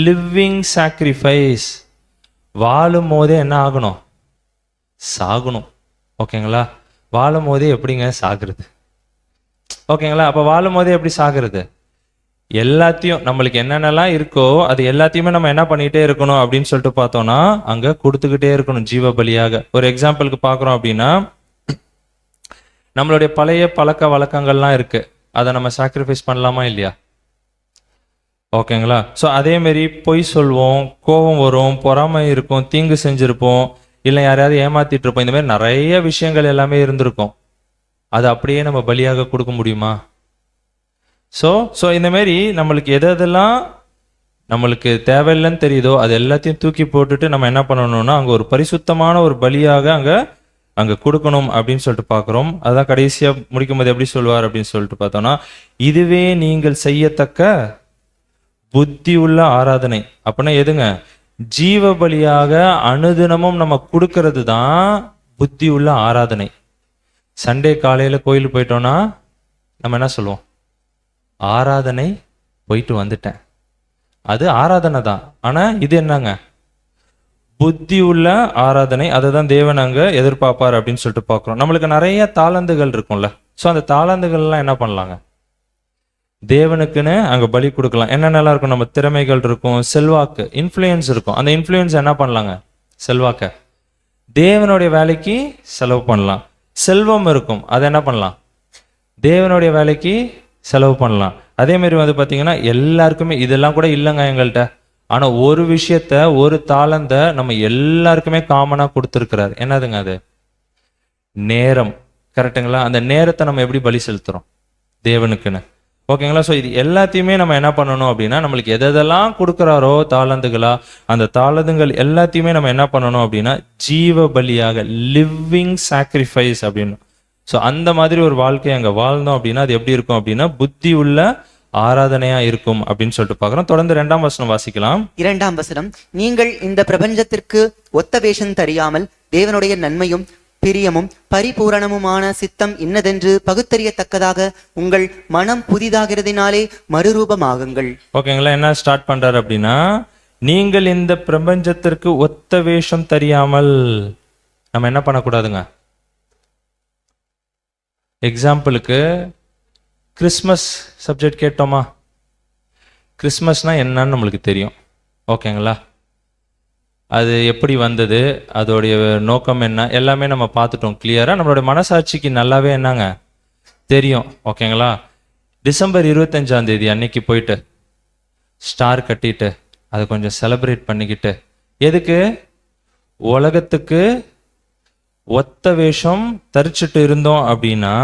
லிவிங் சாக்ரிஃபைஸ். வாழும் போதே என்ன ஆகணும்? சாகணும். ஓகேங்களா, வாழும் போதே எப்படிங்க சாகுறது? ஓகேங்களா, அப்ப வாழும் போதே எப்படி சாகுறது? எல்லாத்தையும் நம்மளுக்கு என்னென்னலாம் இருக்கோ அது எல்லாத்தையுமே நம்ம என்ன பண்ணிட்டே இருக்கணும் அப்படின்னு சொல்லிட்டு பார்த்தோம்னா அங்க கொடுத்துக்கிட்டே இருக்கணும் ஜீவ பலியாக. ஒரு எக்ஸாம்பிளுக்கு பார்க்குறோம் அப்படின்னா நம்மளுடைய பழைய பழக்க வழக்கங்கள்லாம் இருக்கு, அதை நம்ம சாக்ரிஃபைஸ் பண்ணலாமா இல்லையா? ஓகேங்களா, ஸோ அதே மாதிரி பொய் சொல்வோம், கோபம் வரும், பொறாமை இருக்கும், தீங்கு செஞ்சிருப்போம், இல்லை யாரையாவது ஏமாத்திட்டு இருப்போம். இந்த மாதிரி நிறைய விஷயங்கள் எல்லாமே இருந்திருக்கும். அது அப்படியே நம்ம பலியாக கொடுக்க முடியுமா? ஸோ இந்த மாதிரி நம்மளுக்கு எதெல்லாம் நம்மளுக்கு தேவையில்லைன்னு தெரியுதோ அது எல்லாத்தையும் தூக்கி போட்டுட்டு நம்ம என்ன பண்ணணும்னா அங்கே ஒரு பரிசுத்தமான ஒரு பலியாக அங்கே அங்க கொடுக்கணும் அப்படின்னு சொல்லிட்டு பார்க்குறோம். அதான் கடைசியா முடிக்கும் போது எப்படி சொல்வார் அப்படின்னு சொல்லிட்டு பார்த்தோம்னா, இதுவே நீங்கள் செய்யத்தக்க புத்தி உள்ள ஆராதனை. அப்படின்னா எதுங்க? ஜீவ பலியாக அனுதினமும் நம்ம கொடுக்கறது தான் புத்தி உள்ள ஆராதனை. சண்டே காலையில கோயிலுக்கு போயிட்டோம்னா நம்ம என்ன சொல்லுவோம்? ஆராதனை போயிட்டு வந்துட்டேன். அது ஆராதனை தான். ஆனா இது என்னங்க? புத்தி உள்ள ஆராதனை. அதை தான் தேவன் அங்க எதிர்பார்ப்பார் அப்படின்னு சொல்லிட்டு பார்க்கிறோம். நம்மளுக்கு நிறைய தாளந்துகள் இருக்கும்ல. ஸோ அந்த தாளந்துகள்லாம் என்ன பண்ணலாங்க? தேவனுக்குன்னு அங்க பலி கொடுக்கலாம். என்னென்னலாம் இருக்கும்? நம்ம திறமைகள் இருக்கும், செல்வாக்கு, இன்ஃப்ளூயன்ஸ் இருக்கும். அந்த இன்ஃப்ளூயன்ஸ் என்ன பண்ணலாங்க? செல்வாக்க தேவனுடைய வேலைக்கு செலவு பண்ணலாம். செல்வம் இருக்கும், அதை என்ன பண்ணலாம்? தேவனுடைய வேலைக்கு செலவு பண்ணலாம். அதே மாதிரி வந்து பார்த்தீங்கன்னா எல்லாருக்குமே இதெல்லாம் கூட இல்லைங்க எங்கள்கிட்ட. ஆனால் ஒரு விஷயத்த, ஒரு தாளந்தை நம்ம எல்லாருக்குமே காமனாக கொடுத்துருக்கிறார். என்னதுங்க அது? நேரம். கரெக்டுங்களா? அந்த நேரத்தை நம்ம எப்படி பலி செலுத்துறோம்? தேவனுக்குன்னு. ஓகேங்களா? ஸோ இது எல்லாத்தையுமே நம்ம என்ன பண்ணணும் அப்படின்னா, நம்மளுக்கு எதெல்லாம் கொடுக்குறாரோ தாளந்துகளா, அந்த தாளந்துகள் எல்லாத்தையுமே நம்ம என்ன பண்ணணும் அப்படின்னா ஜீவ பலியாக, லிவிங் சாக்ரிஃபைஸ் அப்படின்னு. ஸோ அந்த மாதிரி ஒரு வாழ்க்கையை அங்கே வாழ்ந்தோம் அப்படின்னா அது எப்படி இருக்கும் அப்படின்னா புத்தி உள்ள ஆராதனையா இருக்கும் அப்படின்னு சொல்லிட்டு பார்க்குறோம். தொடர்ந்து 2ஆம் வசனம் வாசிக்கலாம். 2ஆம் வசனம், நீங்கள் இந்த பிரபஞ்சத்திற்கு ஒத்த வேஷம் தெரியாமல் தேவனுடைய நன்மையும் பிரியமும் பரிபூரணமுமான சித்தம் இன்னதென்று பகுத்தறியத்தக்கதாக உங்கள் மனம் புதிதாகிறதினாலே மறுரூபமாகுங்கள். ஓகேங்களா? என்ன ஸ்டார்ட் பண்றாரு அப்படின்னா, நீங்கள் இந்த பிரபஞ்சத்திற்கு ஒத்த வேஷம் தெரியாமல். நம்ம என்ன பண்ணக்கூடாதுங்க? எக்ஸாம்பிளுக்கு கிறிஸ்மஸ் சப்ஜெக்ட் கேட்டோமா? கிறிஸ்மஸ்னா என்னன்னு நம்மளுக்கு தெரியும். ஓகேங்களா? அது எப்படி வந்தது, அதோடைய நோக்கம் என்ன, எல்லாமே நம்ம பார்த்துட்டோம் கிளியராக. நம்மளுடைய மனசாட்சிக்கு நல்லாவே என்னங்க தெரியும். ஓகேங்களா? டிசம்பர் 25ஆம் தேதி அன்னைக்கு போயிட்டு ஸ்டார் கட்டிட்டு அதை கொஞ்சம் செலிப்ரேட் பண்ணிக்கிட்டு, எதுக்கு? உலகத்துக்கு ஒத்த வேஷம் தரிச்சிட்டு இருந்தோம் அப்படின்னா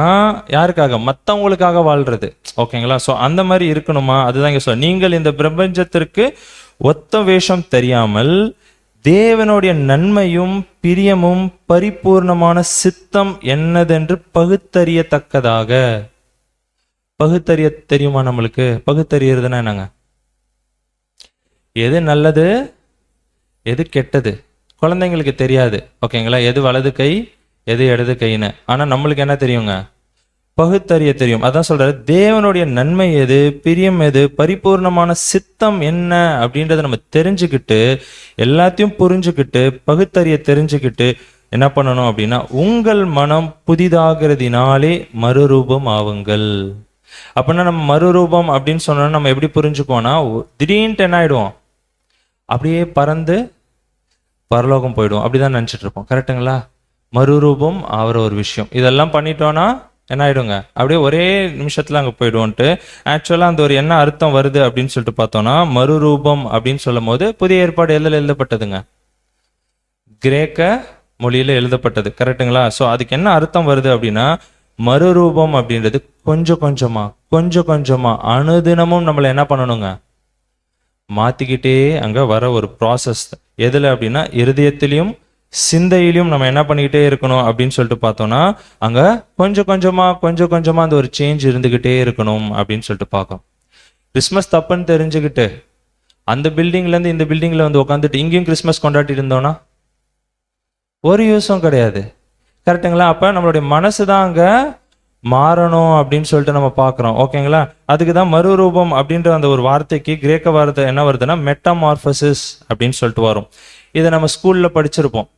யாருக்காக? மற்றவங்களுக்காக வாழ்றது. ஓகேங்களா? ஸோ அந்த மாதிரி இருக்கணுமா? அதுதான் இங்கே சொல்ல, நீங்கள் இந்த பிரபஞ்சத்திற்கு ஒத்த வேஷம் தெரியாமல் தேவனுடைய நன்மையும் பிரியமும் பரிபூர்ணமான சித்தம் என்னதென்று பகுத்தறியத்தக்கதாக. பகுத்தறிய தெரியுமா நம்மளுக்கு? பகுத்தறியறதுன்னா என்னங்க? எது நல்லது, எது கெட்டது குழந்தைங்களுக்கு தெரியாது. ஓகேங்களா? எது வலது கை, எது இடது கைன்னு. ஆனா நம்மளுக்கு என்ன தெரியுங்க? பகுத்தறிய தெரியும். அதான் சொல்றாரு, தேவனுடைய நன்மை எது, பிரியம் எது, பரிபூர்ணமான சித்தம் என்ன அப்படின்றத நம்ம தெரிஞ்சுக்கிட்டு, எல்லாத்தையும் புரிஞ்சுக்கிட்டு, பகுத்தறிய தெரிஞ்சுக்கிட்டு என்ன பண்ணணும் அப்படின்னா, உங்கள் மனம் புதிதாகிறதினாலே மறுரூபம் ஆவுங்கள். அப்படின்னா நம்ம மறுரூபம் அப்படின்னு சொன்னோம்னா நம்ம எப்படி புரிஞ்சுக்குவோம்னா, திடீர்னு என்ன ஆயிடுவோம்? அப்படியே பறந்து பரலோகம் போயிடுவோம். அப்படிதான் நினைச்சிட்டு இருப்போம். கரெக்டுங்களா? மறுரூபம் ஆகிற ஒரு விஷயம். இதெல்லாம் பண்ணிட்டோம்னா என்ன ஆயிடுங்க? அப்படியே ஒரே நிமிஷத்துல அங்க போயிடுவோன்ட்டு. ஆக்சுவலா அந்த ஒரு என்ன அர்த்தம் வருது அப்படின்னு சொல்லிட்டு பார்த்தோம்னா, மறுரூபம் அப்படின்னு சொல்லும் போது புதிய ஏற்பாடு எதில் எழுதப்பட்டதுங்க? கிரேக்க மொழியில எழுதப்பட்டது. கரெக்டுங்களா? ஸோ அதுக்கு என்ன அர்த்தம் வருது அப்படின்னா, மறுரூபம் அப்படின்றது கொஞ்சம் கொஞ்சமா கொஞ்சம் கொஞ்சமா அனுதினமும் நம்மளை என்ன பண்ணணுங்க? மாத்திக்கிட்டே அங்க வர ஒரு ப்ராசஸ். எதுல அப்படின்னா இருதயத்திலையும் சிந்தையிலையும் நம்ம என்ன பண்ணிக்கிட்டே இருக்கணும் அப்படின்னு சொல்லிட்டு பார்த்தோம்னா, அங்க கொஞ்சம் கொஞ்சமா கொஞ்சம் கொஞ்சமா அந்த ஒரு சேஞ்ச் இருந்துகிட்டே இருக்கணும் அப்படின்னு சொல்லிட்டு பார்க்கணும். கிறிஸ்மஸ் தப்புன்னு தெரிஞ்சுக்கிட்டு அந்த பில்டிங்ல இருந்து இந்த பில்டிங்ல வந்து உட்காந்துட்டு இங்கேயும் கிறிஸ்மஸ் கொண்டாடிட்டு இருந்தோம்னா ஒரு யூஸும் கிடையாது. கரெக்டுங்களா? அப்ப நம்மளுடைய மனசு தான் அங்க மாறணும் அப்படின்னு சொல்லிட்டு நம்ம பார்க்குறோம். ஓகேங்களா? அதுக்கு தான் மறுரூபம் அப்படின்ற அந்த ஒரு வார்த்தைக்கு கிரேக்க வார்த்தை என்ன வருதுன்னா மெட்டாமார்பசிஸ் அப்படின்னு சொல்லிட்டு வரும். இதை நம்ம ஸ்கூல்ல படிச்சிருப்போம்.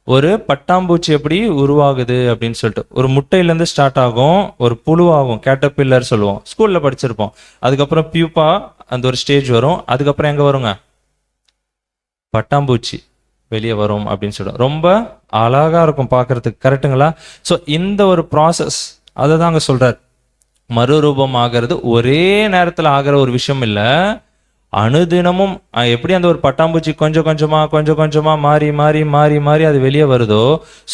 ஒரு பட்டாம்பூச்சி எப்படி உருவாகுது அப்படின்னு சொல்லிட்டு, ஒரு முட்டையிலேருந்து ஸ்டார்ட் ஆகும், ஒரு புழுவாகும், கேட்டர்பில்லர் சொல்லுவோம், ஸ்கூல்ல படிச்சிருப்போம். அதுக்கப்புறம் பியூப்பா அந்த ஒரு ஸ்டேஜ் வரும். அதுக்கப்புறம் எங்க வருங்க? பட்டாம்பூச்சி வெளியே வரும் அப்படின்னு சொல்லுவோம். ரொம்ப அழகா இருக்கும் பார்க்கறதுக்கு. கரெக்டுங்களா? ஸோ இந்த ஒரு ப்ராசஸ் அதை தான் அங்கே சொல்றார். மறுரூபம் ஆகிறது ஒரே நேரத்தில் ஆகிற ஒரு விஷயம் இல்லை, அனுதினமும். எப்படி அந்த ஒரு பட்டாம்பூச்சி கொஞ்சம் கொஞ்சமா கொஞ்சம் கொஞ்சமா மாறி மாறி மாறி மாறி அது வெளியே வருதோ,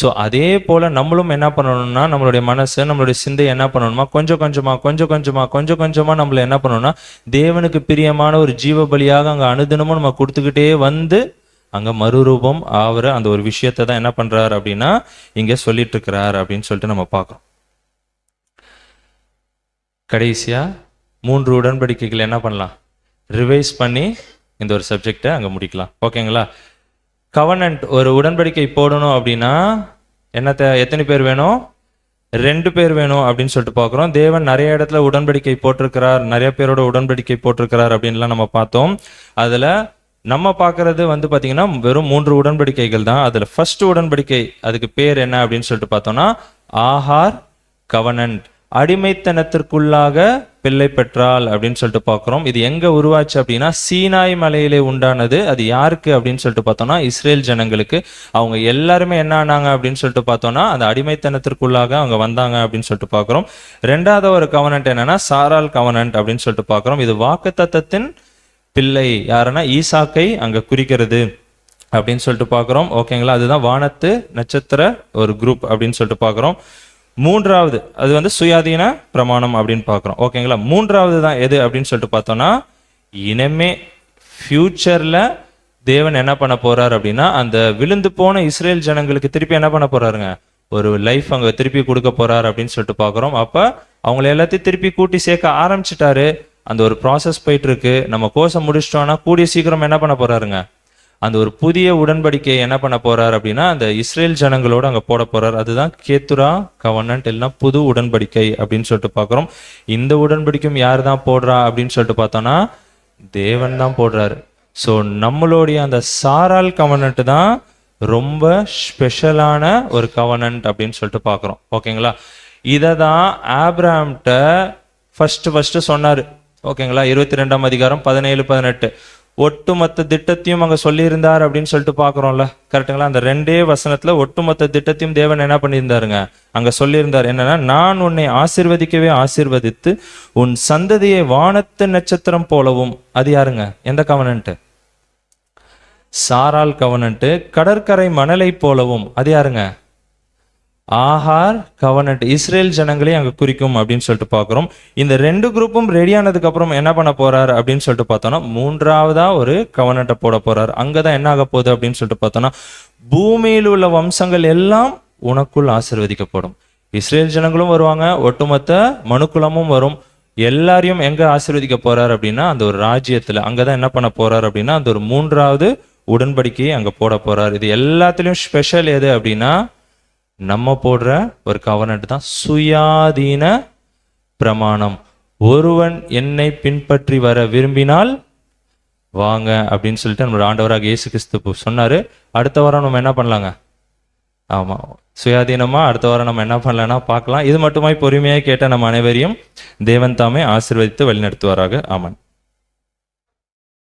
ஸோ அதே போல நம்மளும் என்ன பண்ணணும்னா, நம்மளுடைய மனசு, நம்மளுடைய சிந்தை என்ன பண்ணணுமா, கொஞ்சம் கொஞ்சமா கொஞ்சம் கொஞ்சமா கொஞ்சம் கொஞ்சமா நம்மள என்ன பண்ணணும்னா தேவனுக்கு பிரியமான ஒரு ஜீவ பலியாக அங்கே அனுதினமும் நம்ம கொடுத்துக்கிட்டே வந்து அங்க மறுரூபம் ஆகிற அந்த ஒரு விஷயத்தை தான் என்ன பண்றாரு அப்படின்னா இங்க சொல்லிட்டு இருக்கிறார் அப்படின்னு சொல்லிட்டு நம்ம பார்க்கறோம். கடைசியா 3 உடன்படிக்கைகள் என்ன பண்ணலாம், ரிவைஸ் பண்ணி இந்த ஒரு சப்ஜெக்டை அங்க முடிக்கலாம். ஓகேங்களா? கவனன்ட், ஒரு உடன்படிக்கை போடணும் அப்படின்னா எத்தனை பேர் வேணும்? 2 பேர் வேணும் அப்படின்னு சொல்லிட்டு பார்க்குறோம். தேவன் நிறைய இடத்துல உடன்படிக்கை போட்டிருக்கிறார், நிறைய பேரோட உடன்படிக்கை போட்டிருக்கிறார் அப்படின்லாம் நம்ம பார்த்தோம். அதுல நம்ம பார்க்கறது வந்து பார்த்தீங்கன்னா வெறும் 3 உடன்படிக்கைகள் தான். அதுல ஃபர்ஸ்ட் உடன்படிக்கை, அதுக்கு பேர் என்ன அப்படின்னு சொல்லிட்டு பார்த்தோம்னா ஆகார் கவனன்ட், அடிமைத்தனத்திற்குள்ளாக பிள்ளை பெற்றாள் அப்படின்னு சொல்லிட்டு பார்க்குறோம். இது எங்க உருவாச்சு அப்படின்னா சீனாய் மலையிலே உண்டானது. அது யாருக்கு அப்படின்னு சொல்லிட்டு பார்த்தோம்னா இஸ்ரேல் ஜனங்களுக்கு. அவங்க எல்லாருமே என்ன ஆனாங்க அப்படின்னு சொல்லிட்டு பார்த்தோம்னா அந்த அடிமைத்தனத்திற்குள்ளாக அவங்க வந்தாங்க அப்படின்னு சொல்லிட்டு பார்க்குறோம். 2வது ஒரு கவனன்ட் என்னன்னா சாரால் கவனன்ட் அப்படின்னு சொல்லிட்டு பார்க்குறோம். இது வாக்குத்தத்தத்தின் பிள்ளை, யாருன்னா ஈசாக்கை அங்க குறிக்கிறது அப்படின்னு சொல்லிட்டு பார்க்குறோம். ஓகேங்களா? அதுதான் வானத்து நட்சத்திர ஒரு குரூப் அப்படின்னு சொல்லிட்டு பார்க்குறோம். 3வது அது வந்து சுயாதீன பிரமாணம் அப்படின்னு பார்க்குறோம். ஓகேங்களா? 3வது தான் எது அப்படின்னு சொல்லிட்டு பார்த்தோம்னா இனிமே ஃபியூச்சர்ல தேவன் என்ன பண்ண போறார் அப்படின்னா அந்த விழுந்து போன இஸ்ரேல் ஜனங்களுக்கு திருப்பி என்ன பண்ண போறாருங்க, ஒரு லைஃப் அங்க திருப்பி கொடுக்க போறார் அப்படின்னு சொல்லிட்டு பார்க்குறோம். அப்ப அவங்களை எல்லாத்தையும் திருப்பி கூட்டி சேர்க்க ஆரம்பிச்சுட்டாரு. அந்த ஒரு ப்ராசஸ் போயிட்டு இருக்கு. நம்ம கோர்ஸை முடிச்சிட்டோம்னா கூடிய சீக்கிரம் என்ன பண்ண போறாருங்க, அந்த ஒரு புதிய உடன்படிக்கையை என்ன பண்ண போறார் அப்படின்னா அந்த இஸ்ரேல் ஜனங்களோட அங்க போட போறார். அதுதான் கேத்துரா கவர்னன்ட், இல்லைன்னா புது உடன்படிக்கை அப்படின்னு சொல்லிட்டு பார்க்குறோம். இந்த உடன்படிக்கையும் யார் தான் போடுறா அப்படின்னு சொல்லிட்டு பார்த்தோம்னா தேவன் தான் போடுறாரு. ஸோ நம்மளுடைய அந்த சாரால் கவர்னன்ட் தான் ரொம்ப ஸ்பெஷலான ஒரு கவர்னன்ட் அப்படின்னு சொல்லிட்டு பார்க்குறோம். ஓகேங்களா? இதை தான் ஆப்ரஹாம்கிட்ட ஃபர்ஸ்ட் சொன்னாரு. ஓகேங்களா? 22ஆம் அதிகாரம் 17-18 ஒட்டுமொத்த திட்டத்தையும் அங்க சொல்லியிருந்தார் அப்படின்னு சொல்லிட்டு பாக்குறோம்ல. கரெக்டுங்களா? அந்த 2 வசனத்துல ஒட்டுமொத்த திட்டத்தையும் தேவன் என்ன பண்ணியிருந்தாருங்க, அங்க சொல்லியிருந்தார். என்னன்னா, நான் உன்னை ஆசீர்வதிக்கவே ஆசீர்வதித்து உன் சந்ததியை வானத்து நட்சத்திரம் போலவும். அது யாருங்க, எந்த கவனன்ட்? சாரால் கவனன்ட். கடற்கரை மணலை போலவும். அது யாருங்க, ஆகார் கவனன்ட். இஸ்ரேல் ஜனங்களே அங்க குறிக்கும் அப்படின்னு சொல்லிட்டு பார்க்கிறோம். இந்த 2 குரூப்பும் ரெடி ஆனதுக்கு அப்புறம் என்ன பண்ண போறாரு அப்படின்னு சொல்லிட்டு பார்த்தோம்னா 3வதா ஒரு கவனன்ட்டை போட போறாரு. அங்கதான் என்ன ஆக போகுது அப்படின்னு சொல்லிட்டு பார்த்தோம்னா பூமியில் உள்ள வம்சங்கள் எல்லாம் உனக்குள் ஆசீர்வதிக்கப்படும். இஸ்ரேல் ஜனங்களும் வருவாங்க, ஒட்டுமொத்த மனுக்குலமும் வரும். எல்லாரையும் எங்க ஆசீர்வதிக்க போறாரு அப்படின்னா அந்த ஒரு ராஜ்யத்துல. அங்கதான் என்ன பண்ண போறாரு அப்படின்னா அந்த ஒரு 3வது உடன்படிக்கையை அங்க போட போறாரு. இது எல்லாத்துலயும் ஸ்பெஷல் எது அப்படின்னா நம்ம போடுற ஒரு கவர்னன்ட் தான் சுயாதீன பிரமாணம். ஒருவன் என்னை பின்பற்றி வர விரும்பினால் வாங்க அப்படின்னு சொல்லிட்டு நம்மளோட ஆண்டவராக இயேசு கிறிஸ்து சொன்னாரு. அடுத்த வாரம் நம்ம என்ன பண்ணலாங்க, ஆமா சுயாதீனமா அடுத்த வாரம் நம்ம என்ன பண்ணலாம்னா பார்க்கலாம். இது மட்டுமாய் பொறுமையாக கேட்ட நம்ம அனைவரையும் தேவன் தாமே ஆசீர்வதித்து வழிநடத்துவாராக. ஆமாம்.